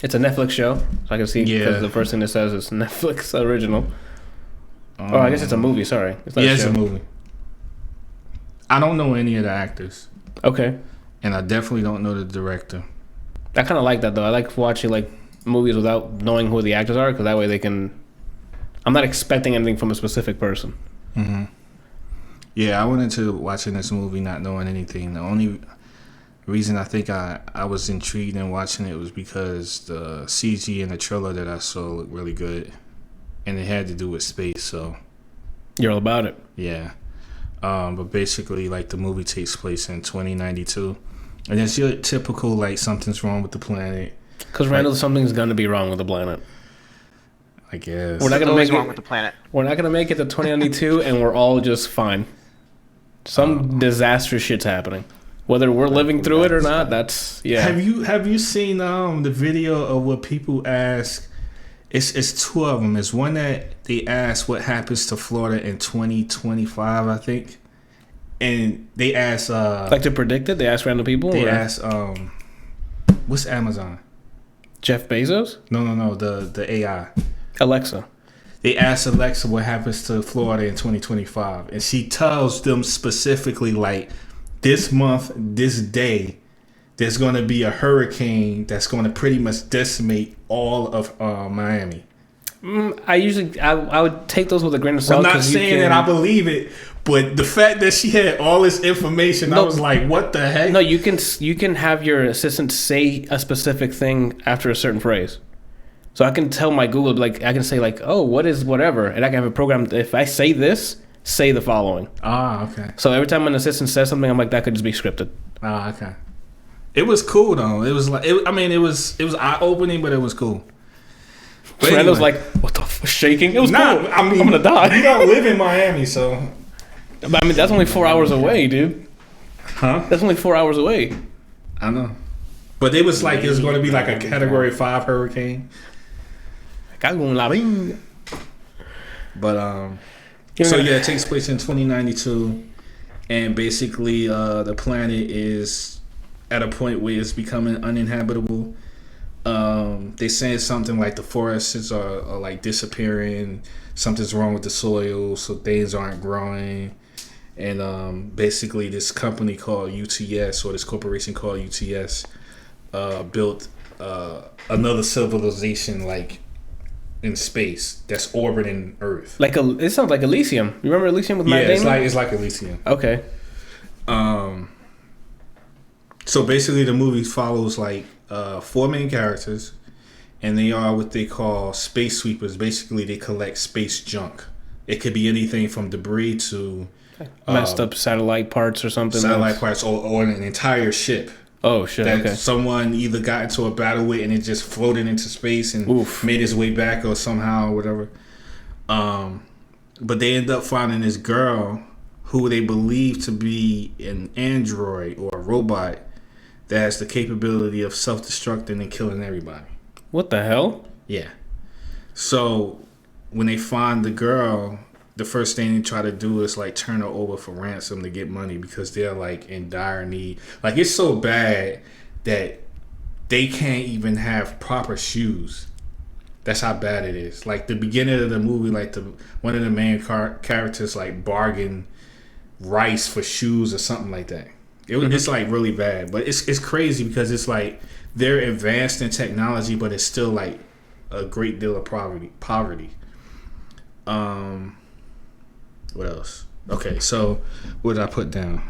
It's a Netflix show, so I can see
Yeah.
because the first thing it says is Netflix original. Oh, I guess it's a movie. Sorry, it's not
Yeah,
a
it's
show.
a movie. I don't know any of the actors,
Okay,
and I definitely don't know the director.
I kind of like that though. I like watching like movies without knowing who the actors are because that way they can. I'm not expecting anything from a specific person.
Yeah, I went into watching this movie not knowing anything. The only reason I think I was intrigued in watching it was because the CG and the trailer that I saw looked really good, and it had to do with space. So
You're all about it.
yeah, but basically, like the movie takes place in 2092, and it's your typical like something's wrong with the planet.
Because Randall, something's gonna be wrong with the planet.
I guess.
We're not gonna
Always
make
wrong
it.
with the planet.
We're not gonna make it to 2092, and we're all just fine. Some disastrous shit's happening. Whether we're living through it or not, that's yeah.
Have you seen the video of what people ask? It's two of them. It's one that they ask what happens to Florida in 2025, I think, and they ask
Like to predict it, they ask random people.
they
or
ask what's Amazon?
Jeff Bezos,
No, the AI.
Alexa.
They ask Alexa what happens to Florida in 2025, and she tells them specifically like this month, this day, there's going to be a hurricane that's going to pretty much decimate all of Miami.
I would take those with a grain of salt.
I'm not
'cause you
saying that I believe it, but the fact that she had all this information, I
No.
was like, what the heck?
No, you can have your assistant say a specific thing after a certain phrase. So I can tell my Google, like, I can say, like, oh, what is whatever? And I can have a program, if I say this, say the following.
Ah, okay.
So every time an assistant says something, I'm like, that could just be scripted.
Ah, okay. It was cool though. It was like, it was eye opening, but it was cool. But
Randall's
anyway.
like, what the f shaking? It was
Nah,
cool.
I mean,
I'm gonna die.
You don't live in Miami, so
But I mean, that's only 4 hours away, dude.
huh?
That's only 4 hours away.
I know. But it was like it was going to be like a Category 5 hurricane. But so yeah, it takes place in 2092, and basically the planet is at a point where it's becoming uninhabitable. They say something like the forests are like disappearing. Something's wrong with the soil, so things aren't growing. And basically, this company called UTS, or this corporation called UTS, built another civilization like in space that's orbiting Earth.
It sounds like Elysium. You remember Elysium with Matt Damon?
It's like Elysium.
Okay.
So basically, the movie follows like 4 main characters, and they are what they call space sweepers. Basically, they collect space junk. It could be anything from debris to
messed up satellite parts or something.
Satellite parts, or an entire ship.
Oh shit!
That
Okay.
someone either got into a battle with and it just floated into space and made its way back or somehow or whatever. But they end up finding this girl who they believe to be an android or a robot that has the capability of self-destructing and killing everybody.
What the hell?
Yeah. So when they find the girl, the first thing they try to do is like turn her over for ransom to get money because they're like in dire need. Like it's so bad that they can't even have proper shoes. That's how bad it is. Like the beginning of the movie, like one of the main characters like bargain rice for shoes or something like that. It's like really bad, but it's crazy because it's like they're advanced in technology, but it's still like a great deal of poverty. What else? Okay, so what did I put down?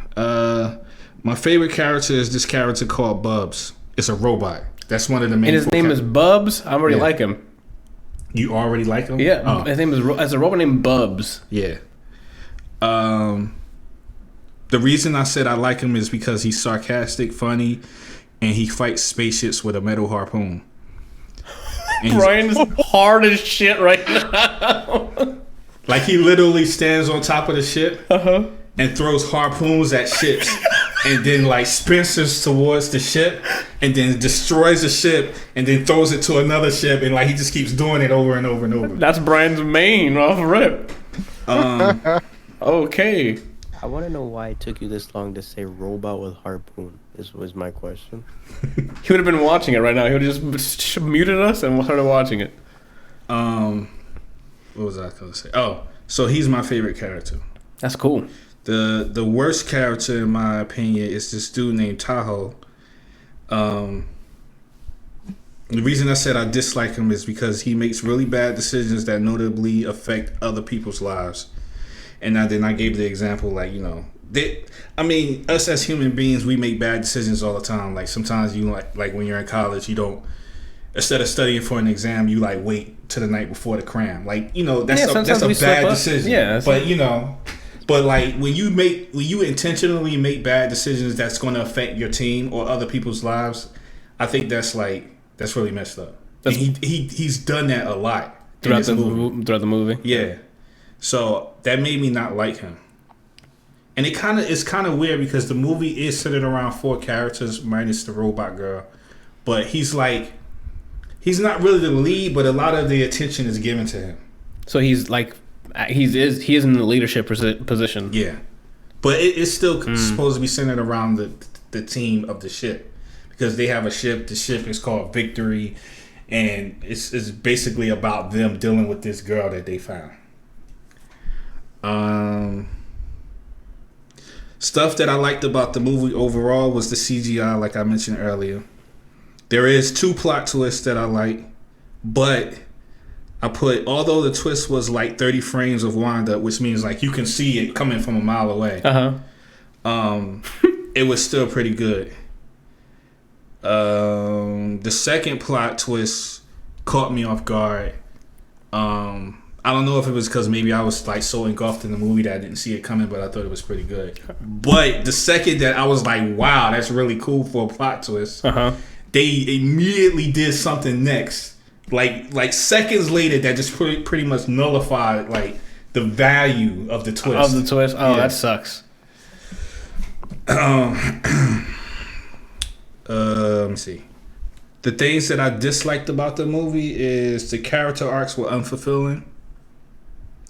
My favorite character is this character called Bubs. It's a robot. That's one of the main.
And his name is Bubs. I already like him.
You already like him?
Yeah.
Oh.
His name is as a robot named Bubs.
Yeah. The reason I said I like him is because he's sarcastic, funny, and he fights spaceships with a metal harpoon.
Brian is hard as shit right now.
Like he literally stands on top of the ship and throws harpoons at ships and then like spences towards the ship and then destroys the ship and then throws it to another ship and like he just keeps doing it over and over and over.
That's Brian's main off rip. Okay.
I want to know why it took you this long to say robot with harpoon. This was my question.
He would have been watching it right now. He would have just muted us and started watching it.
What was I going to say? Oh, so he's my favorite character.
That's cool.
The worst character, in my opinion, is this dude named Tahoe. The reason I said I dislike him is because he makes really bad decisions that notably affect other people's lives. And then I gave the example, like, you know, us as human beings, we make bad decisions all the time. Like sometimes you like when you're in college, you don't, instead of studying for an exam, you like wait to the night before the cram. Like, you know, that's a bad decision.
Yeah,
but you know, but like when you intentionally make bad decisions that's going to affect your team or other people's lives, I think that's really messed up. And he's done that a lot
throughout the movie.
Yeah. So that made me not like him. And it's kind of weird because the movie is centered around 4 characters minus the robot girl. But he's not really the lead, but a lot of the attention is given to him.
So he's like he is in the leadership position.
Yeah. But it's still supposed to be centered around the team of the ship. Because they have a ship, the ship is called Victory, and it's basically about them dealing with this girl that they found. Stuff that I liked about the movie overall was the CGI, like I mentioned earlier. There is 2 plot twists that I like, but although the twist was like 30 frames of Wanda, which means like you can see it coming from a mile away. It was still pretty good. The second plot twist caught me off guard. I don't know if it was because maybe I was like so engulfed in the movie that I didn't see it coming, but I thought it was pretty good. But the second that I was like, wow, that's really cool for a plot twist, they immediately did something next. Like seconds later that just pretty much nullified like the value of the twist.
Oh, yeah. That sucks.
Let me see. The things that I disliked about the movie is the character arcs were unfulfilling.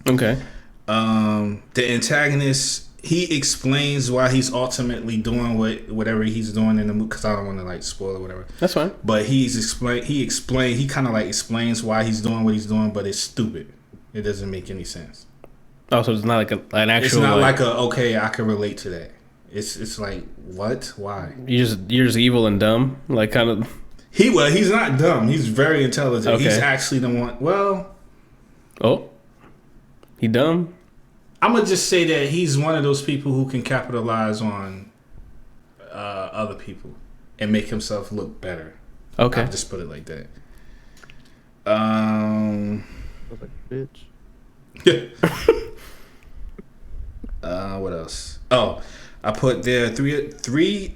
Okay.
The antagonist, he explains why he's ultimately doing whatever he's doing in the movie, because I don't want to like spoil or whatever.
That's fine.
But he kind of like explains why he's doing what he's doing, but it's stupid. It doesn't make any sense.
Oh, so it's not like an actual.
It's not like okay, I can relate to that. It's like, what? Why?
You're just evil and dumb, like kind of.
He's not dumb. He's very intelligent.
Okay.
He's actually the one. Well,
Oh, he dumb.
I'm gonna just say that he's one of those people who can capitalize on other people and make himself look better.
Okay.
I'll just put it like that.
Bitch.
What else? Oh, I put there three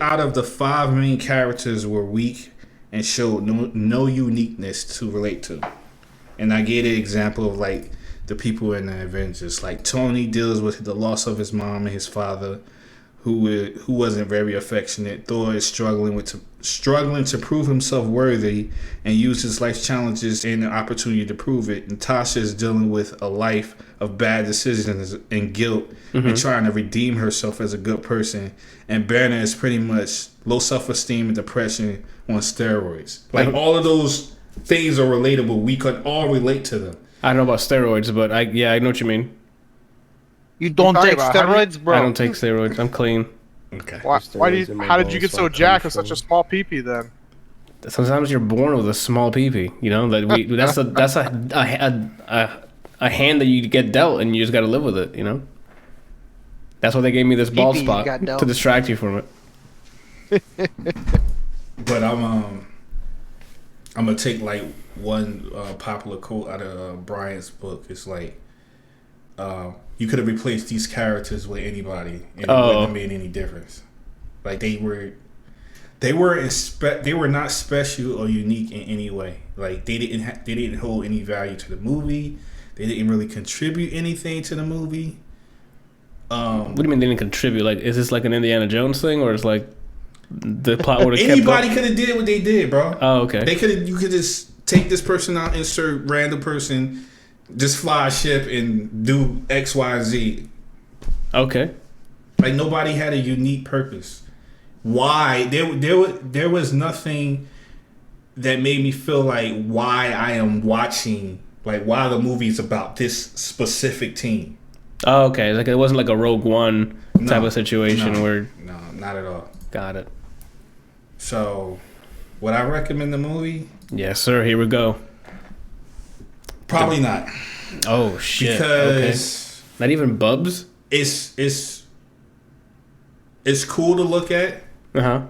out of the 5 main characters were weak and showed no uniqueness to relate to. And I gave an example of like the people in the Avengers. Like Tony deals with the loss of his mom and his father, who wasn't very affectionate. Thor is struggling to prove himself worthy and use his life's challenges and the opportunity to prove it. Natasha is dealing with a life of bad decisions and guilt and trying to redeem herself as a good person. And Banner is pretty much low self-esteem and depression on steroids. Like all of those things are relatable. We could all relate to them.
I don't know about steroids, but I know what you mean.
You don't
talking
take
about?
steroids, bro.
I don't take steroids. I'm clean.
Okay.
How did you get so jacked with such a small pee-pee then?
Sometimes you're born with a small pee-pee. You know that's a hand that you get dealt, and you just got to live with it. You know. That's why they gave me this bald
Pee-pee
spot
got dealt.
to distract you from it.
But I'm gonna take like one popular quote out of Bryant's book. It's like, you could have replaced these characters with anybody, and it wouldn't have made any difference. Like they were not special or unique in any way. Like they didn't hold any value to the movie. They didn't really contribute anything to the movie.
What do you mean they didn't contribute? Like, is this like an Indiana Jones thing, or is like the plot would have kept
anybody could have did what they did, bro?
Oh, okay.
You could just take this person out, insert random person, just fly a ship and do X, Y, and Z.
Okay.
Like nobody had a unique purpose. Why? There was nothing that made me feel like why I am watching, like why the movie's about this specific team.
Oh, okay. Like it wasn't like a Rogue One type of situation where.
No, not at all.
Got it.
So, would I recommend the movie?
Yes, sir. Here we go.
Probably not.
Oh shit.
Because
not even Bubs.
It's cool to look at.
Uh-huh.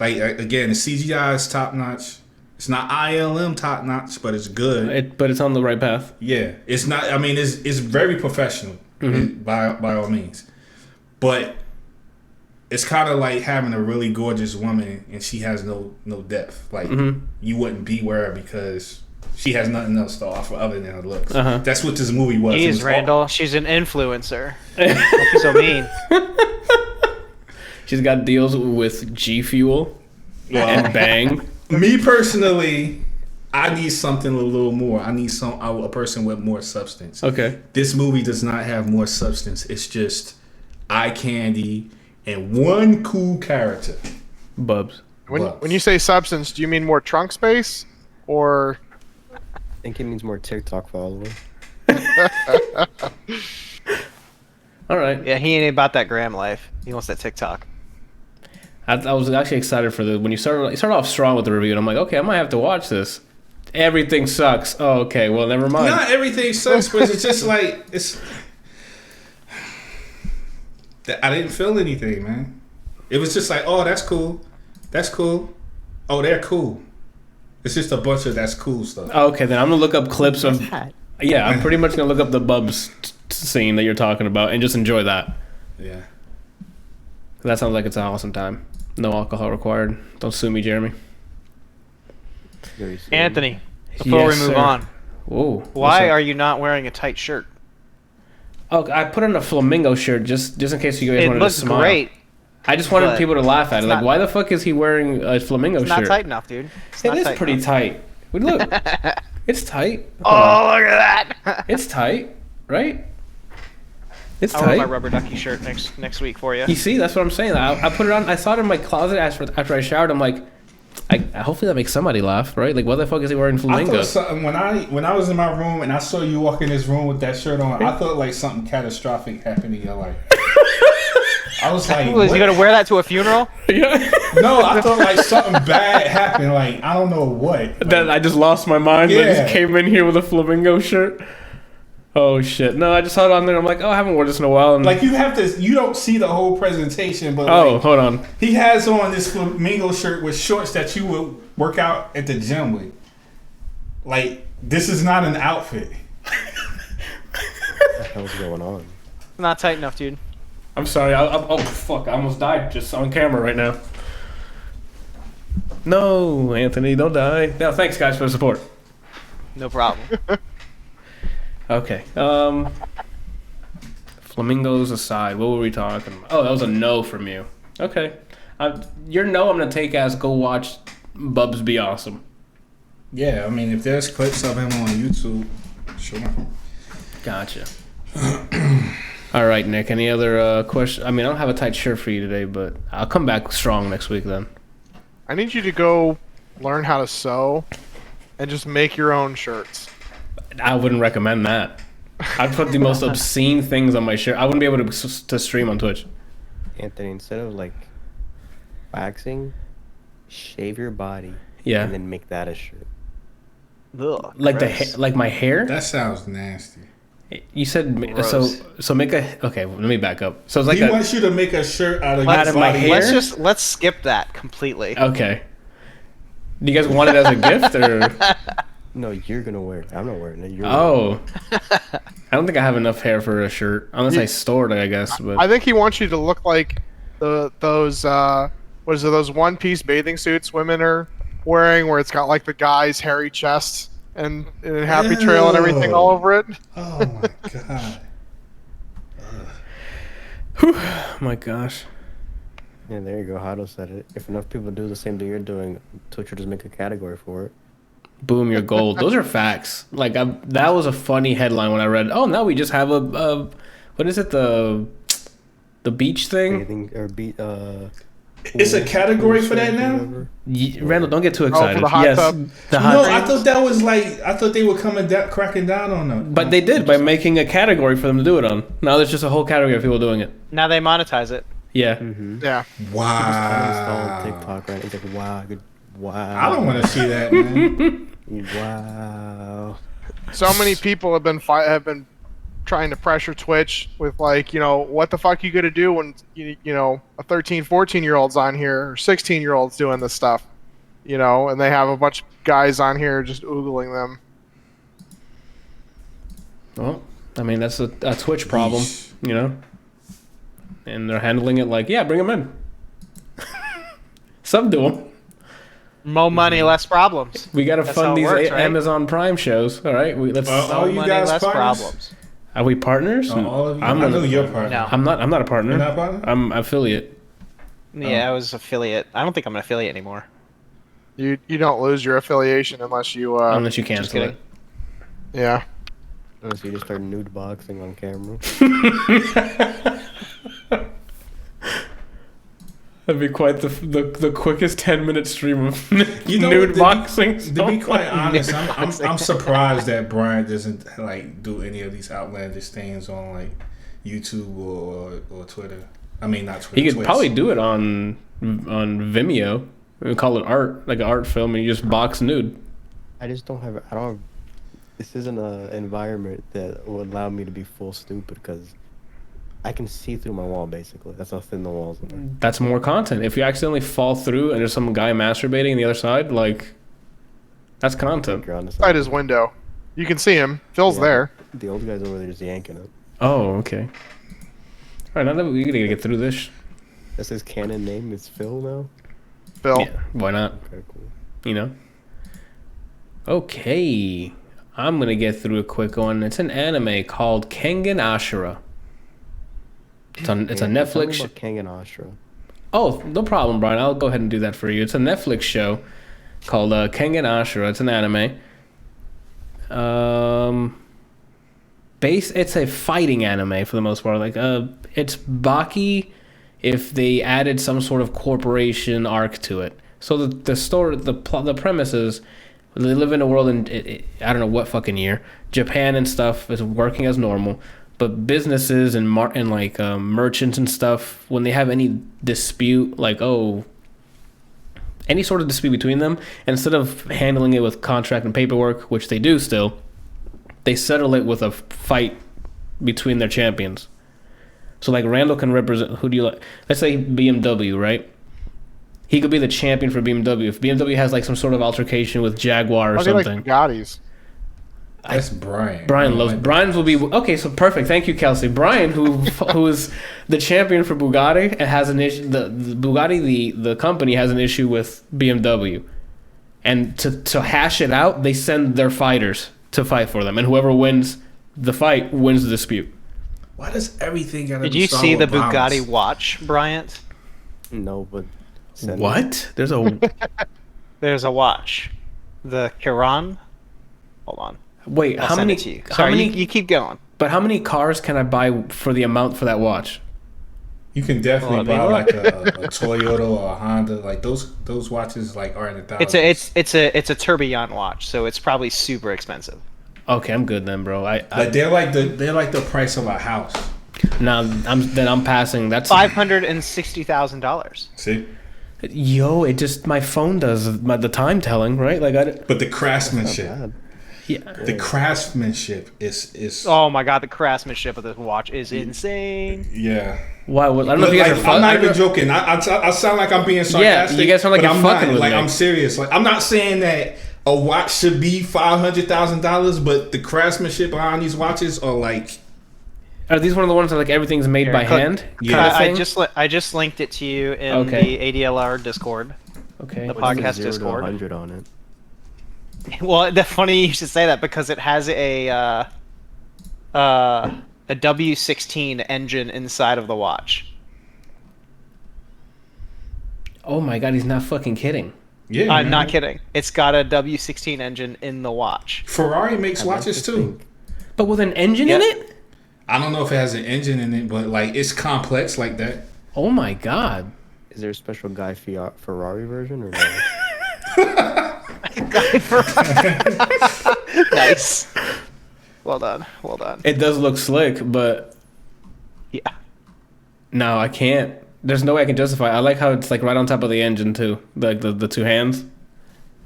Like again, the CGI is top notch. It's not ILM top notch, but it's good.
But it's on the right path.
Yeah, it's not. I mean, it's very professional by all means, but it's kind of like having a really gorgeous woman and she has no depth. Like you wouldn't be with her because she has nothing else to offer other than her looks. That's what this movie was.
Jeez, Randall, she's an influencer. Don't be so mean.
She's got deals with G Fuel and Bang.
Me personally, I need something a little more. I need a person with more substance.
Okay.
This movie does not have more substance. It's just eye candy and one cool character.
Bubs.
When you say substance, do you mean more trunk space, or?
I think it means more TikTok followers.
All right.
Yeah, he ain't about that gram life. He wants that TikTok.
I was actually excited for when you started off strong with the review, and I'm like, okay, I might have to watch this. Everything sucks. Oh, okay, well, never mind.
Not everything sucks, but it's just like I didn't feel anything, man. It was just like, oh, that's cool. That's cool. Oh, they're cool. It's just a bunch of that's cool stuff.
Okay, then I'm gonna look up clips of. Yeah, I'm pretty much gonna look up the Bubs scene that you're talking about and just enjoy that.
Yeah.
That sounds like it's an awesome time. No alcohol required. Don't sue me, Jeremy.
Anthony, before we move on,
whoa,
why are you not wearing a tight shirt?
Oh, I put on a flamingo shirt just in case you guys wanted to smile.
It looks great.
I just wanted people to laugh at it. Like, why the fuck is he wearing a flamingo shirt?
It's not tight enough, dude.
It is pretty tight. Look, it's tight.
Oh, look at that!
It's tight, right? It's
I'll
tight.
wear my rubber ducky shirt next week for you.
You see, that's what I'm saying. I put it on. I saw it in my closet after I showered. I'm like, hopefully that makes somebody laugh, right? Like, why the fuck is he wearing flamingo?
I thought when I was in my room and I saw you walk in this room with that shirt on, I thought like something catastrophic happened in your life. I was like,
Was you gonna wear that to a funeral?
Yeah.
No, I thought like something bad happened. Like I don't know what.
That I just lost my mind. I
Yeah.
just came in here with a flamingo shirt. Oh shit! No, I just saw it on there. I'm like, oh, I haven't worn this in a while. And
Like you have to, you don't see the whole presentation, but
oh,
like,
hold on.
he has on this flamingo shirt with shorts that you would work out at the gym with. Like this is not an outfit.
What the hell's going on?
Not tight enough, dude.
I'm sorry. Oh fuck! I almost died just on camera right now. No, Anthony, don't die. No, thanks guys for the support.
No problem.
Okay. Flamingos aside, what were we talking about? Oh, that was a no from you. Okay. Your no I'm going to take as go watch Bubs Be Awesome.
Yeah, I mean, if there's clips of him on YouTube, sure.
Gotcha. All right, Nick. Any other questions? I mean, I don't have a tight shirt for you today, but I'll come back strong next week then.
I need you to go learn how to sew and just make your own shirts.
I wouldn't recommend that. I'd put the most obscene things on my shirt. I wouldn't be able to stream on Twitch.
Anthony, instead of like waxing, shave your body
Yeah.
and then make that a shirt.
Ugh,
Like
gross.
like my hair?
That sounds nasty.
You said
Gross.
so make a okay. Let me back up. So it's like
He wants you to make a shirt out of
Out
your
of my
body.
hair?
Let's skip that completely.
okay. Do you guys want it as a gift or?
No, you're gonna wear it. I'm not wearing it. You're
Oh, I don't think I have enough hair for a shirt unless I stored it. I guess, but
I think he wants you to look like those those one-piece bathing suits women are wearing, where it's got like the guy's hairy chest and happy trail and everything all over it.
Oh my god.
oh my gosh.
Yeah, there you go. Hado said it. If enough people do the same thing you're doing, Twitch will just make a category for it.
Boom, you're gold. Those are facts. Like that was a funny headline when I read. Oh, now we just have a what is it the beach thing?
Bathing or
It's a category for that now?
whatever.
Randall, don't get too excited.
the hot
yes,
tub?
the hot.
No,
tub.
I thought that was like I thought they were cracking down on them.
But they did by making a category for them to do it on. Now there's just a whole category of people doing it.
Now they monetize it.
Yeah.
Yeah.
Wow.
Uninstalled TikTok right. It's like wow, wow.
I don't want to see that, man.
Wow.
So many people have been trying to pressure Twitch with like, what the fuck you gonna do when a 13, 14-year-old's on here or 16-year-old's doing this stuff, and they have a bunch of guys on here just oogling them.
Well, I mean that's a Twitch problem, and they're handling it like, yeah, bring them in. Sub to them.
More money, less problems.
We gotta
That's how
fund
it
these
works, right?
Amazon Prime shows. All right, let's.
All you
Money,
guys
less
partners?
problems.
Are we partners?
All of you?
I'm
I know
gonna-
you're partner.
No.
I'm not. I'm not a partner.
You're not a partner?
I'm affiliate.
Yeah, I was affiliate. I don't think I'm an affiliate anymore.
You don't lose your affiliation unless you
Unless you
just
cancel
kidding.
it.
yeah.
Unless you just start nude boxing on camera.
That'd be quite the quickest 10-minute stream of
You know
nude
what,
boxing.
To be quite honest,
Nude
I'm surprised that Brian doesn't like do any of these outlandish things on like YouTube or Twitter. I mean, not Twitter.
He could
Twitch.
probably do it on Vimeo. We call it art, like an art film, and you just box nude.
I just don't have. This isn't an environment that will allow me to be full stupid because I can see through my wall basically. That's how thin the walls are.
That's more content. If you accidentally fall through and there's some guy masturbating on the other side, like, that's content.
You're on the
Inside his window. You can see him. Phil's
Yeah.
there.
The old guy's over there just yanking it.
Oh, okay. All right, now that we gotta get through this.
That's his canon name. It's Phil now.
Phil.
Yeah, why not?
Okay, cool.
You know. Okay, I'm gonna get through a quick one. It's an anime called Kengan Ashura. It's a
Tell me
Netflix.
about Kang and Ashura.
Oh, no problem, Brian. I'll go ahead and do that for you. It's a Netflix show called Kengan Ashura. It's an anime. It's a fighting anime for the most part. Like, it's Baki if they added some sort of corporation arc to it. So the story, the premise is they live in a world in I don't know what fucking year. Japan and stuff is working as normal, But businesses and merchants and stuff, when they have any dispute, like any sort of dispute between them, instead of handling it with contract and paperwork, which they do still, they settle it with a fight between their champions. So like Randall can represent, who do you like? Let's say BMW, right? He could be the champion for BMW. If BMW has like some sort of altercation with Jaguar or something.
Like Bugattis.
That's Brian.
Brian loves. Brian's will be okay. So perfect. Thank you, Kelsey. Brian, who is the champion for Bugatti, and has an issue. The Bugatti, the company has an issue with BMW, and to hash it out, they send their fighters to fight for them, and whoever wins the fight wins the dispute.
Why does everything gotta
Did
be
you
solved
see the
with violence?
Bugatti watch, Bryant?
No, but
What? There's a
There's a watch. The Chiron. Hold on.
wait.
I'll
How
send
many?
it to you.
How
Sorry,
many?
you keep going.
But how many cars can I buy for the amount for that watch?
You can definitely
Well, I
buy
mean,
like a Toyota or a Honda. Like those watches like are in the thousands.
It's a tourbillon watch, so it's probably super expensive.
Okay, I'm good then, bro.
Like they're like the price of a house.
Now I'm passing. That's
$560,000.
See,
Yo, it just my phone does the time telling, right? Like
but the craftsmanship,
bad.
yeah.
the craftsmanship is
Oh my god, the craftsmanship of this watch is insane.
yeah.
Why? I don't know if you guys are
I'm not even
fucking.
joking. I sound like I'm being sarcastic.
you guys sound like
but
you're
I'm
fucking
not.
with
Like
me.
I'm serious. Like I'm not saying that a watch should be $500,000, but the craftsmanship behind these watches are like.
Are these one of the ones that like everything's made
Here,
by
click.
hand?
Yeah.
Kind of
I
thing?
I just linked it to you in
Okay.
the ADLR Discord.
Okay.
The
What's
podcast
0 to
Discord.
100 on it?
Well, that's funny you should say that because it has a W16 engine inside of the watch.
Oh my god, he's not fucking kidding.
Yeah,
I'm
man.
not kidding. It's got a W16 engine in the watch.
Ferrari makes
I'd like
watches
to
too.
think.
But with an engine in
Yeah.
it?
I don't know if it has an engine in it, but like it's complex like that.
Oh my god.
Is there a special Guy Ferrari version or no?
Nice. Well done. Well done.
It does look slick, but
Yeah.
no, I can't. There's no way I can justify it. I like how it's like right on top of the engine too. Like the two hands.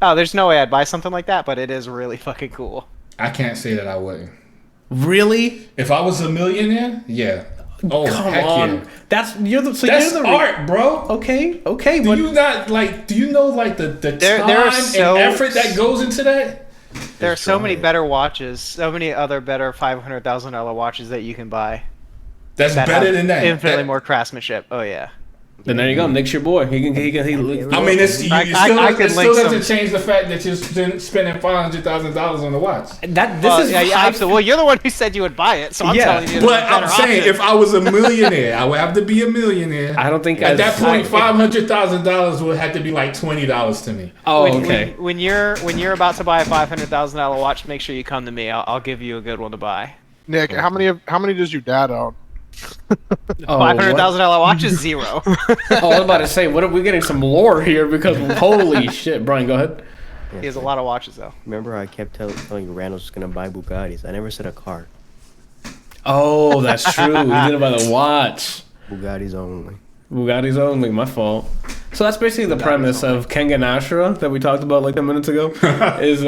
Oh, there's no way I'd buy something like that, but it is really fucking cool.
I can't say that I wouldn't.
Really?
If I was a millionaire, yeah. Oh,
Come
heck
on.
yeah.
That's
That's
you're the
art, bro.
Okay,
Do
but
you not like? Do you know like the
There
time
are
and
so-
effort that goes into that?
There are so many
right.
better watches, so many other better $500,000 watches that you can buy.
That's
That
better
have
than that.
Infinitely
That-
more craftsmanship. Oh yeah.
then there you go. Nick's your boy. He can.
I mean, it's, you,
I-
it still,
I could
it still
link
doesn't
some-
change the fact that you're spending $500,000 on the watch.
This
Well,
is
yeah,
high-
absolutely. Well, you're the one who said you would buy it, so I'm
Yeah,
telling you.
But I'm saying, if I was a millionaire, I would have to be a millionaire.
I don't think
At that point,
I-
$500,000 would have to be like $20 to me.
Oh,
when,
okay.
When you're about to buy a $500,000 watch, make sure you come to me. I'll give you a good one to buy.
Nick, how many does your dad own?
Oh,
$500,000 watch is zero.
Oh, I was about to say, what are we getting some lore here? Because holy shit, Brian, go ahead.
He has a lot of watches though.
Remember, I kept telling you Randall's just gonna buy Bugattis. I never said a car.
Oh, that's true. We did it by the watch.
Bugattis only.
Bugatti's only. My fault. So that's basically the premise of Kengan Ashura that we talked about like 10 minutes ago. Is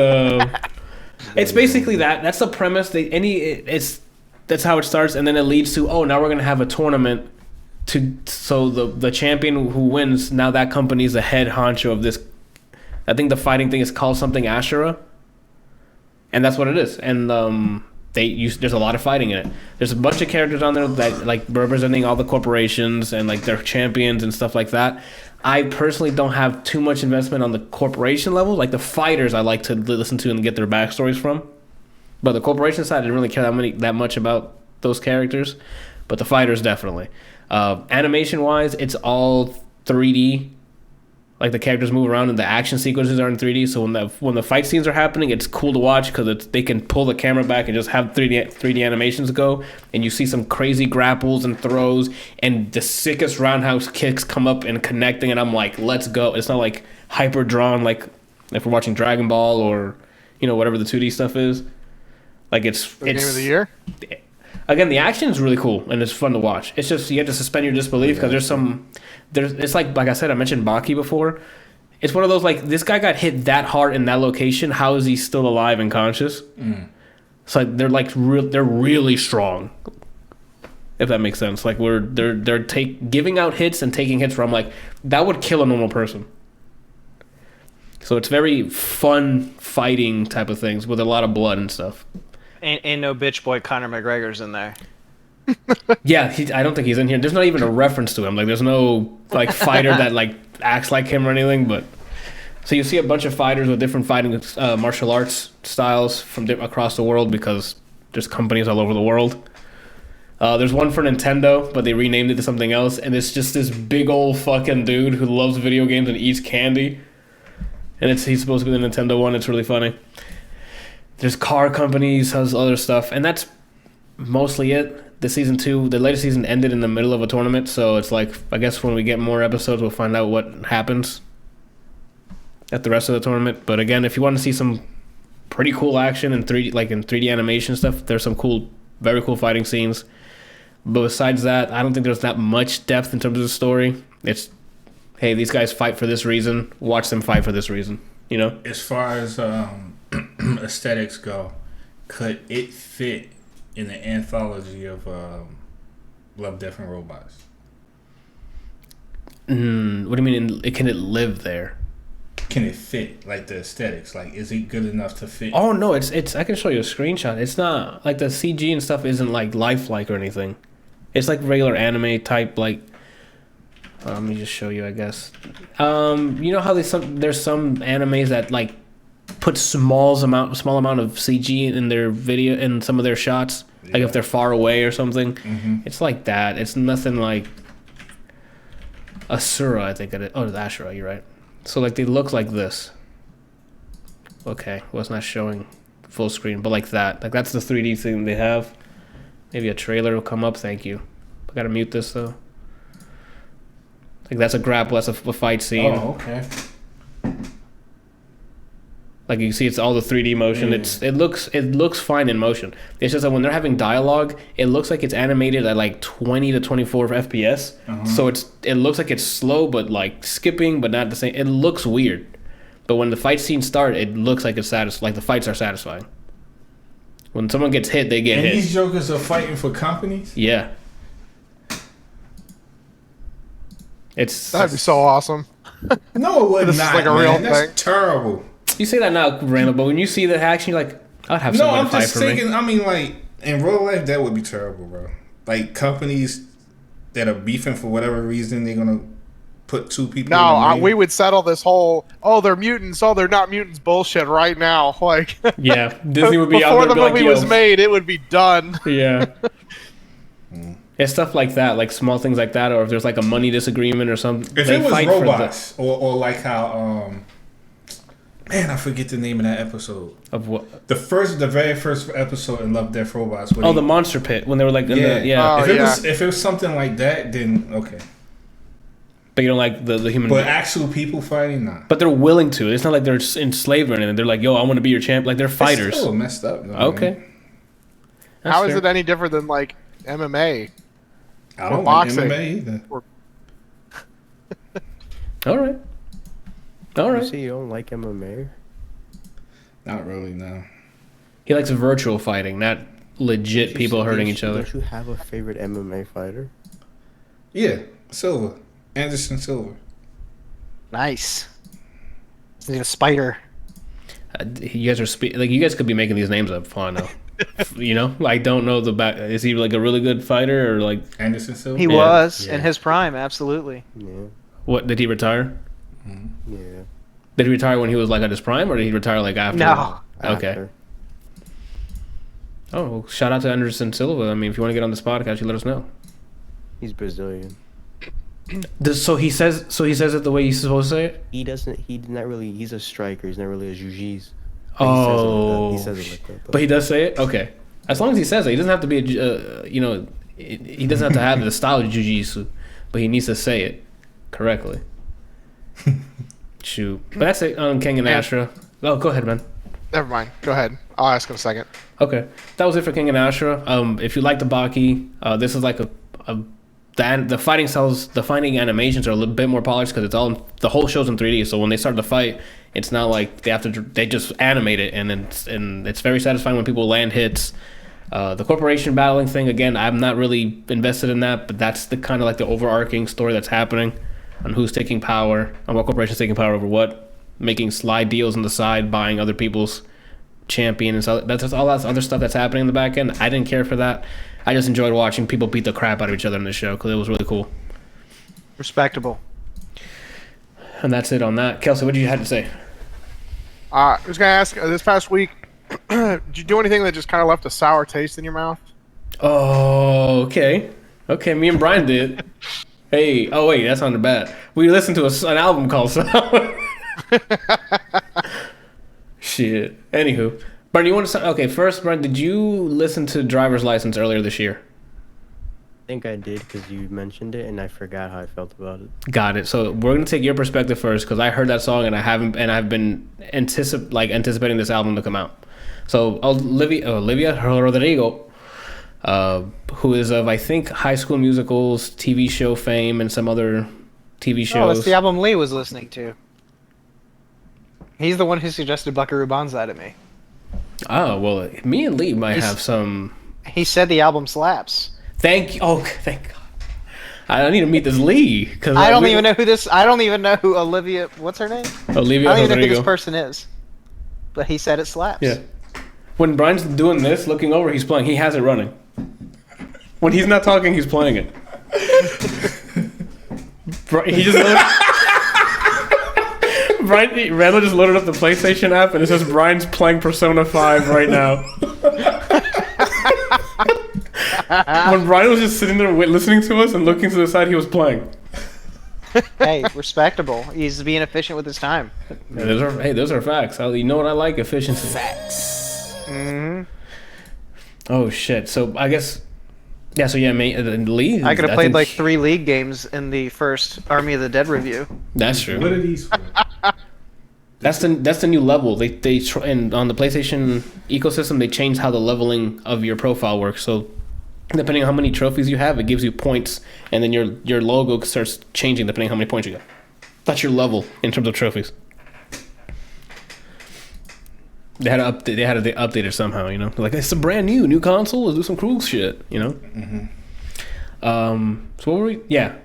it's basically that. That's the premise. That's how it starts, and then it leads to now we're gonna have a tournament. So the champion who wins, now that company's the head honcho of this. I think the fighting thing is called something Ashura, and that's what it is. And there's a lot of fighting in it. There's a bunch of characters on there that like representing all the corporations and like their champions and stuff like that. I personally don't have too much investment on the corporation level. Like the fighters, I like to listen to and get their backstories from. But the corporation side, I didn't really care that much about those characters. But the fighters, definitely. Animation wise, it's all 3D. Like the characters move around and the action sequences are in 3D. So when the fight scenes are happening, it's cool to watch because they can pull the camera back and just have 3D animations go, and you see some crazy grapples and throws and the sickest roundhouse kicks come up and connecting, and I'm like, let's go. It's not like hyper drawn like if we're watching Dragon Ball or whatever the 2D stuff is. Like it's
Game of the year?
Again, the action is really cool and it's fun to watch. It's just you have to suspend your disbelief because it's like I said, I mentioned Baki before. It's one of those like this guy got hit that hard in that location. How is he still alive and conscious? It's like they're really strong. If that makes sense, like they're giving out hits and taking hits from like that would kill a normal person. So it's very fun fighting type of things with a lot of blood and stuff.
Ain't no bitch boy Conor McGregor's in there.
Yeah, I don't think he's in here. There's not even a reference to him. Like, there's no like fighter that like acts like him or anything. But so you see a bunch of fighters with different fighting martial arts styles from across the world because there's companies all over the world. There's one for Nintendo, but they renamed it to something else, and it's just this big old fucking dude who loves video games and eats candy. And he's supposed to be the Nintendo one. It's really funny. There's car companies, has other stuff, and that's mostly it. The season 2, the latest season ended in the middle of a tournament, so it's like I guess when we get more episodes, we'll find out what happens at the rest of the tournament. But again, if you want to see some pretty cool action in 3D, like in 3D animation stuff, there's some very cool fighting scenes. But besides that, I don't think there's that much depth in terms of the story. It's hey, these guys fight for this reason. Watch them fight for this reason. You know.
As far as aesthetics go, could it fit in the anthology of Love, Death, and Robots?
What do you mean? Can it live there?
Can it fit like the aesthetics? Like, is it good enough to fit?
Oh no, it's. I can show you a screenshot. It's not like the CG and stuff isn't like lifelike or anything. It's like regular anime type. Like, let me just show you. I guess. You know how there's some animes that like put small amount of CG in their video in some of their shots, like if they're far away or something. It's like that. It's nothing like Asura, I think it is. Oh, it's Ashura, you're right. So like they look like this. Okay, well it's not showing full screen, but like that. Like that's the 3D thing they have. Maybe a trailer will come up. Thank you. I gotta mute this though. Like that's a grapple. That's a fight scene.
Oh, okay.
Like you see, it's all the 3D motion. It looks fine in motion. It's just that when they're having dialogue, it looks like it's animated at like 20 to 24 FPS. So it looks like it's slow, but like skipping, but not the same. It looks weird. But when the fight scenes start, it looks like it's like the fights are satisfying. When someone gets hit, they get hit.
And these jokers are fighting for companies?
Yeah.
That'd be so awesome.
No, it would
This is
not.
like a
man.
real
That's
thing.
terrible.
You say that now, Randall, but when you see the action, you're like, I'd have someone
No, I'm
to fight
just
for
thinking.
me.
I mean, like in real life, that would be terrible, bro. Like companies that are beefing for whatever reason, they're gonna put two people.
No,
in the ring.
we would settle this whole they're mutants, they're not mutants bullshit right now. Like
Yeah, Disney would be out
before
there
the
like,
movie
yo.
was made, it would be done.
Yeah. It's stuff like that, like small things like that, or if there's like a money disagreement or something.
If
they
it was
fight for
robots, or like how man, I forget the name of that episode.
Of what?
The very first episode in Love, Death, Robots.
Oh, the monster pit when they were like, in
Yeah.
the, yeah.
Oh,
If it was something like that, then okay.
But you don't like the human.
But actual people fighting, nah.
But they're willing to. It's not like they're enslaved or anything. They're like, yo, I want to be your champ. Like they're fighters.
It's still messed up. Though,
Okay.
man.
How is it any different than like MMA?
I don't
boxing.
like MMA either.
All right. All
You
right.
say you don't like MMA?
Not really, no.
He likes virtual fighting, not legit people hurting each other.
Don't you have a favorite MMA fighter?
Yeah, Silva. Anderson Silva.
Nice. He's a spider.
You guys are like you guys could be making these names up for all I know. You know, I don't know the back. Is he like a really good fighter or like
Anderson Silva?
He
Yeah.
was
Yeah.
in his prime, absolutely.
Yeah.
what? Did he retire?
Yeah.
Did he retire when he was like at his prime, or did he retire like after?
No.
Okay.
After.
Oh, well, shout out to Anderson Silva. I mean, if you want to get on this podcast, you let us know.
He's Brazilian.
So he says it the way he's supposed to say it.
He's not really, he's a striker. He's not really a jiu-jitsu.
Oh,
He says it like that.
but he does say it. Okay, as long as he says it, he doesn't have to be he doesn't have to have the style of jiu-jitsu, but he needs to say it correctly. Shoot, but that's it on King and Astra. Oh, go ahead, man.
Never mind. Go ahead. I'll ask in a second.
Okay, that was it for King and Ashura. If you like the Baki, this is like the fighting styles, the fighting animations are a little bit more polished because the whole show's in 3D. So when they start the fight, it's not like they just animate it, and it's very satisfying when people land hits. The corporation battling thing, again, I'm not really invested in that, but that's the kind of like the overarching story that's happening on who's taking power, on what corporation's taking power over what, making slide deals on the side, buying other people's champion, and so that's just all that other stuff that's happening in the back end. I didn't care for that. I just enjoyed watching people beat the crap out of each other in the show because it was really cool.
Respectable.
And that's it on that. Kelsey, what did you have to say?
I was gonna ask this past week. Did you do anything that just kind of left a sour taste in your mouth?
Oh, okay. Okay, me and Brian did. Hey, oh wait, that sounded bad. We listened to an album called Sour. Shit. Anywho, Brian, you want to? Okay, first, Brian, did you listen to Driver's License earlier this year?
I think I did because you mentioned it, and I forgot how I felt about it.
Got it. So we're gonna take your perspective first because I heard that song and I've been anticipating this album to come out. So Olivia Rodrigo, who is of I think High School Musicals, TV show fame, and some other TV shows.
Oh, it's the album Lee was listening to. He's the one who suggested Buckaroo Banzai to me.
Oh well, me and Lee might have some.
He said the album slaps.
Thank you. Oh, thank God. I need to meet this Lee because
I don't even know who this. I don't even know who Olivia. What's her name?
Olivia
I don't even know who
Rodrigo.
this person is. But he said it slaps.
Yeah. When Brian's doing this, looking over, he's playing. He has it running. When he's not talking, he's playing it. He just Randall just loaded up the PlayStation app, and it says Brian's playing Persona 5 right now. When Brian was just sitting there listening to us and looking to the side, he was playing.
Hey, respectable. He's being efficient with his time.
Yeah, those are facts. You know what I like? Efficiency.
Facts.
Mm-hmm.
Oh shit! So I guess, yeah. So yeah, Lee.
I could have played like 3 League games in the first Army of the Dead review.
That's true.
What are these for?
That's the new level. And on the PlayStation ecosystem, they changed how the leveling of your profile works. So depending on how many trophies you have, it gives you points, and then your logo starts changing depending on how many points you got. That's your level in terms of trophies. They had to update it somehow, you know. Like, it's a brand new console. Let's do some cool shit, you know.
Mm-hmm.
So what were we? Yeah,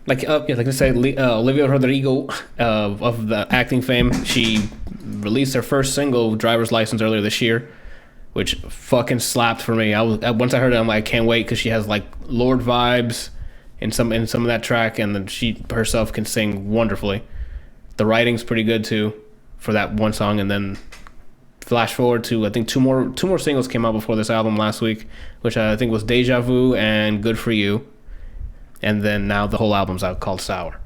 like I said, Olivia Rodrigo of the acting fame. She released her first single, "Driver's License," earlier this year, which fucking slapped for me. Once I heard it, I'm like, I can't wait because she has like Lord vibes in some of that track, and then she herself can sing wonderfully. The writing's pretty good too for that one song, and then. Flash forward to I think two more singles came out before this album last week, which I think was Deja Vu and Good For You, and then now the whole album's out called Sour.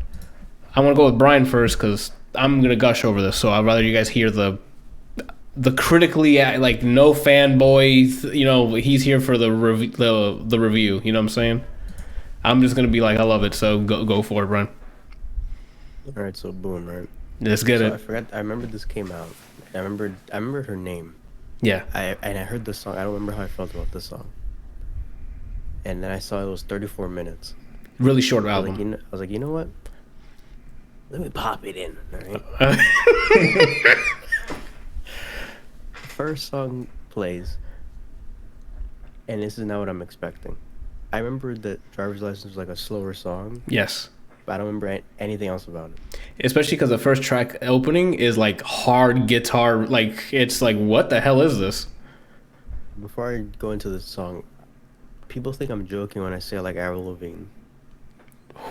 I want to go with Brian first because I'm gonna gush over this, so I'd rather you guys hear the critically like no fanboy. You know, he's here for the review. You know what I'm saying? I'm just gonna be like, I love it, so go for it, Brian.
All right, so boom, right?
Let's get it.
I forgot. I remember this came out. I remember her name.
Yeah.
I heard the song. I don't remember how I felt about the song. And then I saw it was 34 minutes.
Really short
I
album.
was like, you know what? Let me pop it in. All right. First song plays, and this is not what I'm expecting. I remember that Driver's License was like a slower song.
Yes.
But I don't remember anything else about it.
Especially because the first track opening is like hard guitar. Like, it's like, what the hell is this?
Before I go into the song, people think I'm joking when I say I like Avril Lavigne.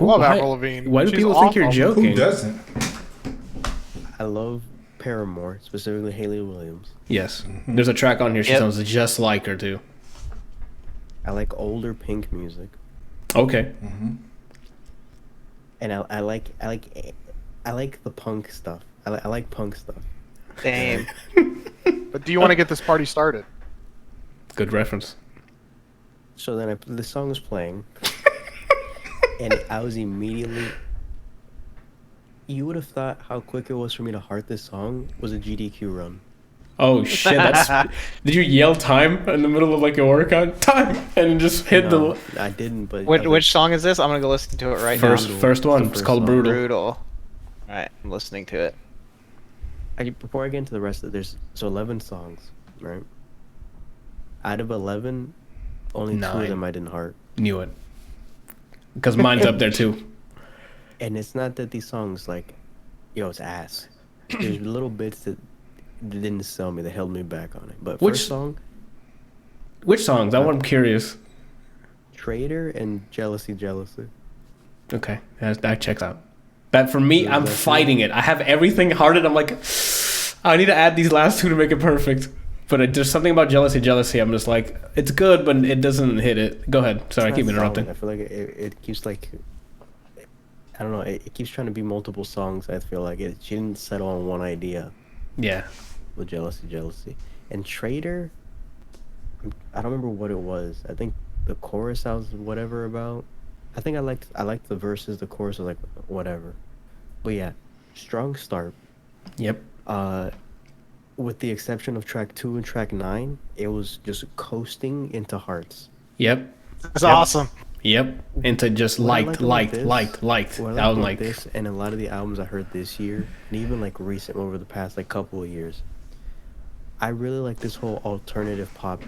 Love Avril Lavigne.
Why do
She's
people think you're
awful.
joking?
Who doesn't?
I love Paramore, specifically Hayley Williams.
Yes. There's a track on here. She
Yep.
sounds just like her too.
I like older Pink music,
Okay.
Mm-hmm.
and I like the punk stuff. I like punk stuff.
Damn.
But do you want to get this party started?
Good reference.
So then the song was playing, and I was immediately. You would have thought how quick it was for me to heart this song was a GDQ run.
Oh shit! Did you yell time in the middle of like your workout? Time, and just hit
No, I didn't. But
Which song is this? I'm gonna go listen to it right now.
first one. It's called
song.
Brutal.
All right, I'm listening to it.
Before I get into the rest of there's 11 songs, right? Out of 11, only 2
9.
of them I didn't heart.
Knew it. Because mine's up there too.
And it's not that these songs like, yo, it's ass. There's little bits that didn't sell me, that held me back on it. But
Which
first song,
Which songs? I'm curious.
Traitor and Jealousy.
Okay, that checks out. That for me, I'm
Exactly.
fighting it. I have everything hearted. I'm like, I need to add these last 2 to make it perfect. But there's something about jealousy. I'm just like, it's good, but it doesn't hit it. Go ahead. Sorry, I
It's
keep
not
interrupting.
solid. I feel like it keeps like, I don't know, it keeps trying to be multiple songs. I feel like she didn't settle on one idea
Yeah.
with jealousy. And Traitor, I don't remember what it was. I think the chorus I was whatever about. I think I liked the verses. The chorus was like whatever. But yeah, strong start.
Yep.
With the exception of track 2 and track 9, it was just coasting into hearts.
Yep.
It's awesome.
Yep. Into just
What I
liked.
like about
What
What
I
I
was
like
like,
about this and a lot of the albums I heard this year, and even like recent over the past like couple of years, I really like this whole alternative pop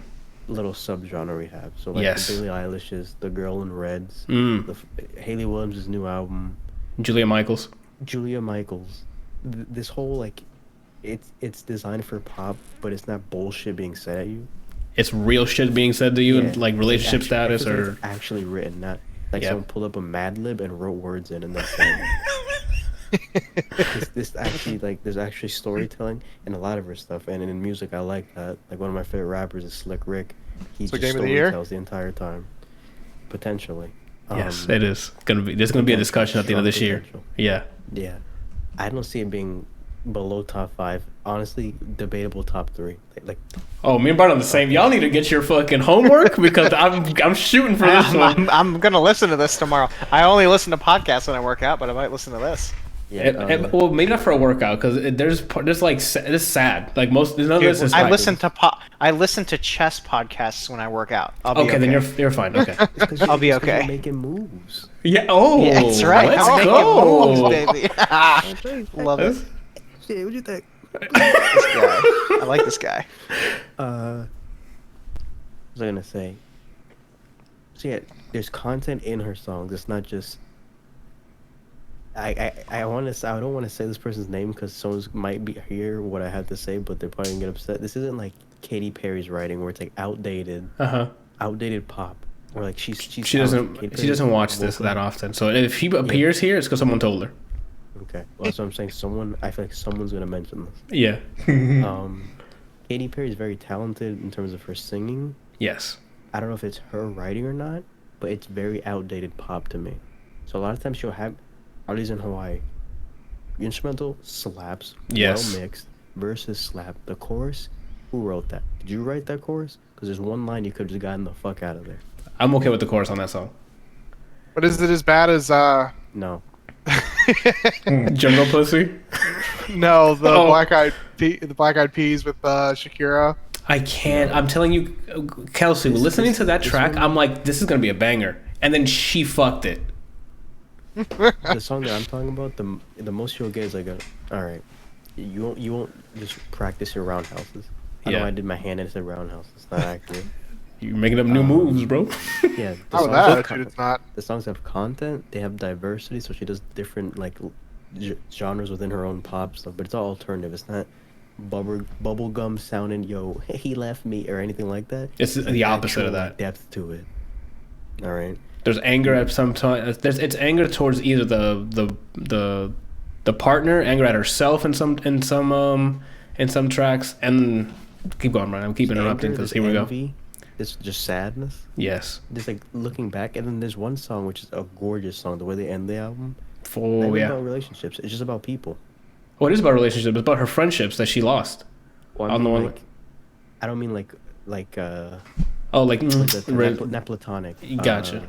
little subgenre we have. So like
Yes.
the Billie Eilish's, the Girl in Reds,
mm,
Haley Williams' new album,
Julia Michaels.
Julia Michaels. This whole like, it's designed for pop, but it's not bullshit being said at you.
It's real shit being said to you in like relationship
It's
status
actually-
or
it's actually written, not like
Yep.
someone pulled up a Mad Lib and wrote words in and that's it. this actually like there's actually storytelling in a lot of her stuff, and in music I like that. Like one of my favorite rappers is Slick Rick. He
So
just
game of the year?
storytells the entire time, potentially.
yes, it is gonna be. There's gonna be a discussion at the end of this year.
Potential.
Yeah.
Yeah, I don't see it being below top 5. Honestly, debatable top 3. Like
Oh, me and Bart on the same. Y'all need to get your fucking homework because I'm shooting for this one.
I'm gonna listen to this tomorrow. I only listen to podcasts when I work out, but I might listen to this.
yeah,
Well, maybe not for a workout because there's like it's sad. Like most none of
Dude,
this is.
I
like-
listen to chess podcasts when I work out. I'll be
Okay, then you're fine. Okay.
it's 'cause
I'll be
it's 'cause you're
okay.
making moves.
Yeah. Oh,
Yeah, that's right.
Let's
I'm making
go.
moves, baby. Love it.
That's-
Shit, what you think?
This guy. I like this guy.
What was I gonna say? So yeah, there's content in her songs. It's not just. I want to. I don't want to say this person's name because someone might be hear what I have to say, but they're probably gonna get upset. This isn't like Katy Perry's writing where it's like outdated pop. Or like she's
She doesn't watch this that often. So if she appears here, it's because someone told her.
Okay, well, that's what I'm saying. I feel like someone's gonna mention this.
Yeah.
Katy Perry is very talented in terms of her singing.
Yes.
I don't know if it's her writing or not, but it's very outdated pop to me. So a lot of times she'll have artists in Hawaii. Instrumental slaps,
Yes.
well mixed, verses slap. The chorus, who wrote that? Did you write that chorus? Because there's one line you could have just gotten the fuck out of there.
I'm okay with the chorus on that song.
But is it as bad as
No.
Jungle Pussy.
no the
Oh.
Black Eyed Peas with Shakira?
I can't. I'm telling you, Kelsey. Listening to that
this
track,
one-
I'm like, this is gonna be a banger. And then she fucked it.
The song that I'm talking about, the most you'll get is like all right, you won't just practice your roundhouses. I know
Yeah.
I did my hand and it said roundhouse. It's not accurate.
You're making up new moves, bro.
Yeah, the
Oh,
songs
that
have
attitude, it's not.
the songs have content. They have diversity, so she does different like genres within her own pop stuff. But it's all alternative. It's not bubblegum sounding yo he left me or anything like that.
It's the opposite of
actual
that.
depth to it. All right.
There's anger at some time. It's anger towards either the partner, anger at herself in some tracks, and keep going, Brian. I'm keep interrupting
Anger,
because
there's
here we go.
envy, there's just sadness.
Yes.
Just like looking back, and then there's one song which is a gorgeous song. The way they end the album. Not
Oh
even
yeah.
about relationships. It's just about people.
Well, it is about relationships. It's about her friendships that she lost.
Well, I
On the
mean,
one-
like, I don't mean like
Oh, like
not platonic.
Gotcha.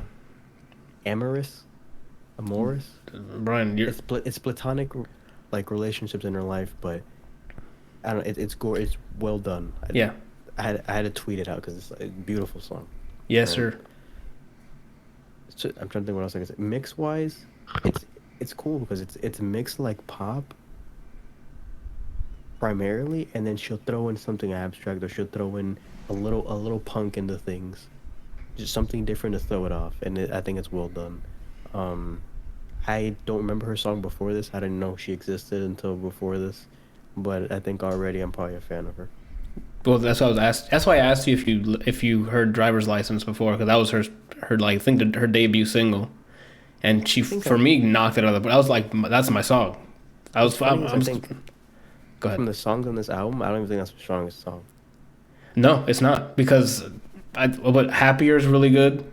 Amorous.
Brian, you're
It's platonic, like relationships in her life, but I don't. It's it's well done.
Yeah.
I had to tweet it out because it's a beautiful song.
Yes, sir.
So, I'm trying to think what else I can say. Mix wise, it's cool because it's mixed like pop primarily, and then she'll throw in something abstract, or she'll throw in a little punk into things, just something different to throw it off, and I think it's well done. I don't remember her song before this. I didn't know she existed until before this, but I think already I'm probably a fan of her.
Well, that's what I was asked. That's why I asked you if you heard "Driver's License" before, because that was her like I think her debut single, and she for me knocked it out of the. I was like, that's my song. I think. Go ahead.
From the songs on this album, I don't even think that's the strongest song.
No, it's not, because but "Happier" is really good.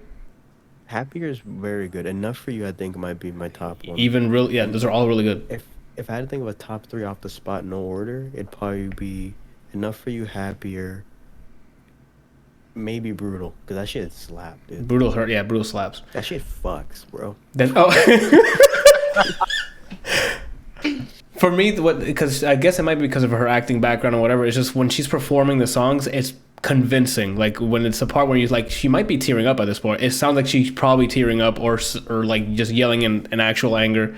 Happier is very good. Enough for You, I think, might be my top one.
Yeah, those are all really good.
If I had to think of a top 3 off the spot, no order, it'd probably be Enough for You, Happier, maybe Brutal, because that shit slapped, dude.
Brutal slaps.
That shit fucks, bro.
For me, because I guess it might be because of her acting background or whatever. It's just when she's performing the songs, it's convincing. Like when it's the part where you're like, she might be tearing up at this point. It sounds like she's probably tearing up, or like just yelling in actual anger.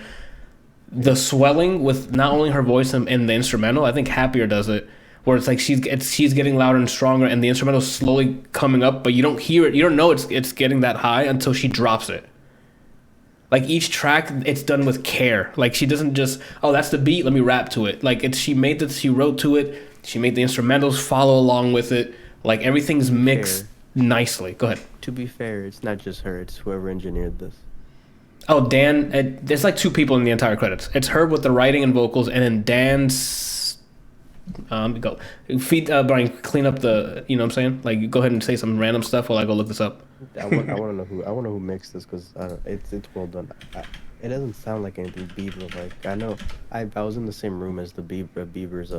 The swelling with not only her voice and the instrumental, I think "Happier" does it, where it's like she's getting louder and stronger, and the instrumental's slowly coming up, but you don't hear it. You don't know it's getting that high until she drops it. Like each track, it's done with care. Like she doesn't just, oh, that's the beat, let me rap to it. Like she wrote to it. She made the instrumentals follow along with it. Like everything's mixed nicely. Go ahead.
To be fair, it's not just her. It's whoever engineered this.
Oh, Dan. There's like 2 people in the entire credits. It's her with the writing and vocals, and then Dan's. Go feed Brian. Clean up the. You know what I'm saying? Like, go ahead and say some random stuff while I go look this up.
I want to know who mixed this, because it's well done. It doesn't sound like anything Bieber like. I know I was in the same room as the Bieber's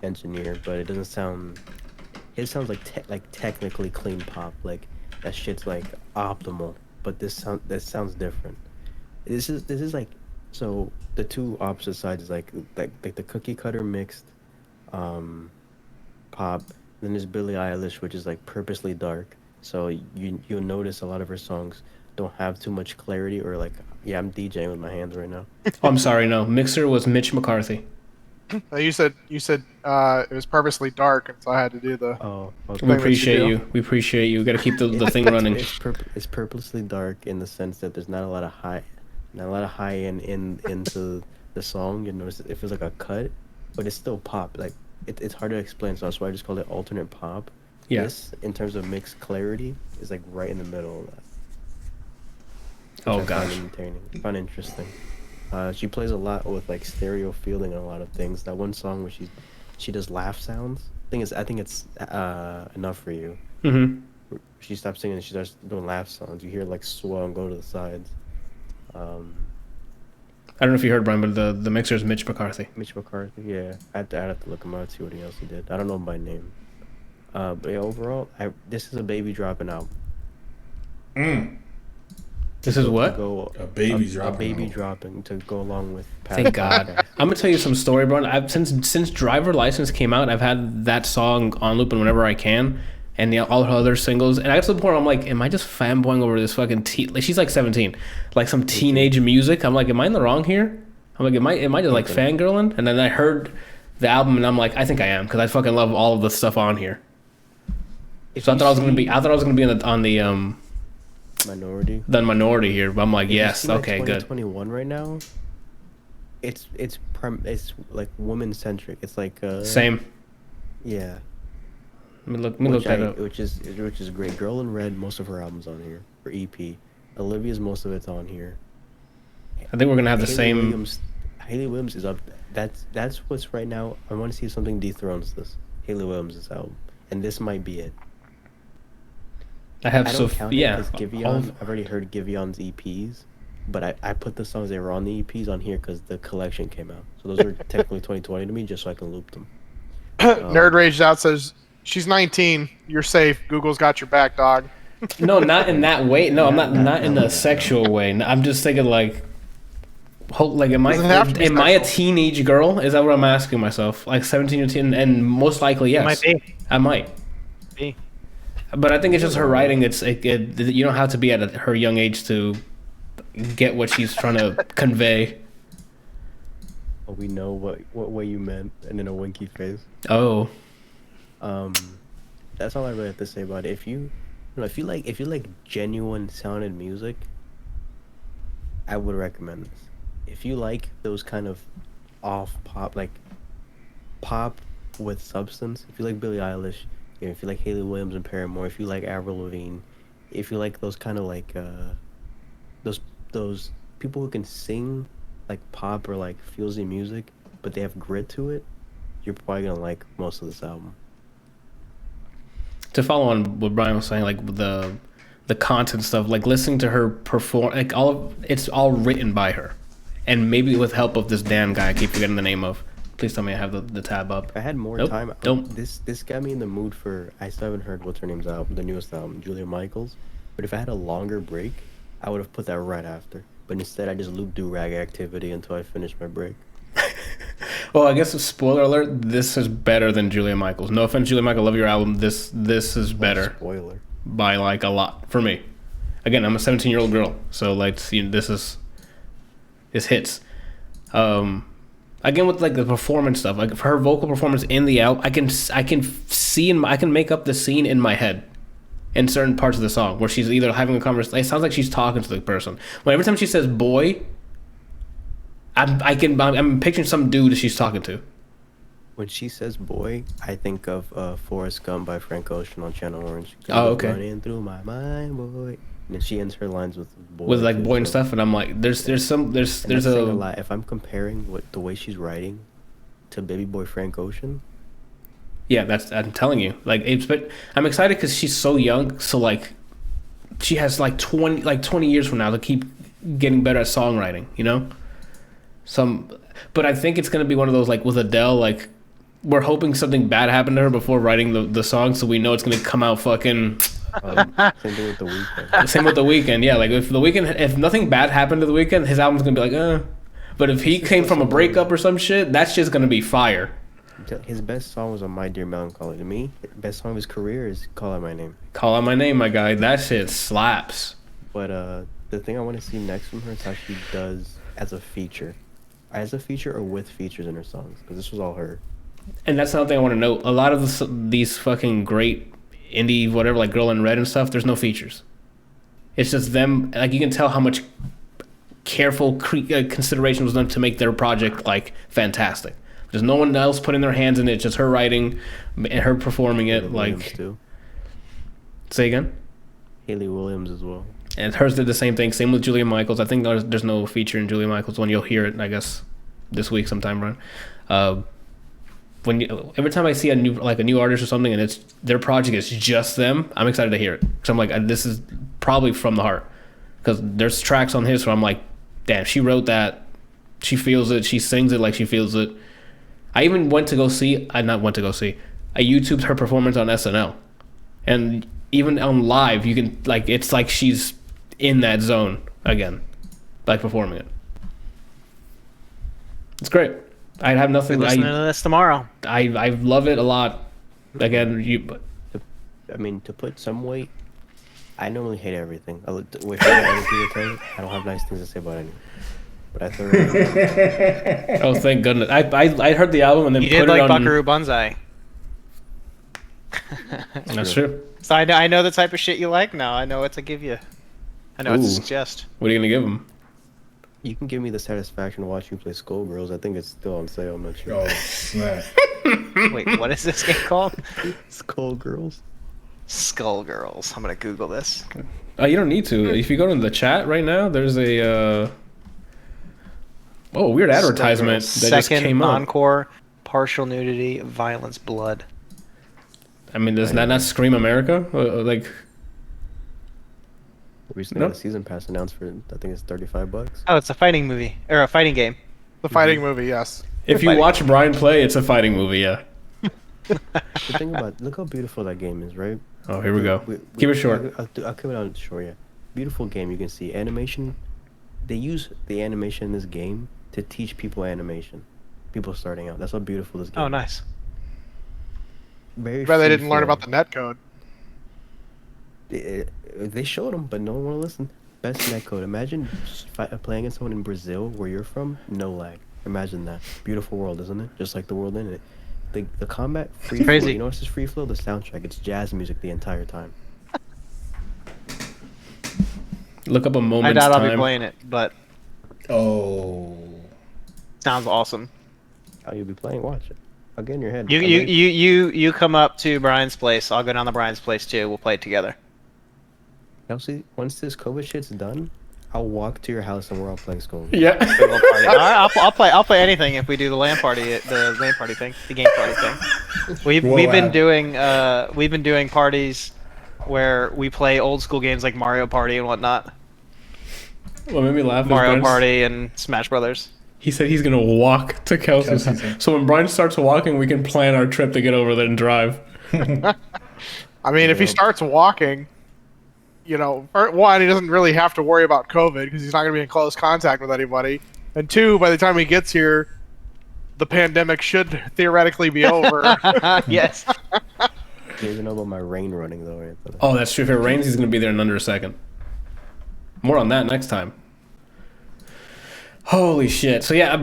engineer, but it doesn't sound. It sounds like technically clean pop. Like that shit's like optimal. But this sounds different. This is like, so the 2 opposite sides is like the cookie cutter mixed pop. Then there's Billie Eilish, which is like purposely dark. So you'll notice a lot of her songs don't have too much clarity, or like, yeah, I'm DJing with my hands right now.
Oh, I'm sorry, no. Mixer was Mitch McCarthy.
You said it was purposely dark, and so I had to do the.
Oh, okay.
We appreciate you. We appreciate you. We got to keep the thing running.
It's purposely dark in the sense that there's not a lot of high end into the song. You notice it feels like a cut, but it's still pop. Like it's hard to explain, so that's why I just call it alternate pop.
Yeah.
This, in terms of mixed clarity, is like right in the middle of that.
Oh gosh.
I find interesting. She plays a lot with like stereo fielding and a lot of things. That one song where she does laugh sounds. I think it's Enough for You.
Mm-hmm.
She stops singing and she starts doing laugh sounds. You hear like swell and go to the sides.
I don't know if you heard, Brian, but the mixer is Mitch McCarthy.
Mitch McCarthy, yeah. I'd have to look him up, see what else he did. I don't know him by name. But yeah, overall, this is a baby dropping album.
This is what?
A baby
dropping to go along with.
Thank God. I'm gonna tell you some story, bro. Since Driver License came out, I've had that song on loop and whenever I can, and all her other singles. And I got to the point where I'm like, am I just fanboying over this fucking like, she's like 17, like some teenage music? I'm like, am I in the wrong here? I'm like, am I just like fangirling? And then I heard the album and I'm like, I think I am, because I fucking love all of the stuff on here. So I thought I was gonna be on the minority here, but I'm like, yes, okay, good.
2021 right now. It's like woman centric. It's like
same.
Yeah.
Let me look that up.
Which is great. Girl in Red, most of her albums on here. Her EP. Olivia's, most of it's on here.
I think we're gonna have the same.
Hayley Williams is up. That's what's right now. I want to see if something dethrones this. Hayley Williams' album, and this might be it.
I have
Giveon. I've already heard Giveon's EPs, but I put the songs that were on the EPs on here because the collection came out. So those are technically 2020 to me, just so I can loop them.
Nerd Raged Out says, she's 19. You're safe. Google's got your back, dog.
No, not in that way. No, I'm not in a sexual way. I'm just thinking like, Like, am
Doesn't have to be
I a
sexual.
teenage girl? Is that what I'm asking myself? Like 17 or 10, and most likely yes.
Might be.
I might.
Be.
But I think it's just her writing. You don't have to be at her young age to get what she's trying to convey.
We know what way you meant, and then a winky face.
Oh,
That's all I really have to say about it. If you if you like genuine sounded music, I would recommend this. If you like those kind of off pop, like pop with substance, if you like Billie Eilish, if you like Hayley Williams and Paramore, if you like Avril Lavigne, if you like those kind of like those people who can sing like pop or like feelsy music, but they have grit to it, you're probably gonna like most of this album.
to follow on what Brian was saying, like the content stuff, like listening to her perform, like it's all written by her, and maybe with help of this damn guy I keep forgetting the name of. Please tell me I have the tab up.
If I had more
Nope,
time,
don't.
This got me in the mood for. I still haven't heard what's her name's album, the newest album, Julia Michaels. But if I had a longer break, I would have put that right after. But instead, I just looped Do Rag Activity until I finished my break.
Well, I guess a spoiler alert. This is better than Julia Michaels. No offense, Julia Michaels. Love your album. This is better
Spoiler.
by like a lot for me. Again, I'm a 17-year-old girl, so like this hits. Again with like the performance stuff, like for her vocal performance in the album, I can make up the scene in my head in certain parts of the song where she's either having a conversation. It sounds like she's talking to the person. When every time she says "boy," I'm picturing some dude that she's talking to.
When she says "boy," I think of Forrest Gump by Frank Ocean on Channel Orange.
Oh, okay.
Running through my mind, boy. And then she ends her lines with "boy."
With like
too,
boy and
so-
stuff, and I'm like, there's
And
a
that's saying a lot. If I'm comparing the way she's writing to Baby Boy Frank Ocean,
yeah, I'm telling you, like but I'm excited because she's so young, so like she has like 20 years from now to keep getting better at songwriting, you know. But I think it's gonna be one of those like with Adele, like we're hoping something bad happened to her before writing the song, so we know it's gonna come out fucking.
same thing with The Weeknd.
Same with The Weeknd, yeah. Like if nothing bad happened to The Weeknd, his album's gonna be like, But if he came from a breakup or some shit, that's just gonna be fire.
His best song was on My Dear Melancholy. To me, the best song of his career is Call Out My Name.
Call Out My Name, my guy. That shit slaps.
But the thing I want to see next from her is how she does as a feature or with features in her songs, because this was all her.
And that's another thing I want to know. A lot of these fucking great indie whatever, like Girl in Red and stuff, there's no features. It's just them. Like you can tell how much careful consideration was done to make their project like fantastic. There's no one else putting their hands in it. It's just her writing and her performing it.
Hayley
Like,
Williams too.
Say again.
Haley Williams as well.
And hers did the same thing. Same with Julia Michaels. I think there's no feature in Julia Michaels one. You'll hear it, I guess, this week sometime, Brian. Every time I see a new artist or something, and it's their project is just them, I'm excited to hear it. So I'm like, this is probably from the heart, because there's tracks on his where I'm like, damn, she wrote that, she feels it, she sings it like she feels it. I even I YouTubed her performance on SNL, and even on live, you can like it's like she's in that zone again, like performing it. It's great. I have nothing.
We're listening to this tomorrow.
I love it a lot. Again,
To put some weight, I normally hate everything. Other people tell I don't have nice things to say about anything. But I thought.
oh, thank goodness. I heard the album and then
You
put
did
it
like
on.
Buckaroo Banzai.
That's true.
So I know the type of shit you like now. I know what to give you. I know what to
Ooh.
suggest.
What are you gonna give him?
You can give me the satisfaction of watching you play Skullgirls. I think it's still on sale. I'm not sure.
Oh, snap.
Wait, what is this game called?
Skullgirls.
Skullgirls. I'm gonna Google this.
You don't need to. If you go to the chat right now, there's a weird advertisement
Skullgirls.
that just
Second
came up.
encore, partial nudity, violence, blood.
I mean, does that not scream America? Like,
Recently
Nope.
got a season pass announced for, I think it's $35.
Oh, it's a fighting movie or a fighting game.
The fighting movie, yes.
if you watch Brian play, it's a fighting movie. Yeah.
The thing about, look how beautiful that game is, right?
Oh, here we go. Keep it short.
I'll keep it on short, yeah. Beautiful game. You can see animation they use the animation in this game to teach people animation. People starting out. That's how beautiful this game
Oh,
is.
nice.
Very
But they didn't learn
free
about the netcode.
They showed them, but no one want to listen. Best netcode. Imagine playing against someone in Brazil, where you're from, no lag. Imagine that. Beautiful world, isn't it? Just like the world in it. The combat free flow.
crazy.
You know what's this free flow? The soundtrack. It's jazz music the entire time.
Look up a
I
moment's
doubt I'll be
time.
playing it, but
Oh.
sounds awesome.
How you'll be playing? Watch it. I'll get in your head.
You come up to Brian's place. I'll go down to Brian's place too. We'll play it together.
Kelsey, once this COVID shit's done, I'll walk to your house and we're all playing Skull.
Yeah.
All right, I'll play anything if we do the LAN party thing, the game party thing. We've been doing parties where we play old school games like Mario Party and whatnot.
What made me laugh is
Mario
Brian's-
Party and Smash Brothers.
He said he's gonna walk to Kelsey's house. So when Brian starts walking, we can plan our trip to get over there and drive.
I mean, if he starts walking, you know, one, he doesn't really have to worry about COVID because he's not going to be in close contact with anybody. And two, by the time he gets here, the pandemic should theoretically be over.
Yes.
You even know about my rain running though, Anthony.
Oh, that's true. If it rains, he's gonna be there in under a second. More on that next time. Holy shit! So yeah,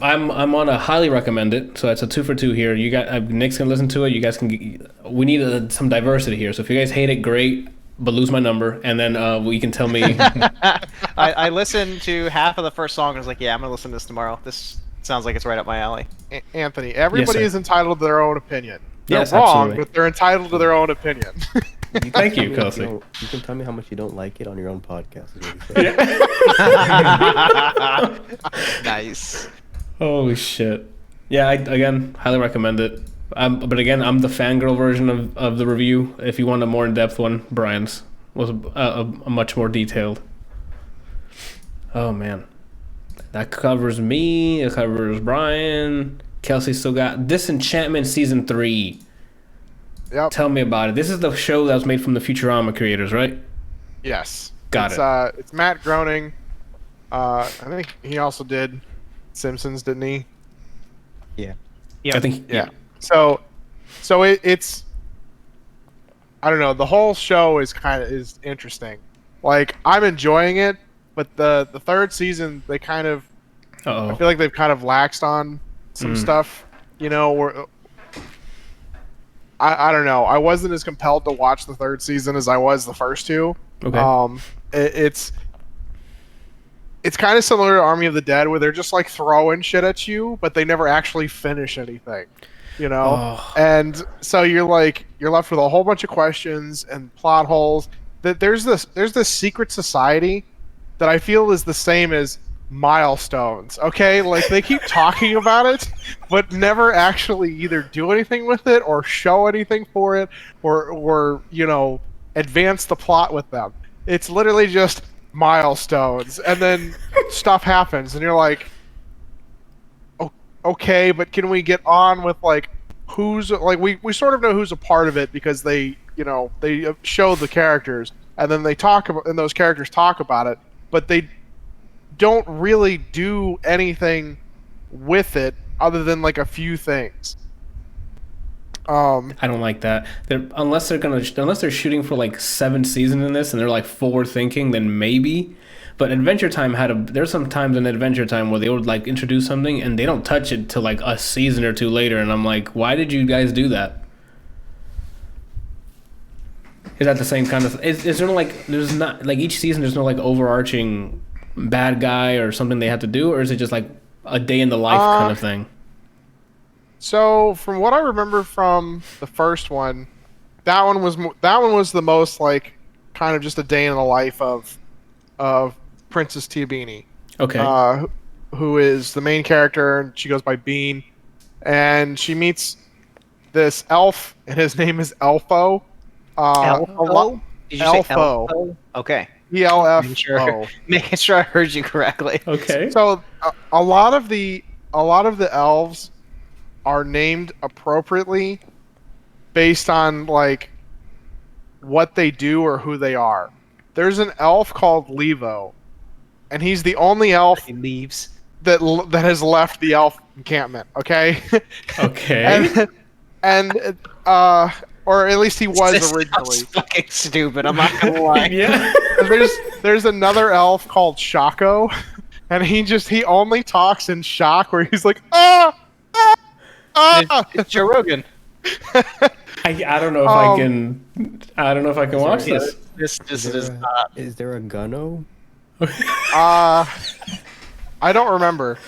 I'm on a highly recommend it. So it's a 2 for 2 here. You got Nick's gonna listen to it. You guys can. We need some diversity here. So if you guys hate it, great. But lose my number, and then you can tell me.
I listened to half of the first song and was like, yeah, I'm gonna listen to this tomorrow. This sounds like it's right up my alley.
Anthony, everybody
sir.
is entitled to their own opinion. They're
Yes,
wrong,
absolutely.
but they're entitled to their own opinion.
Thank you,
You
Kelsey.
can tell me how much you don't like it on your own podcast. Is what you said.
Nice.
Holy shit! Yeah, again, highly recommend it. But again, I'm the fangirl version of the review. If you want a more in-depth one, Brian's was a much more detailed. Oh man, that covers me. It covers Brian. Kelsey still got Disenchantment season 3.
Yep.
Tell me about it. This is the show that was made from the Futurama creators, right?
Yes.
Got
it. It's Matt Groening. I think he also did Simpsons, didn't he?
Yeah.
I think.
Yeah. So it's I don't know. The whole show is is interesting. Like I'm enjoying it, but the third season they kind of I feel like they've kind of laxed on some stuff. You know, where I don't know. I wasn't as compelled to watch the third season as I was the first two.
Okay.
It's kind of similar to Army of the Dead, where they're just like throwing shit at you, but they never actually finish anything. You know, and so you're left with a whole bunch of questions and plot holes. That there's this secret society that I feel is the same as Milestones. Okay, like they keep talking about it, but never actually either do anything with it or show anything for it, or you know, advance the plot with them. It's literally just milestones, and then stuff happens, and you're like, okay, but can we get on with like who's like we sort of know who's a part of it because they show the characters and then they talk about and those characters talk about it, but they don't really do anything with it other than like a few things.
I don't like that. Unless they're shooting for like 7 seasons in this and they're like forward thinking, then maybe. But Adventure Time there's some times in Adventure Time where they would like introduce something and they don't touch it till like a season or two later, and I'm like, why did you guys do that? Is that the same kind of? Is there like there's not like each season there's no like overarching bad guy or something they have to do, or is it just like a day in the life kind of thing?
So from what I remember from the first one, that one was the most like kind of just a day in the life of Princess Tiabini.
Okay.
Who is the main character, and she goes by Bean, and she meets this elf, and his name is Elfo.
Elfo? Did you say Elfo? Okay.
ELFO.
Making sure I heard you correctly.
Okay.
So a lot of the elves are named appropriately based on like what they do or who they are. There's an elf called Levo, and he's the only elf
He leaves.
that has left the elf encampment. Okay.
Okay.
and or at least he was
This
originally.
sounds fucking stupid. I'm not gonna lie.
Yeah.
And there's another elf called Shaco, and he only talks in shock, where he's like,
It's Joe Rogan.
I don't know if I can. I don't know if I can watch this.
This is not.
Is there a Gunno?
I don't remember.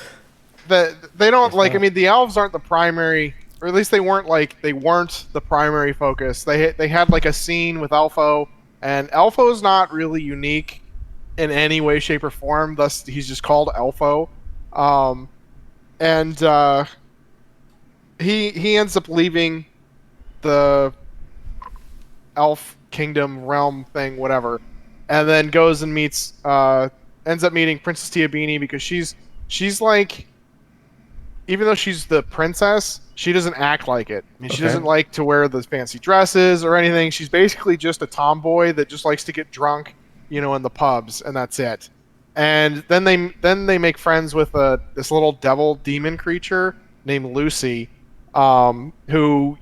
They don't like. I mean, the elves aren't the primary, or at least they weren't the primary focus. They had like a scene with Elfo, and Elfo is not really unique in any way, shape, or form. Thus, he's just called Elfo. He ends up leaving the elf kingdom realm thing, whatever, and then goes and ends up meeting Princess Tiabini, because she's like, even though she's the princess, she doesn't act like it. I mean, she doesn't like to wear the fancy dresses or anything. She's basically just a tomboy that just likes to get drunk, in the pubs, and that's it. And then they make friends with this little devil demon creature named Lucy, who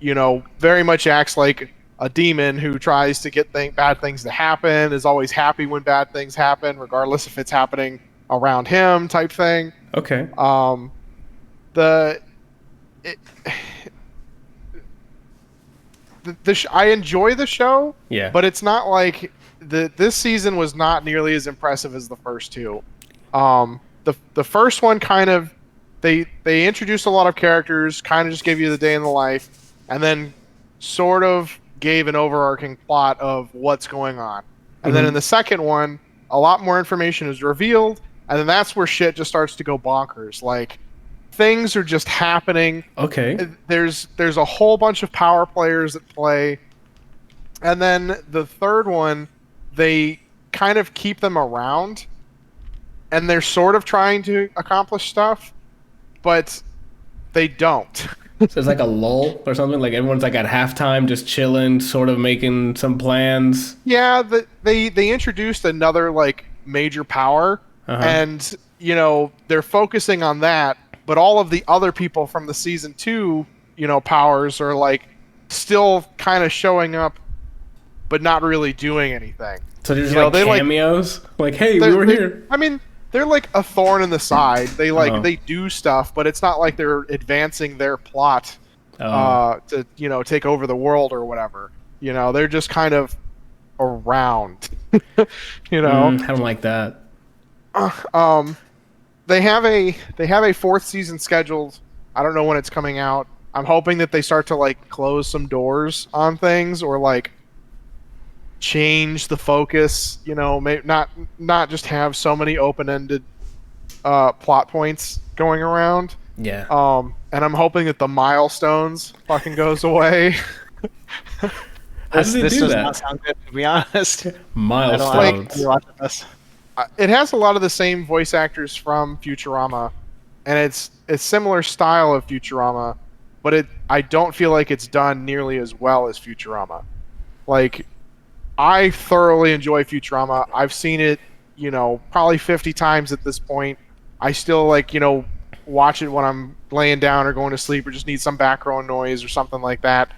very much acts like a demon who tries to get bad things to happen, is always happy when bad things happen, regardless if it's happening around him, type thing.
Okay.
I enjoy the show,
Yeah.
but it's not like this season was not nearly as impressive as the first two. The first one kind of they introduced a lot of characters, kind of just gave you the day in the life, and then sort of gave an overarching plot of what's going on. And then in the second one, a lot more information is revealed, and then that's where shit just starts to go bonkers. Like, things are just happening.
Okay.
There's a whole bunch of power players that play. And then the third one, they kind of keep them around, and they're sort of trying to accomplish stuff, but they don't.
So it's like a lull or something. Like everyone's like at halftime, just chilling, sort of making some plans.
Yeah, they introduced another like major power, and they're focusing on that. But all of the other people from the season 2, powers are like still kind of showing up, but not really doing anything.
So there's like cameos. Like, hey, we were here.
I mean, they're like a thorn in the side. They they do stuff, but it's not like they're advancing their plot to take over the world or whatever. They're just kind of around.
I don't like that.
They have a fourth season scheduled. I don't know when it's coming out. I'm hoping that they start to like close some doors on things, or like change the focus, maybe not just have so many open-ended plot points going around.
Yeah.
And I'm hoping that the milestones fucking goes away.
How did they
this
do
does
that?
not sound good, to be honest.
Milestones.
It has a lot of the same voice actors from Futurama, and it's similar style of Futurama, but I don't feel like it's done nearly as well as Futurama. Like, I thoroughly enjoy Futurama. I've seen it, probably 50 times at this point. I still watch it when I'm laying down or going to sleep, or just need some background noise or something like that.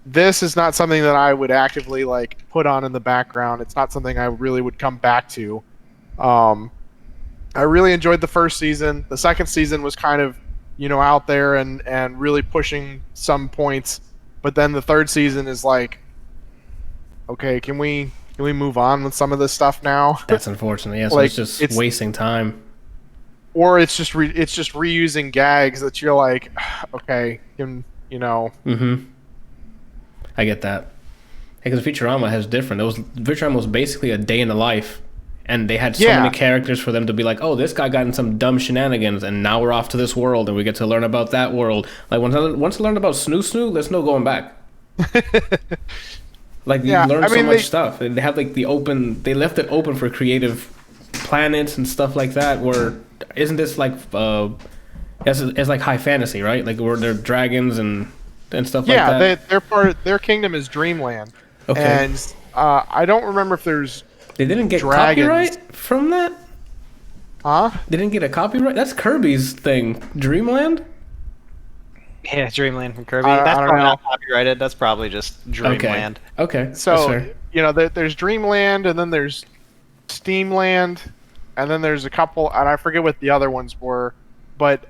This is not something that I would actively put on in the background. It's not something I really would come back to. I really enjoyed the first season. The second season was kind of, out there and really pushing some points. But then the third season is like, okay, can we move on with some of this stuff now?
That's unfortunate. Yeah, so it's just wasting time.
Or it's just reusing gags that you're like, okay,
Mm-hmm. I get that. Because Futurama has different. Futurama was basically a day in the life, and they had so many characters for them to be like, oh, this guy got in some dumb shenanigans, and now we're off to this world, and we get to learn about that world. Like once I learned about Snoo Snoo, there's no going back. Like you learn so much stuff. And they have they left it open for creative planets and stuff like that. Where isn't this like it's like high fantasy, right? Like where they're dragons and stuff like that.
Yeah, their kingdom is Dreamland.
Okay.
And I don't remember if there's
they didn't get
dragons.
copyright from that.
Huh?
They didn't get a copyright? That's Kirby's thing. Dreamland?
Yeah, Dreamland from Kirby.
I
That's
don't
probably
know.
not copyrighted. That's probably just Dreamland.
Okay. That's
So,
fair.
there's Dreamland, and then there's Steamland, and then there's a couple, and I forget what the other ones were, but,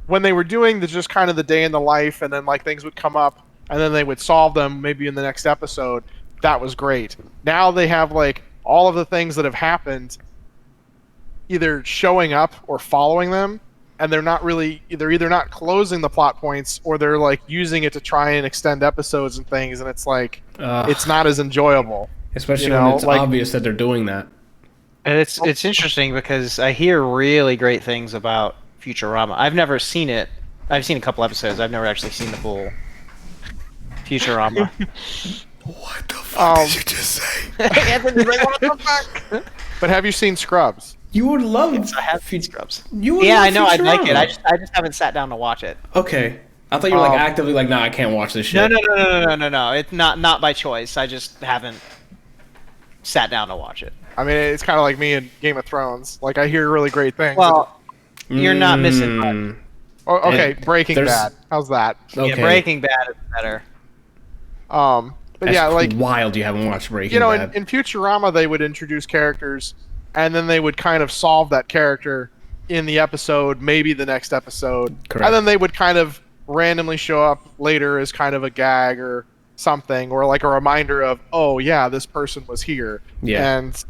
when they were doing just kind of the day in the life, and then, like, things would come up, and then they would solve them maybe in the next episode, that was great. Now they have, like, all of the things that have happened either showing up or following them, and they're either not closing the plot points, or they're like using it to try and extend episodes and things, and it's like it's not as enjoyable.
Especially when it's obvious that they're doing that.
And it's interesting because I hear really great things about Futurama. I've never seen it. I've seen a couple episodes. I've never actually seen the full Futurama.
What the fuck did you just say?
Anthony's like, what the fuck?
But have you seen Scrubs?
You would love
I have seen Scrubs.
You would
Yeah,
love
I know. I'd like it.
Futurama.
I just haven't sat down to watch it.
Okay. I thought you were like actively like, nah, I can't watch this shit.
No. It's not by choice. I just haven't sat down to watch it.
I mean, it's kind of like me in Game of Thrones. Like, I hear really great things.
Well, you're not missing much.
Okay, Breaking
there's-
Bad. How's that?
Okay.
Yeah, Breaking Bad is better.
But
That's
yeah, like,
wild. You haven't watched Breaking Bad.
in Futurama, they would introduce characters, and then they would kind of solve that character in the episode, maybe the next episode.
Correct.
And then they would kind of randomly show up later as kind of a gag or something, or like a reminder of, oh yeah, this person was here.
Yeah.
And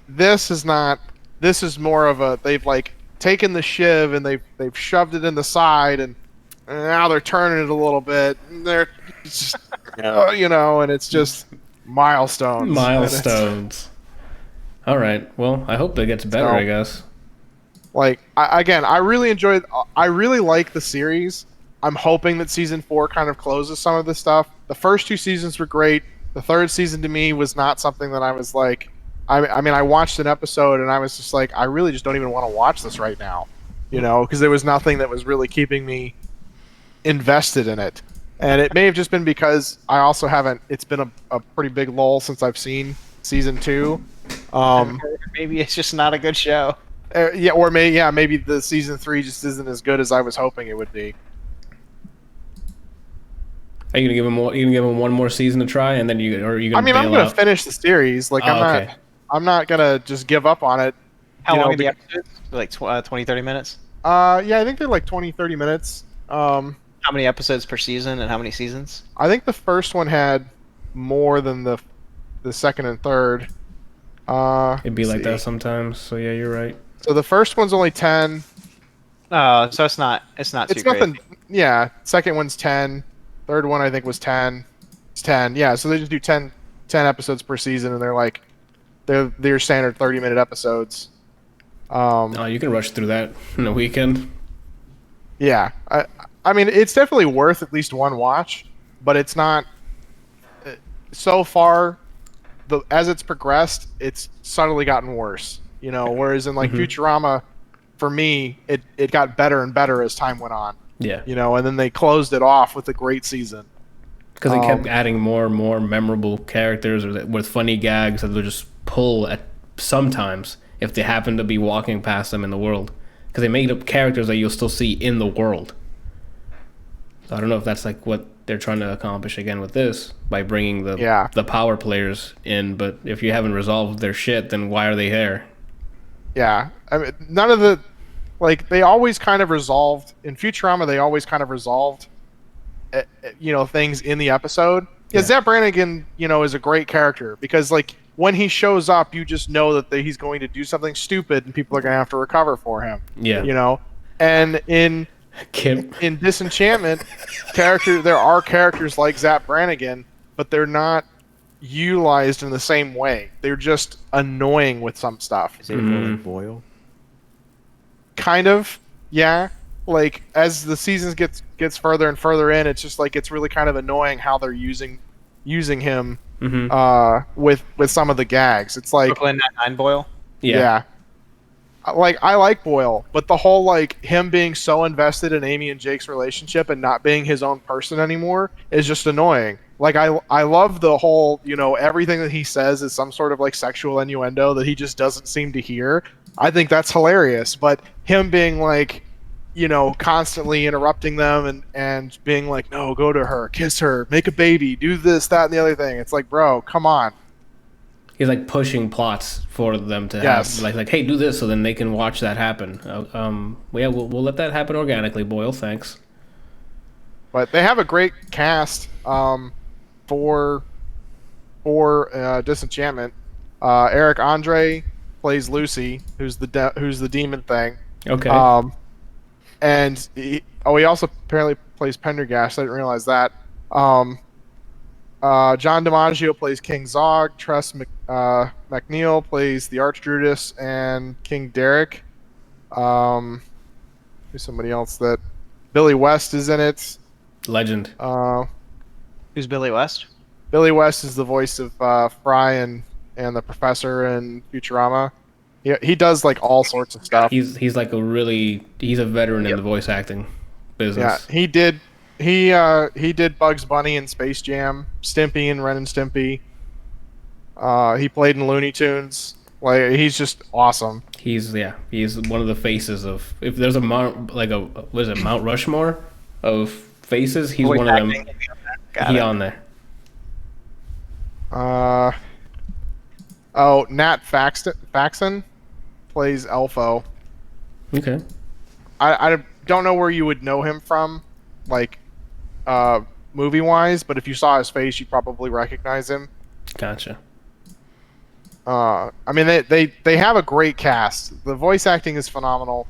this is not. This is more of a, they've like taken the shiv and they've shoved it in the side, and now they're turning it a little bit. And they're just, and it's just milestones.
Milestones. All right. Well, I hope that gets better.
So-
I guess.
Like, I really enjoyed. I really like the series. I'm hoping that season 4 kind of closes some of this stuff. The first 2 seasons were great. The third season to me was not something that I was like. I mean, I watched an episode and I was just like, I really just don't even want to watch this right now, because there was nothing that was really keeping me invested in it. And it may have just been because I also haven't. It's been a pretty big lull since I've seen season 2.
Maybe it's just not a good show.
Maybe the season 3 just isn't as good as I was hoping it would be.
Are you gonna give him more? You gonna give him one more season to try, and then are you gonna?
I mean, I'm
bail
gonna
out?
finish the series. Like,
okay.
I'm not gonna just give up on it.
How
You
long
know,
are the episodes? Like 20, 30 minutes?
Yeah, I think they're like 20, 30 minutes.
How many episodes per season and how many seasons?
I think the first one had more than the second and third.
It'd be
let's
like that
see.
sometimes. So yeah, you're right.
So the first one's only 10.
Oh, so it's not
It's
too
nothing.
crazy.
Yeah, second one's 10. Third one I think was 10. It's 10. Yeah, so they just do 10 episodes per season, and they're their standard 30-minute episodes.
Oh, you can rush through that in a weekend.
Yeah, I mean, it's definitely worth at least one watch, but it's not. So far, as it's progressed, it's subtly gotten worse. Whereas in like Futurama, for me, it got better and better as time went on.
Yeah.
And then they closed it off with a great season.
Because they kept adding more and more memorable characters with funny gags that they'll just pull at sometimes if they happen to be walking past them in the world. Because they made up characters that you'll still see in the world. So I don't know if that's like what they're trying to accomplish again with this by bringing the power players in. But if you haven't resolved their shit, then why are they there?
Yeah, I mean, none of the they always kind of resolved in Futurama. They always kind of resolved, things in the episode. Yeah, Zap Brannigan, is a great character because when he shows up, you just know that he's going to do something stupid and people are going to have to recover for him.
Yeah.
And in Disenchantment, there are characters like Zap Brannigan, but they're not utilized in the same way. They're just annoying with some stuff.
Is it more like Boyle?
Kind of, yeah. Like as the seasons gets further and further in, it's just it's really kind of annoying how they're using him with some of the gags. It's like
Brooklyn Nine-Nine Boyle.
yeah. I like Boyle, but the whole like him being so invested in Amy and Jake's relationship and not being his own person anymore is just annoying. Like I love the whole, everything that he says is some sort of like sexual innuendo that he just doesn't seem to hear. I think that's hilarious, but him being like, constantly interrupting them and being like, no, go to her, kiss her, make a baby, do this, that, and the other thing. It's like, bro, come on.
He's like pushing plots for them to
Yes.
have, like, hey, do this so then they can watch that happen. We'll let that happen organically, Boyle. Thanks.
But they have a great cast for Disenchantment. Eric Andre plays Lucy, who's the demon thing.
Okay.
And he also apparently plays Pendergast. I didn't realize that. John DiMaggio plays King Zog. Tress McNeil plays the Archdruidess and King Derek. Who's somebody else that... Billy West is in it.
Legend.
Who's Billy West?
Billy West is the voice of Fry and the Professor in Futurama. He does like all sorts of stuff.
He's a veteran in the voice acting business.
Yeah, he did Bugs Bunny in Space Jam, Stimpy and Ren and Stimpy. He played in Looney Tunes. Like, he's just awesome.
He's one of the faces of, if there's a Mount Rushmore of faces, he's one of them. He on there.
Nat Faxon plays Elfo.
Okay.
I don't know where you would know him from, like, movie wise, but if you saw his face, you'd probably recognize him.
Gotcha.
I mean, they have a great cast. The voice acting is phenomenal,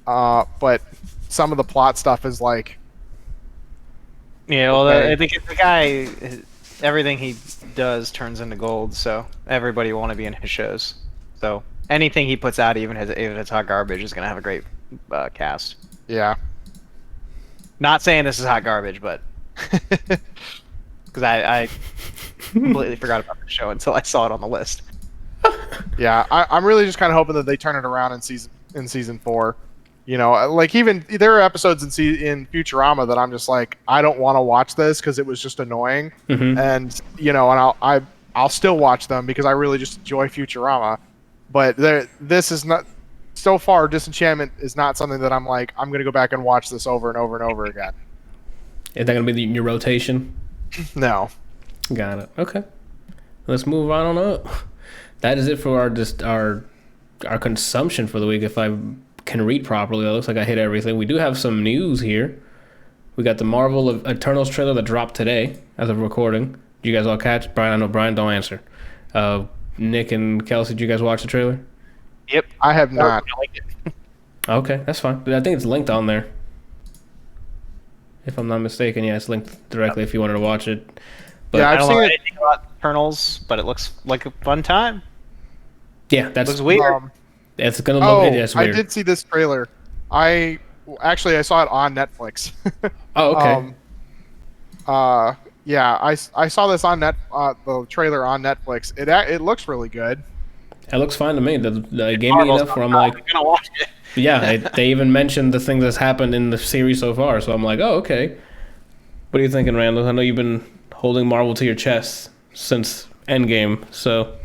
but some of the plot stuff is like...
Yeah, well,
Okay.
I think the guy, everything he does turns into gold, so everybody will want to be in his shows. So anything he puts out, even if it's hot garbage, is going to have a great cast.
Yeah.
Not saying this is hot garbage, but... Because I completely forgot about the show until I saw it on the list.
Yeah, I'm really just kind of hoping that they turn it around in season 4. Like, even there are episodes in Futurama that I'm just like, I don't want to watch this because it was just annoying,
Mm-hmm.
and and I'll still watch them because I really just enjoy Futurama. But this is not, so far. Disenchantment is not something that I'm like, I'm gonna go back and watch this over and over and over again.
Is that gonna be your rotation?
No.
Got it. Okay. Let's move on up. That is it for our consumption for the week. If I can read properly, it looks like I hit everything. We do have some news here. We got the Marvel of Eternals trailer that dropped today as of recording. Did you guys all catch? Brian, I know Brian don't answer. Nick and Kelsey, did you guys watch the trailer?
Yep.
I have not.
I liked it.
Okay, that's fine. I think it's linked on there. If I'm not mistaken, yeah, it's linked directly if you wanted to watch it. But
Yeah,
I
I've
don't
seen
know
it.
anything about Eternals, but it looks like a fun time.
yeah, that's
Looks weird.
it's gonna look. It's
I
weird.
did see this trailer. I saw it on Netflix.
Oh, okay.
Yeah, I saw this on the trailer on Netflix. It looks really good.
It looks fine to me. They gave me enough where I'm like,
I'm gonna watch it.
yeah. They even mentioned the things that's happened in the series so far, so I'm like, oh, okay. What are you thinking, Randall? I know you've been holding Marvel to your chest since Endgame, so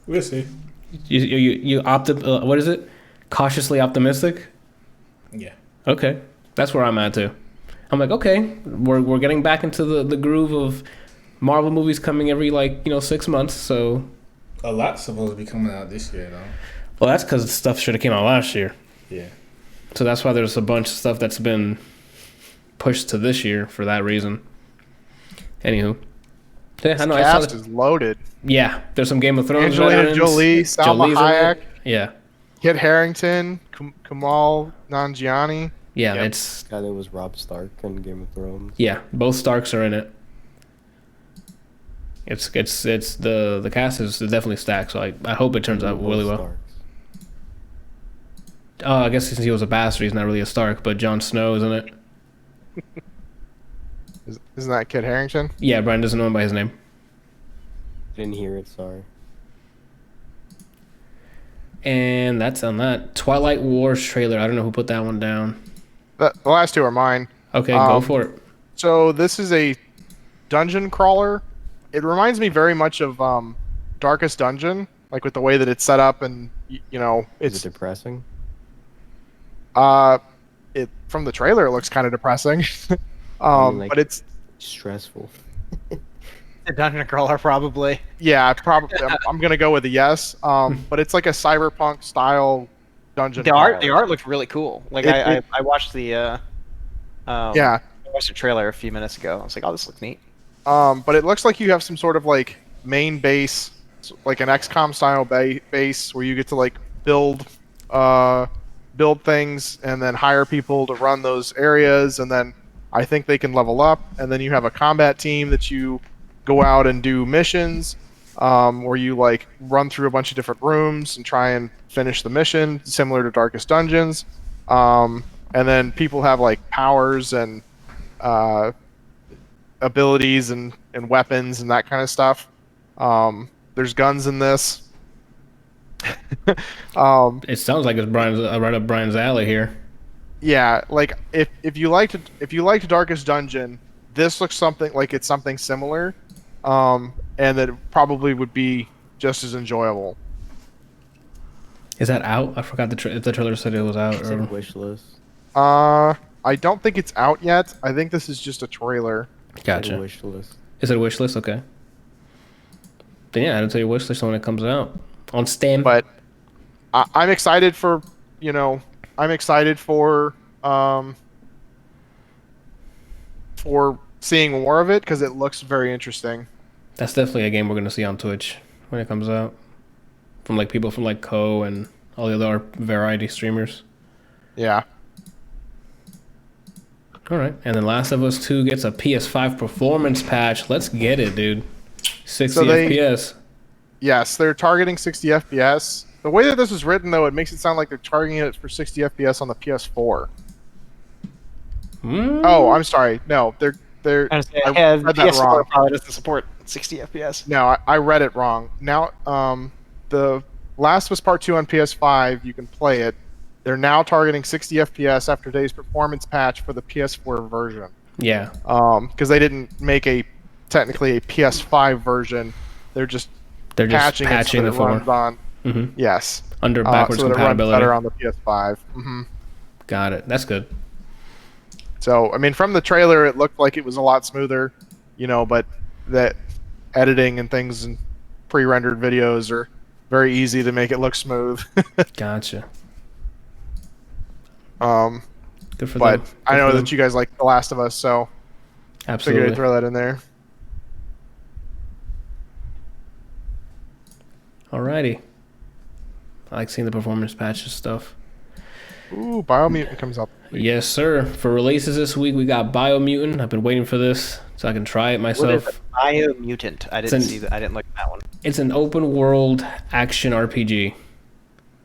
We'll see.
you what is it? Cautiously optimistic?
Yeah.
Okay, that's where I'm at too. I'm like, okay, we're getting back into the groove of Marvel movies coming every 6 months. So,
A lot's supposed to be coming out this year, though.
well, that's because stuff should have came out last year.
Yeah.
So that's why there's a bunch of stuff that's been pushed to this year for that reason. Anywho, yeah, I know.
Cast is loaded.
Yeah, there's some Game of Thrones
Angelina
veterans.
Jolie, Salma
Jolie's in it.
Hayek,
Yeah,
Kit Harington, Kamal Nanjiani.
yeah,
Yep.
it's
Guy that was Rob Stark in Game of Thrones.
yeah. Both Starks are in it. It's the cast is definitely stacked. So I hope it turns out
Both
really well.
Starks.
I guess since he was a bastard, he's not really a Stark, but Jon Snow is in it.
Isn't that Kit Harington?
Yeah, Brian doesn't know him by his name.
Didn't hear it. Sorry.
And that's on that. Twilight Wars trailer. I don't know who put that one down.
The last two are mine.
Okay, go for it.
So this is a dungeon crawler. It reminds me very much of Darkest Dungeon, like with the way that it's set up, and you know,
Is
it's
it depressing?
it from the trailer it looks kind of depressing.
Like,
but it's
stressful.
The dungeon crawler, probably.
yeah, probably I'm gonna go with a yes. But it's like a cyberpunk style dungeon.
The
crawler.
art looked really cool. Like I watched the
Yeah.
I watched the trailer a few minutes ago. I was like, oh, this looks neat.
But it looks like you have some sort of like main base, like an XCOM style base where you get to like build things and then hire people to run those areas, and then I think they can level up, and then you have a combat team that you go out and do missions, where you like run through a bunch of different rooms and try and finish the mission, similar to Darkest Dungeons. And then people have like powers and abilities and weapons and that kind of stuff. There's guns in this.
It sounds like it's right up Brian's alley here.
Yeah, like if you liked Darkest Dungeon, this looks something like it's something similar, and that it probably would be just as enjoyable.
Is that out? I forgot if the trailer said it was out.
It's
Or...
in wish list.
I don't think it's out yet. I think this is just a trailer.
Gotcha.
Wish list.
Is it a wish list? Okay. Then yeah, I'll tell you wish list when it comes out on Steam.
But I'm excited for seeing more of it because it looks very interesting.
That's definitely a game we're gonna see on Twitch when it comes out. From like people from like Co and all the other variety streamers.
Yeah.
All right, and then Last of Us 2 gets a PS5 performance patch. Let's get it, dude. 60 FPS.
Yes, they're targeting 60 FPS. The way that this is written, though, it makes it sound like they're targeting it for 60 FPS on the PS4. Oh, I'm sorry. No, they're. I read that
PS4
wrong.
probably doesn't support 60 FPS.
No, I read it wrong. Now, the Last of Us Part 2 on PS5, you can play it. They're now targeting 60 FPS after today's performance patch for the PS4 version.
Yeah.
Because they didn't make technically a PS5 version. They're just patching it so
the
that it runs on.
Mm-hmm.
Yes.
Under backwards
so that
compatibility.
It runs better on the PS5. Mm-hmm.
Got it. That's good.
So, I mean, from the trailer, it looked like it was a lot smoother, but that editing and things and pre-rendered videos are very easy to make it look smooth.
Gotcha. Good for
but
them.
I know that you guys like The Last of Us, so
Absolutely.
figured I'd throw that in there.
Alrighty. I like seeing the performance patches stuff.
Ooh, Biomutant comes up.
Yes, sir. For releases this week, we got Biomutant. I've been waiting for this so I can try it myself.
What is a Biomutant? I didn't see that. I didn't look at that one.
It's an open world action RPG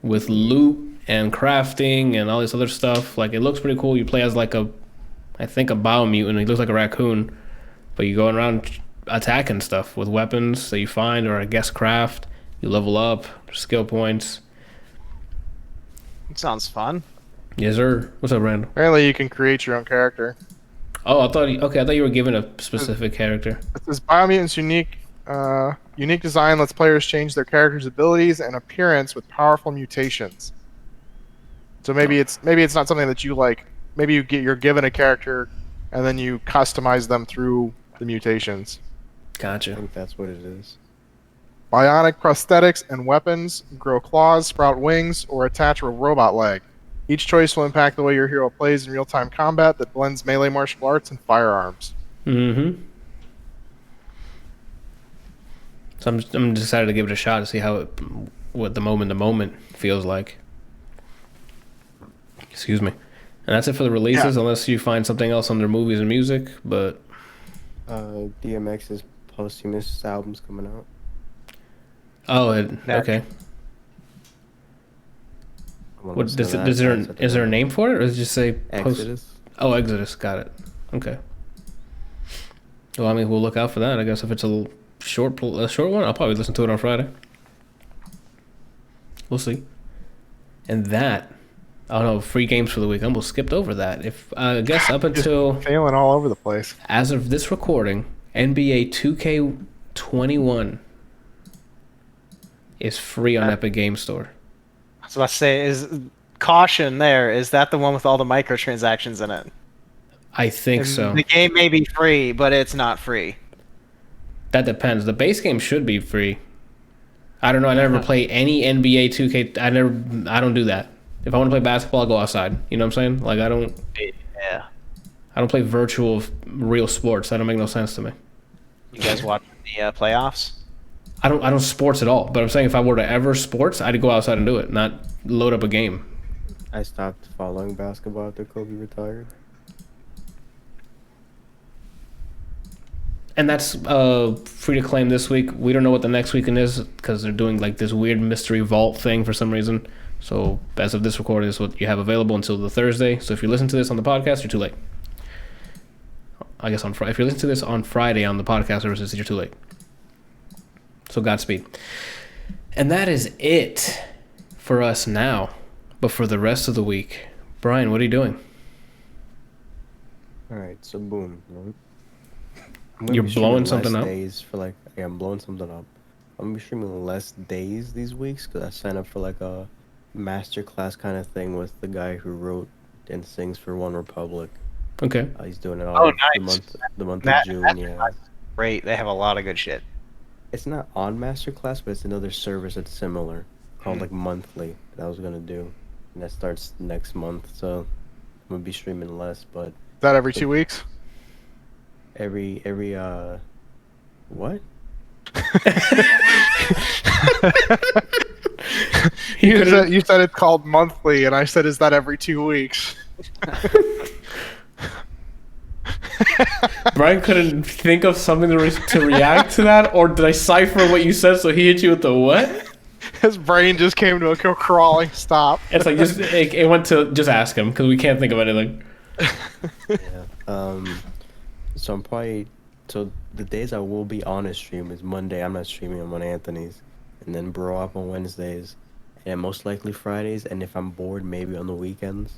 with loot and crafting and all this other stuff. Like, it looks pretty cool. You play as like I think a Biomutant. He looks like a raccoon, but you go around attacking stuff with weapons that you find or I guess craft. You level up, skill points.
It sounds fun.
Yes, sir. What's up, Randall?
Apparently, you can create your own character.
Oh, I thought you were given a specific character.
It says Biomutant's unique design lets players change their character's abilities and appearance with powerful mutations. So maybe it's not something that you like. Maybe you're given a character, and then you customize them through the mutations.
I
Gotcha.
think that's what it is.
Bionic prosthetics and weapons grow claws, sprout wings, or attach a robot leg. Each choice will impact the way your hero plays in real-time combat that blends melee martial arts and firearms.
Mm-hmm. So I'm decided to give it a shot to see what the moment feels like. Excuse me. And that's it for the releases, unless you find something else under movies and music. But
DMX's posthumous album's coming out.
oh, okay. What is there a name for it, or does it just say
Exodus?
Oh, Exodus. Got it. Okay. Well, I mean, we'll look out for that. I guess if it's a short one, I'll probably listen to it on Friday. We'll see. And that, I don't know, free games for the week. I almost skipped over that. If I guess up until
Failing all over the place.
as of this recording, NBA 2K21 is free on Epic Game Store.
I was about to say, is caution there? Is that the one with all the microtransactions in it?
I think
And
so.
The game may be free, but it's not free.
That depends. The base game should be free. I don't know. I never play any NBA 2K. I don't do that. If I want to play basketball, I'll go outside. You know what I'm saying? Like I don't play virtual real sports. That don't make no sense to me.
You guys watch the playoffs?
I don't sports at all. But I'm saying if I were to ever sports, I'd go outside and do it, not load up a game.
I stopped following basketball after Kobe retired.
And that's free to claim this week. We don't know what the next weekend is because they're doing like this weird mystery vault thing for some reason. So as of this recording, this is what you have available until the Thursday. So if you listen to this on the podcast, you're too late. I guess on Friday. If you listen to this on Friday on the podcast services, you're too late. So Godspeed. And that is it for us now. But for the rest of the week, Brian, what are you doing?
All right, so boom.
You're blowing something up?
I'm blowing something up. I'm gonna be streaming less days these weeks because I signed up for like a master class kind of thing with the guy who wrote and sings for One Republic.
Okay.
He's doing it all
nice.
the month of June. Yeah,
Great. They have a lot of good shit.
it's not on master class, but it's another service that's similar called like monthly that I was gonna do, and that starts next month. So I'm gonna be streaming less, but
Is that every 2 weeks?
every what?
You said it's called monthly, and I said, is that every 2 weeks?
Brian couldn't think of something to react to that, or did I cipher what you said so he hit you with the what?
His brain just came to a crawling stop.
It's like it went to just ask him because we can't think of anything.
Yeah. So the days I will be on a stream is Monday. I'm not streaming. I'm on Anthony's, and then Bro Up on Wednesdays, and most likely Fridays. And if I'm bored, maybe on the weekends.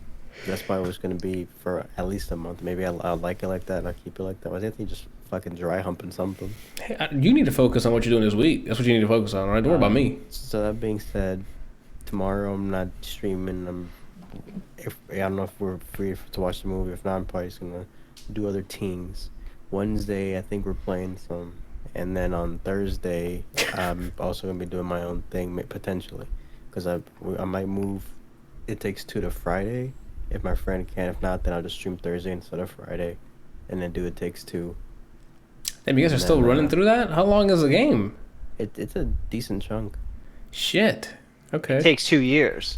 That's probably what's gonna be for at least a month. Maybe I'll like it like that, and I'll keep it like that. Was Anthony just fucking dry humping something?
Hey, you need to focus on what you're doing this week. That's what you need to focus on. All right, don't worry about me.
So that being said, tomorrow I'm not streaming. I don't know if we're free to watch the movie. If not, I'm probably just gonna do other things. Wednesday, I think we're playing some, and then on Thursday, I'm also gonna be doing my own thing potentially, because I might move. It Takes Two to Friday, if my friend can. If not, then I'll just stream Thursday instead of Friday, and then do It Takes Two.
Damn, you guys are still running through that? How long is the game?
It's a decent chunk.
Shit. Okay.
It takes 2 years.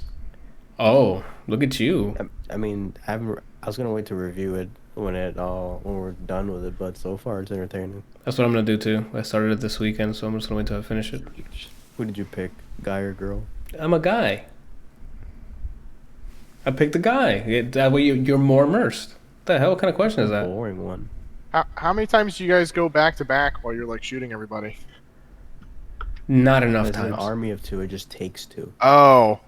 Oh, look at you.
I mean, I was gonna wait to review it when we're done with it, but so far it's entertaining.
That's what I'm gonna do too. I started it this weekend, so I'm just gonna wait till I finish it.
Who did you pick, guy or girl?
I'm a guy. I picked a guy. That way you're more immersed. What the hell? What kind of question is that?
Boring one.
How many times do you guys go back to back while you're like shooting everybody?
Not enough
There's an
times.
army of two. It just takes two.
Oh,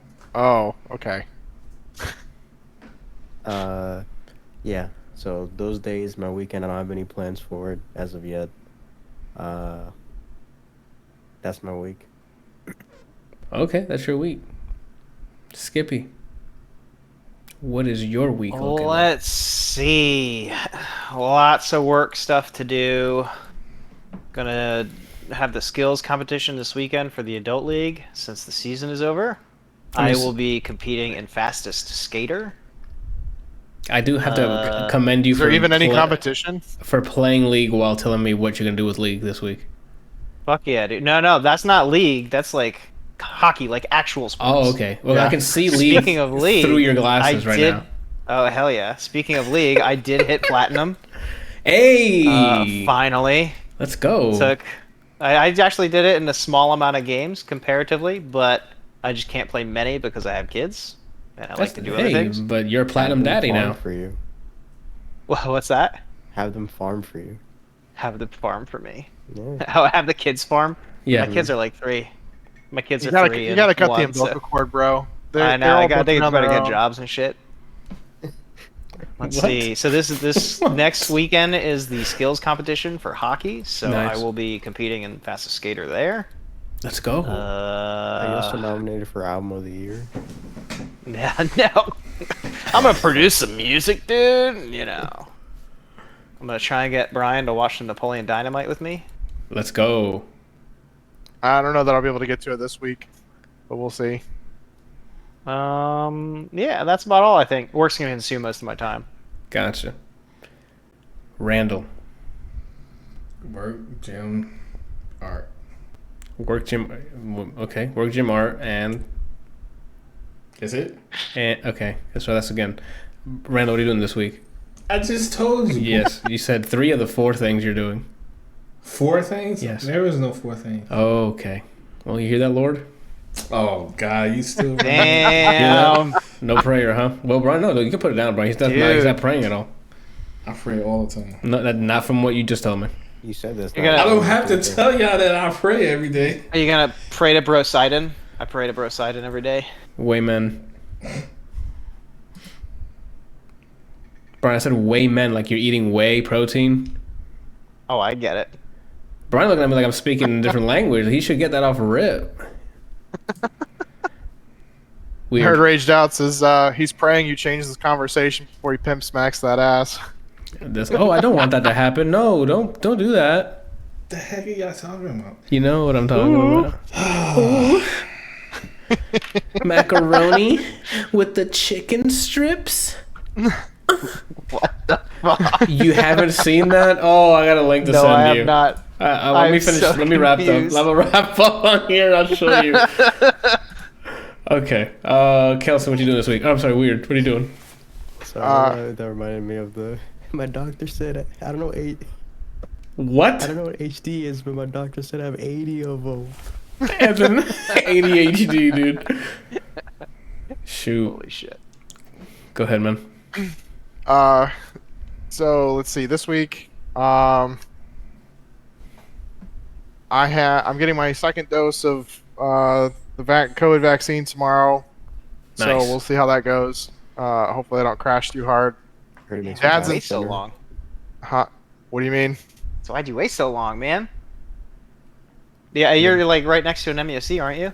okay.
Yeah. So those days, my weekend, I don't have any plans for it as of yet. That's my week.
Okay, that's your week. Skippy, what is your week looking like?
Let's see. Lots of work stuff to do. Gonna have the skills competition this weekend for the Adult League since the season is over. I will be competing in Fastest Skater.
I do have to commend you
Is there
for
even any competition?
for playing League while telling me what you're gonna do with League this week.
Fuck yeah, dude. No, that's not League. That's like hockey, like actual sports.
Oh, okay. Well, I can see League,
Speaking of League,
through your glasses right now.
Oh, hell yeah. Speaking of League, I did hit Platinum.
Hey!
Finally.
Let's go.
I actually did it in a small amount of games comparatively, but I just can't play many because I have kids and I like to do other things.
But you're a platinum daddy now.
For you.
Well, what's that?
Have them farm for you.
Have the farm for me.
Yeah.
I'll have the kids farm.
Yeah.
My kids are like 3. My kids
You
are
gotta
3.
you gotta cut the
and 1,
umbilical cord, bro.
I know.
they're all
I think
booking
it's
on
better
their
get
own.
jobs and shit. Let's
What?
see. So this next weekend is the skills competition for hockey. So
Nice.
I will be competing in fastest skater there.
Let's go.
Are you also nominated for album of the year?
Yeah, no. I'm gonna produce some music, dude. You know. I'm gonna try and get Brian to watch the Napoleon Dynamite with me.
Let's go.
I don't know that I'll be able to get to it this week, but we'll see.
Yeah, that's about all I think. Work's gonna consume most of my time.
Gotcha. Randall.
Work, gym, art.
Work gym. Okay. Work gym art and
Is it?
okay. So that's again. Randall, what are you doing this week?
I just told you.
Yes, you said 3 of the 4 things you're doing.
4 things?
Yes.
There is no 4 things.
Okay. Well, you hear that, Lord?
Oh God, you still.
Damn.
No prayer, huh? Well, Brian, no, you can put it down, Brian. He's not praying at all.
I pray all the time.
No, not from what you just told me.
You said this.
You're gonna-
I don't have to tell y'all that I pray every day.
Are you gonna pray to Bro Sidon? I pray to Bro Sidon every day.
Waymen. Brian, I said whey men like you're eating whey protein.
Oh, I get it.
Brian looking at me like I'm speaking a different language. He should get that off rip.
I
Weird.
heard Raged Out says he's praying you change this conversation before he pimp smacks that ass.
I don't want that to happen. No, don't do that.
The heck are y'all talking about?
You know what I'm talking about. Macaroni with the chicken strips.
What the fuck?
You haven't seen that? Oh, I got a link to
No,
send
I have
you.
not.
Let me
I'm
finish.
so
Let me wrap up.
confused.
Let me wrap up on here. I'll show you. Okay. Kelson, what you doing this week? Oh, I'm sorry, Weird. What are you doing?
So that reminded me of my doctor said I don't know
What?
I don't know what HD is, but my doctor said I have 80 of them.
Evan, ADHD, dude. Shoot.
Holy shit.
Go ahead, man.
So let's see. This week, I'm getting my second dose of the COVID vaccine tomorrow. So
Nice.
we'll see how that goes. Hopefully I don't crash too hard.
Heard it makes
Dad's
Why'd you
in-
wait so long?
Huh? What do you mean?
So why'd you wait so long, man? Yeah, you're like right next to an MUSC, aren't you?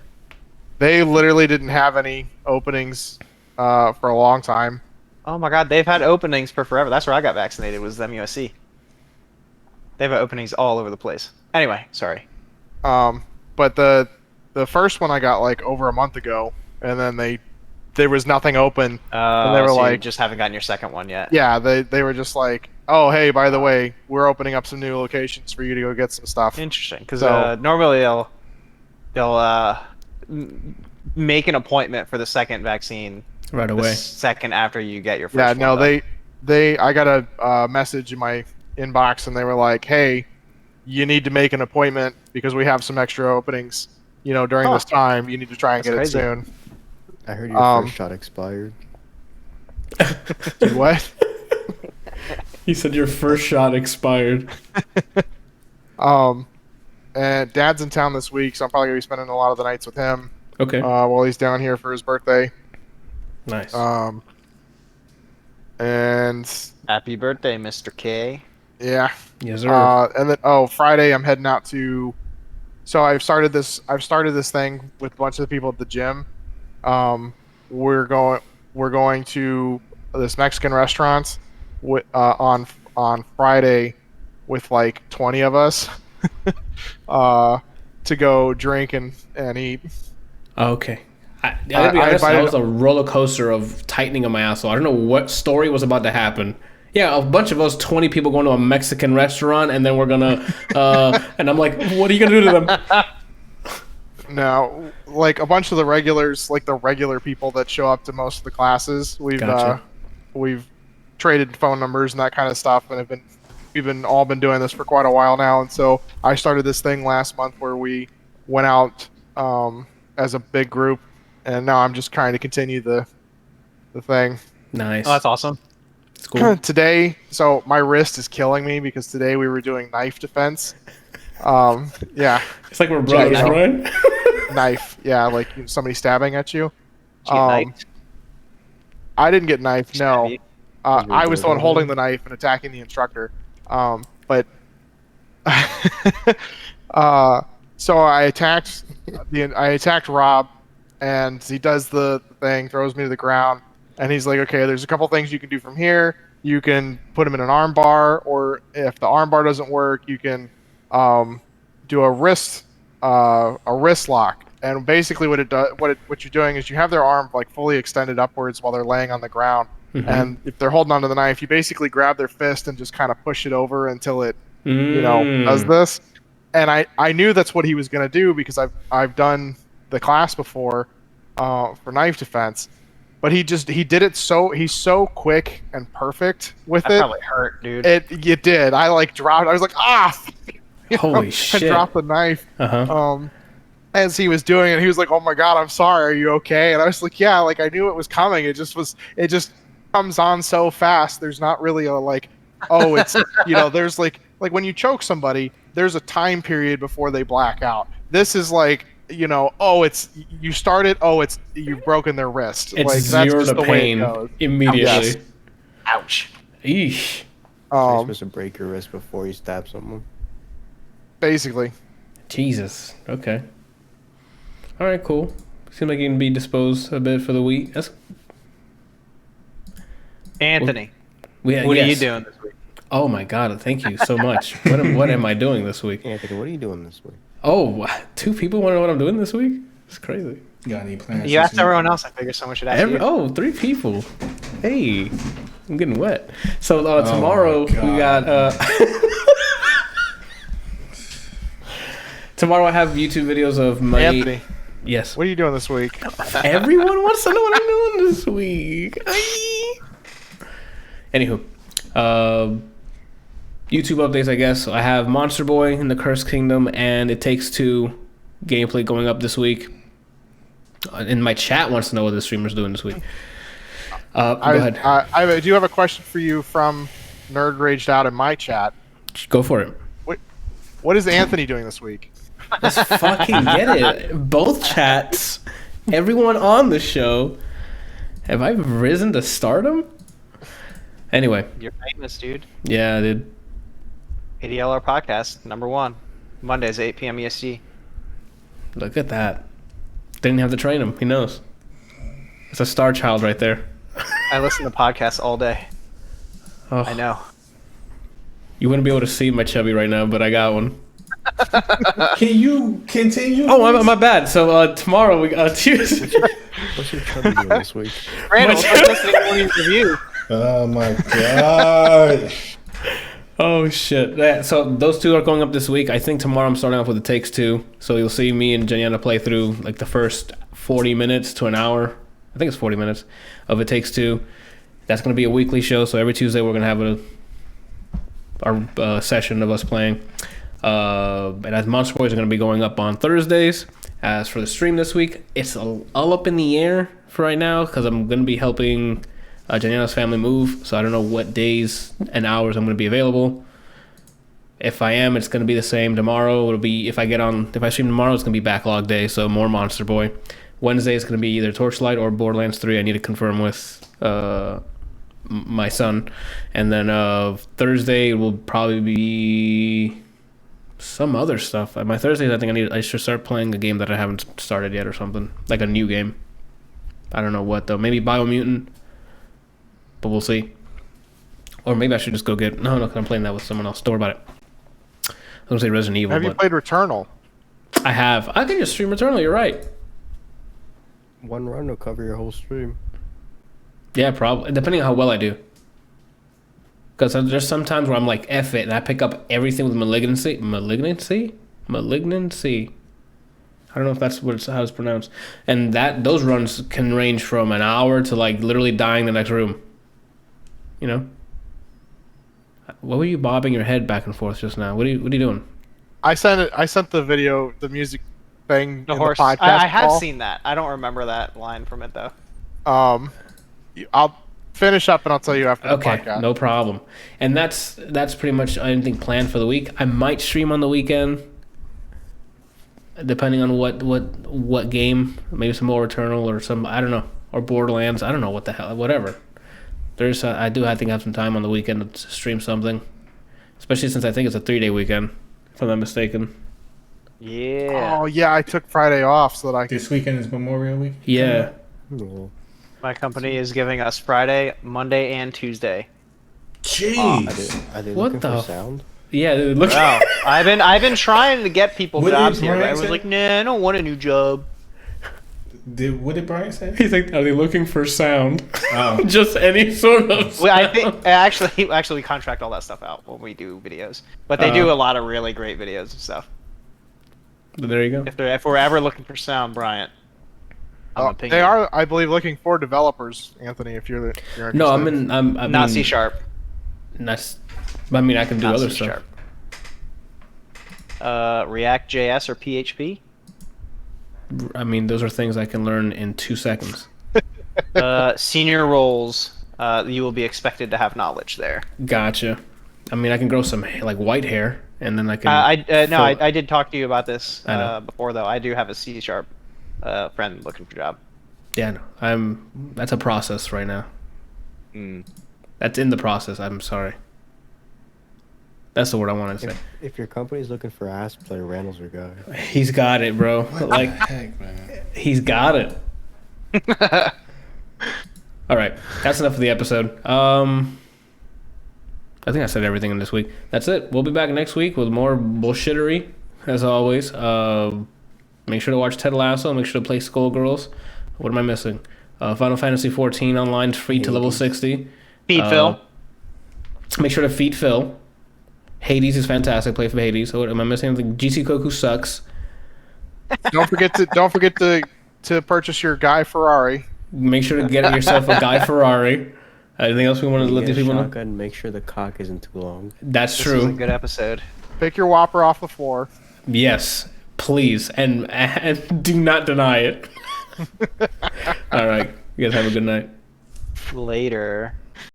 They literally didn't have any openings for a long time.
Oh my god, they've had openings for forever. That's where I got vaccinated, was MUSC. They've had openings all over the place. Anyway, sorry.
But the first one I got like over a month ago, and then there was nothing open. And they were
So you
like-
just haven't gotten your second one yet.
Yeah, they were just like, oh hey, by the way, we're opening up some new locations for you to go get some stuff.
Interesting, because
So-
normally they'll make an appointment for the second vaccine
Right
the
away.
second after you get your first
Yeah,
one.
no,
done.
I got a message in my inbox, and they were like, hey, you need to make an appointment because we have some extra openings. During
Huh.
this time, you need to try and
That's
get
crazy.
it soon.
I heard your first shot expired.
Dude, what?
He said your first shot expired.
And Dad's in town this week, so I'm probably gonna be spending a lot of the nights with him
Okay.
while he's down here for his birthday.
Nice.
And
Happy birthday, Mr. K.
yeah,
Yes, sir.
and then Friday I'm heading out to. So I've started this thing with a bunch of the people at the gym. We're going to this Mexican restaurant on Friday with like 20 of us to go drink and eat.
Okay. I gotta be
I
honest, that
invited-
was a roller coaster of tightening of my asshole. I don't know what story was about to happen. Yeah, a bunch of us, 20 people going to a Mexican restaurant, and then we're gonna, and I'm like, what are you gonna do to them?
No, like a bunch of the regulars, like the regular people that show up to most of the classes.
Gotcha.
We've traded phone numbers and that kind of stuff, and we've all been doing this for quite a while now. And so I started this thing last month where we went out as a big group, and now I'm just trying to continue the thing.
Nice.
Oh, that's awesome.
It's cool.
Today, so my wrist is killing me because today we were doing knife defense. Yeah,
It's like we're brothers,
Yeah,
right?
knife. Yeah, like somebody stabbing at you.
Did you get knifed?
I didn't get knifed. No,
Stabby.
I was the one holding the knife and attacking the instructor. But so I attacked Rob, and he does the thing, throws me to the ground, and he's like, "Okay, there's a couple things you can do from here. You can put him in an arm bar, or if the arm bar doesn't work, you can do a wrist lock." And basically, what you're doing is you have their arm like fully extended upwards while they're laying on the ground, and if they're holding onto the knife, you basically grab their fist and just kind of push it over until it, does this. And I knew that's what he was going to do because I've done the class before for knife defense, but he did it he's so quick and perfect with
That
it.
probably hurt, dude.
It did. I like dropped. I was like,
Holy shit.
I dropped the knife. As he was doing it, he was like, "Oh my god, I'm sorry. Are you okay?" And I was like, "Yeah, like I knew it was coming. It just comes on so fast. There's not really a like, oh, it's there's like when you choke somebody, there's a time period before they black out. This is like, oh, it's you started, oh, it's you've broken their wrist.
It's
like that's
zero
just
to
the way it
pain
goes.
immediately.
Yes.
Ouch.
Eesh.
You're supposed to break your wrist before you stab someone.
Basically.
Jesus. Okay. All right, cool. Seems like you can be disposed a bit for the week. That's
Anthony,
what
what are you doing this week?
Oh my god! Thank you so much. What am I doing this week?
Anthony, what are you doing this week?
Oh, 2 people want to know what I'm doing this week? It's crazy.
Got any plans?
You asked everyone else. I figured someone should ask you.
3 people. Hey, I'm getting wet. So tomorrow
my
we got. Tomorrow I have YouTube videos of my.
Anthony,
Yes.
what are you doing this week?
Everyone wants to know what I'm doing this week. Anywho, YouTube updates, I guess. I have Monster Boy in the Cursed Kingdom and It Takes Two gameplay going up this week. And my chat wants to know what the streamer's doing this week. Go ahead.
I do have a question for you from Nerd Raged Out in my chat.
Go for it.
What is Anthony doing this week?
Let's fucking get it. Both chats, everyone on the show. Have I risen to stardom? Anyway.
You're famous, dude.
Yeah, dude.
ADLR Podcast, #1. Mondays, 8 p.m. EST.
Look at that. Didn't have to train him. He knows. It's a star child right there.
I listen to podcasts all day.
Oh,
I know.
You wouldn't be able to see my chubby right now, but I got one.
Can you continue?
Oh, my bad. So tomorrow we got Tuesday.
What's your chubby doing this week?
Randall, let's listen to one review.
Oh my god.
Oh shit. Yeah, so those 2 are going up this week. I think tomorrow I'm starting off with It Takes Two. So you'll see me and Janiana play through like the first 40 minutes to an hour. I think it's 40 minutes of It Takes Two. That's going to be a weekly show. So every Tuesday we're going to have our session of us playing. And as Monster Boys are going to be going up on Thursdays. As for the stream this week, it's all up in the air for right now because I'm going to be helping Janiana's family move. So I don't know what days and hours I'm going to be available. If I am, it's going to be the same tomorrow. It'll be if I stream tomorrow, it's going to be backlog day. So more Monster Boy. Wednesday is going to be either Torchlight or Borderlands 3. I need to confirm with my son. And then Thursday will probably be some other stuff. My Thursdays, I think I should start playing a game that I haven't started yet or something. Like a new game. I don't know what though. Maybe Biomutant. But we'll see. Or maybe I should just go get... No, because I'm playing that with someone else. Don't worry about it. I was going to say Resident Evil.
Have you played Returnal?
I have. I can just stream Returnal. You're right.
One run will cover your whole stream.
Yeah, probably. Depending on how well I do. Because there's some times where I'm like, F it, and I pick up everything with malignancy. Malignancy? I don't know if that's how it's pronounced. And those runs can range from an hour to like literally dying the next room. You know? What were you bobbing your head back and forth just now? What are you doing?
I sent the video, the music thing
The
in
horse.
the podcast.
I have
call.
seen that. I don't remember that line from it though.
I'll finish up and I'll tell you after the
Okay,
podcast.
no problem. And that's pretty much anything planned for the week. I might stream on the weekend. depending on what game, maybe some more Returnal or some, I don't know, or Borderlands. I don't know what the hell, whatever. There's I think I have some time on the weekend to stream something, especially since I think it's a 3-day weekend, if I'm not mistaken.
Yeah.
Oh yeah, I took Friday off so that I could.
This weekend is Memorial Week.
Yeah.
Yeah.
My company is giving us Friday, Monday, and Tuesday.
Jeez.
Are they
What
looking
the
for sound?
Yeah, dude, look.
Wow. I've been trying to get people
What did
jobs here, but
Brian
I was
say?
like, nah, I don't want a new job.
What did Brian say?
He's like, are they looking for sound?
Oh.
Just any sort of sound.
Well, I think actually we contract all that stuff out when we do videos, but they do a lot of really great videos and stuff.
There you go.
If we're ever looking for sound, Bryant, I'm a ping
They
you.
are, I believe, looking for developers, Anthony. If you're interested.
No, I'm
Not C sharp.
Not, I mean, I can do
Not
other
C
stuff.
sharp. React JS or PHP?
I mean, those are things I can learn in 2 seconds.
Senior roles, you will be expected to have knowledge there.
Gotcha. I mean, I can grow some like white hair, and then I can.
I did talk to you about this
I know.
before, though. I do have a C sharp friend looking for a job.
Yeah, no, that's a process right now. That's in the process. I'm sorry. That's the word I wanted to say.
If your company's looking for ass player, Randall's your guy.
He's got it, bro. Like,
Heck, man.
he's got it. All right, that's enough for the episode. I think I said everything in this week. That's it. We'll be back next week with more bullshittery, as always. Make sure to watch Ted Lasso. Make sure to play Skullgirls. What am I missing? Final Fantasy 14 online, free to level 60.
Feed Phil.
Make sure to feed Phil. Hades is fantastic. Play for Hades. What am I missing? Anything? GC Koku sucks.
Don't forget to purchase your Guy Ferrari.
Make sure to get yourself a Guy Ferrari. Anything else we want to let these people know?
Shotgun, make sure the cock isn't too long.
That's
This was a
true.
good episode.
Pick your Whopper off the floor.
Yes, please, and do not deny it. All right, you guys have a good night.
Later.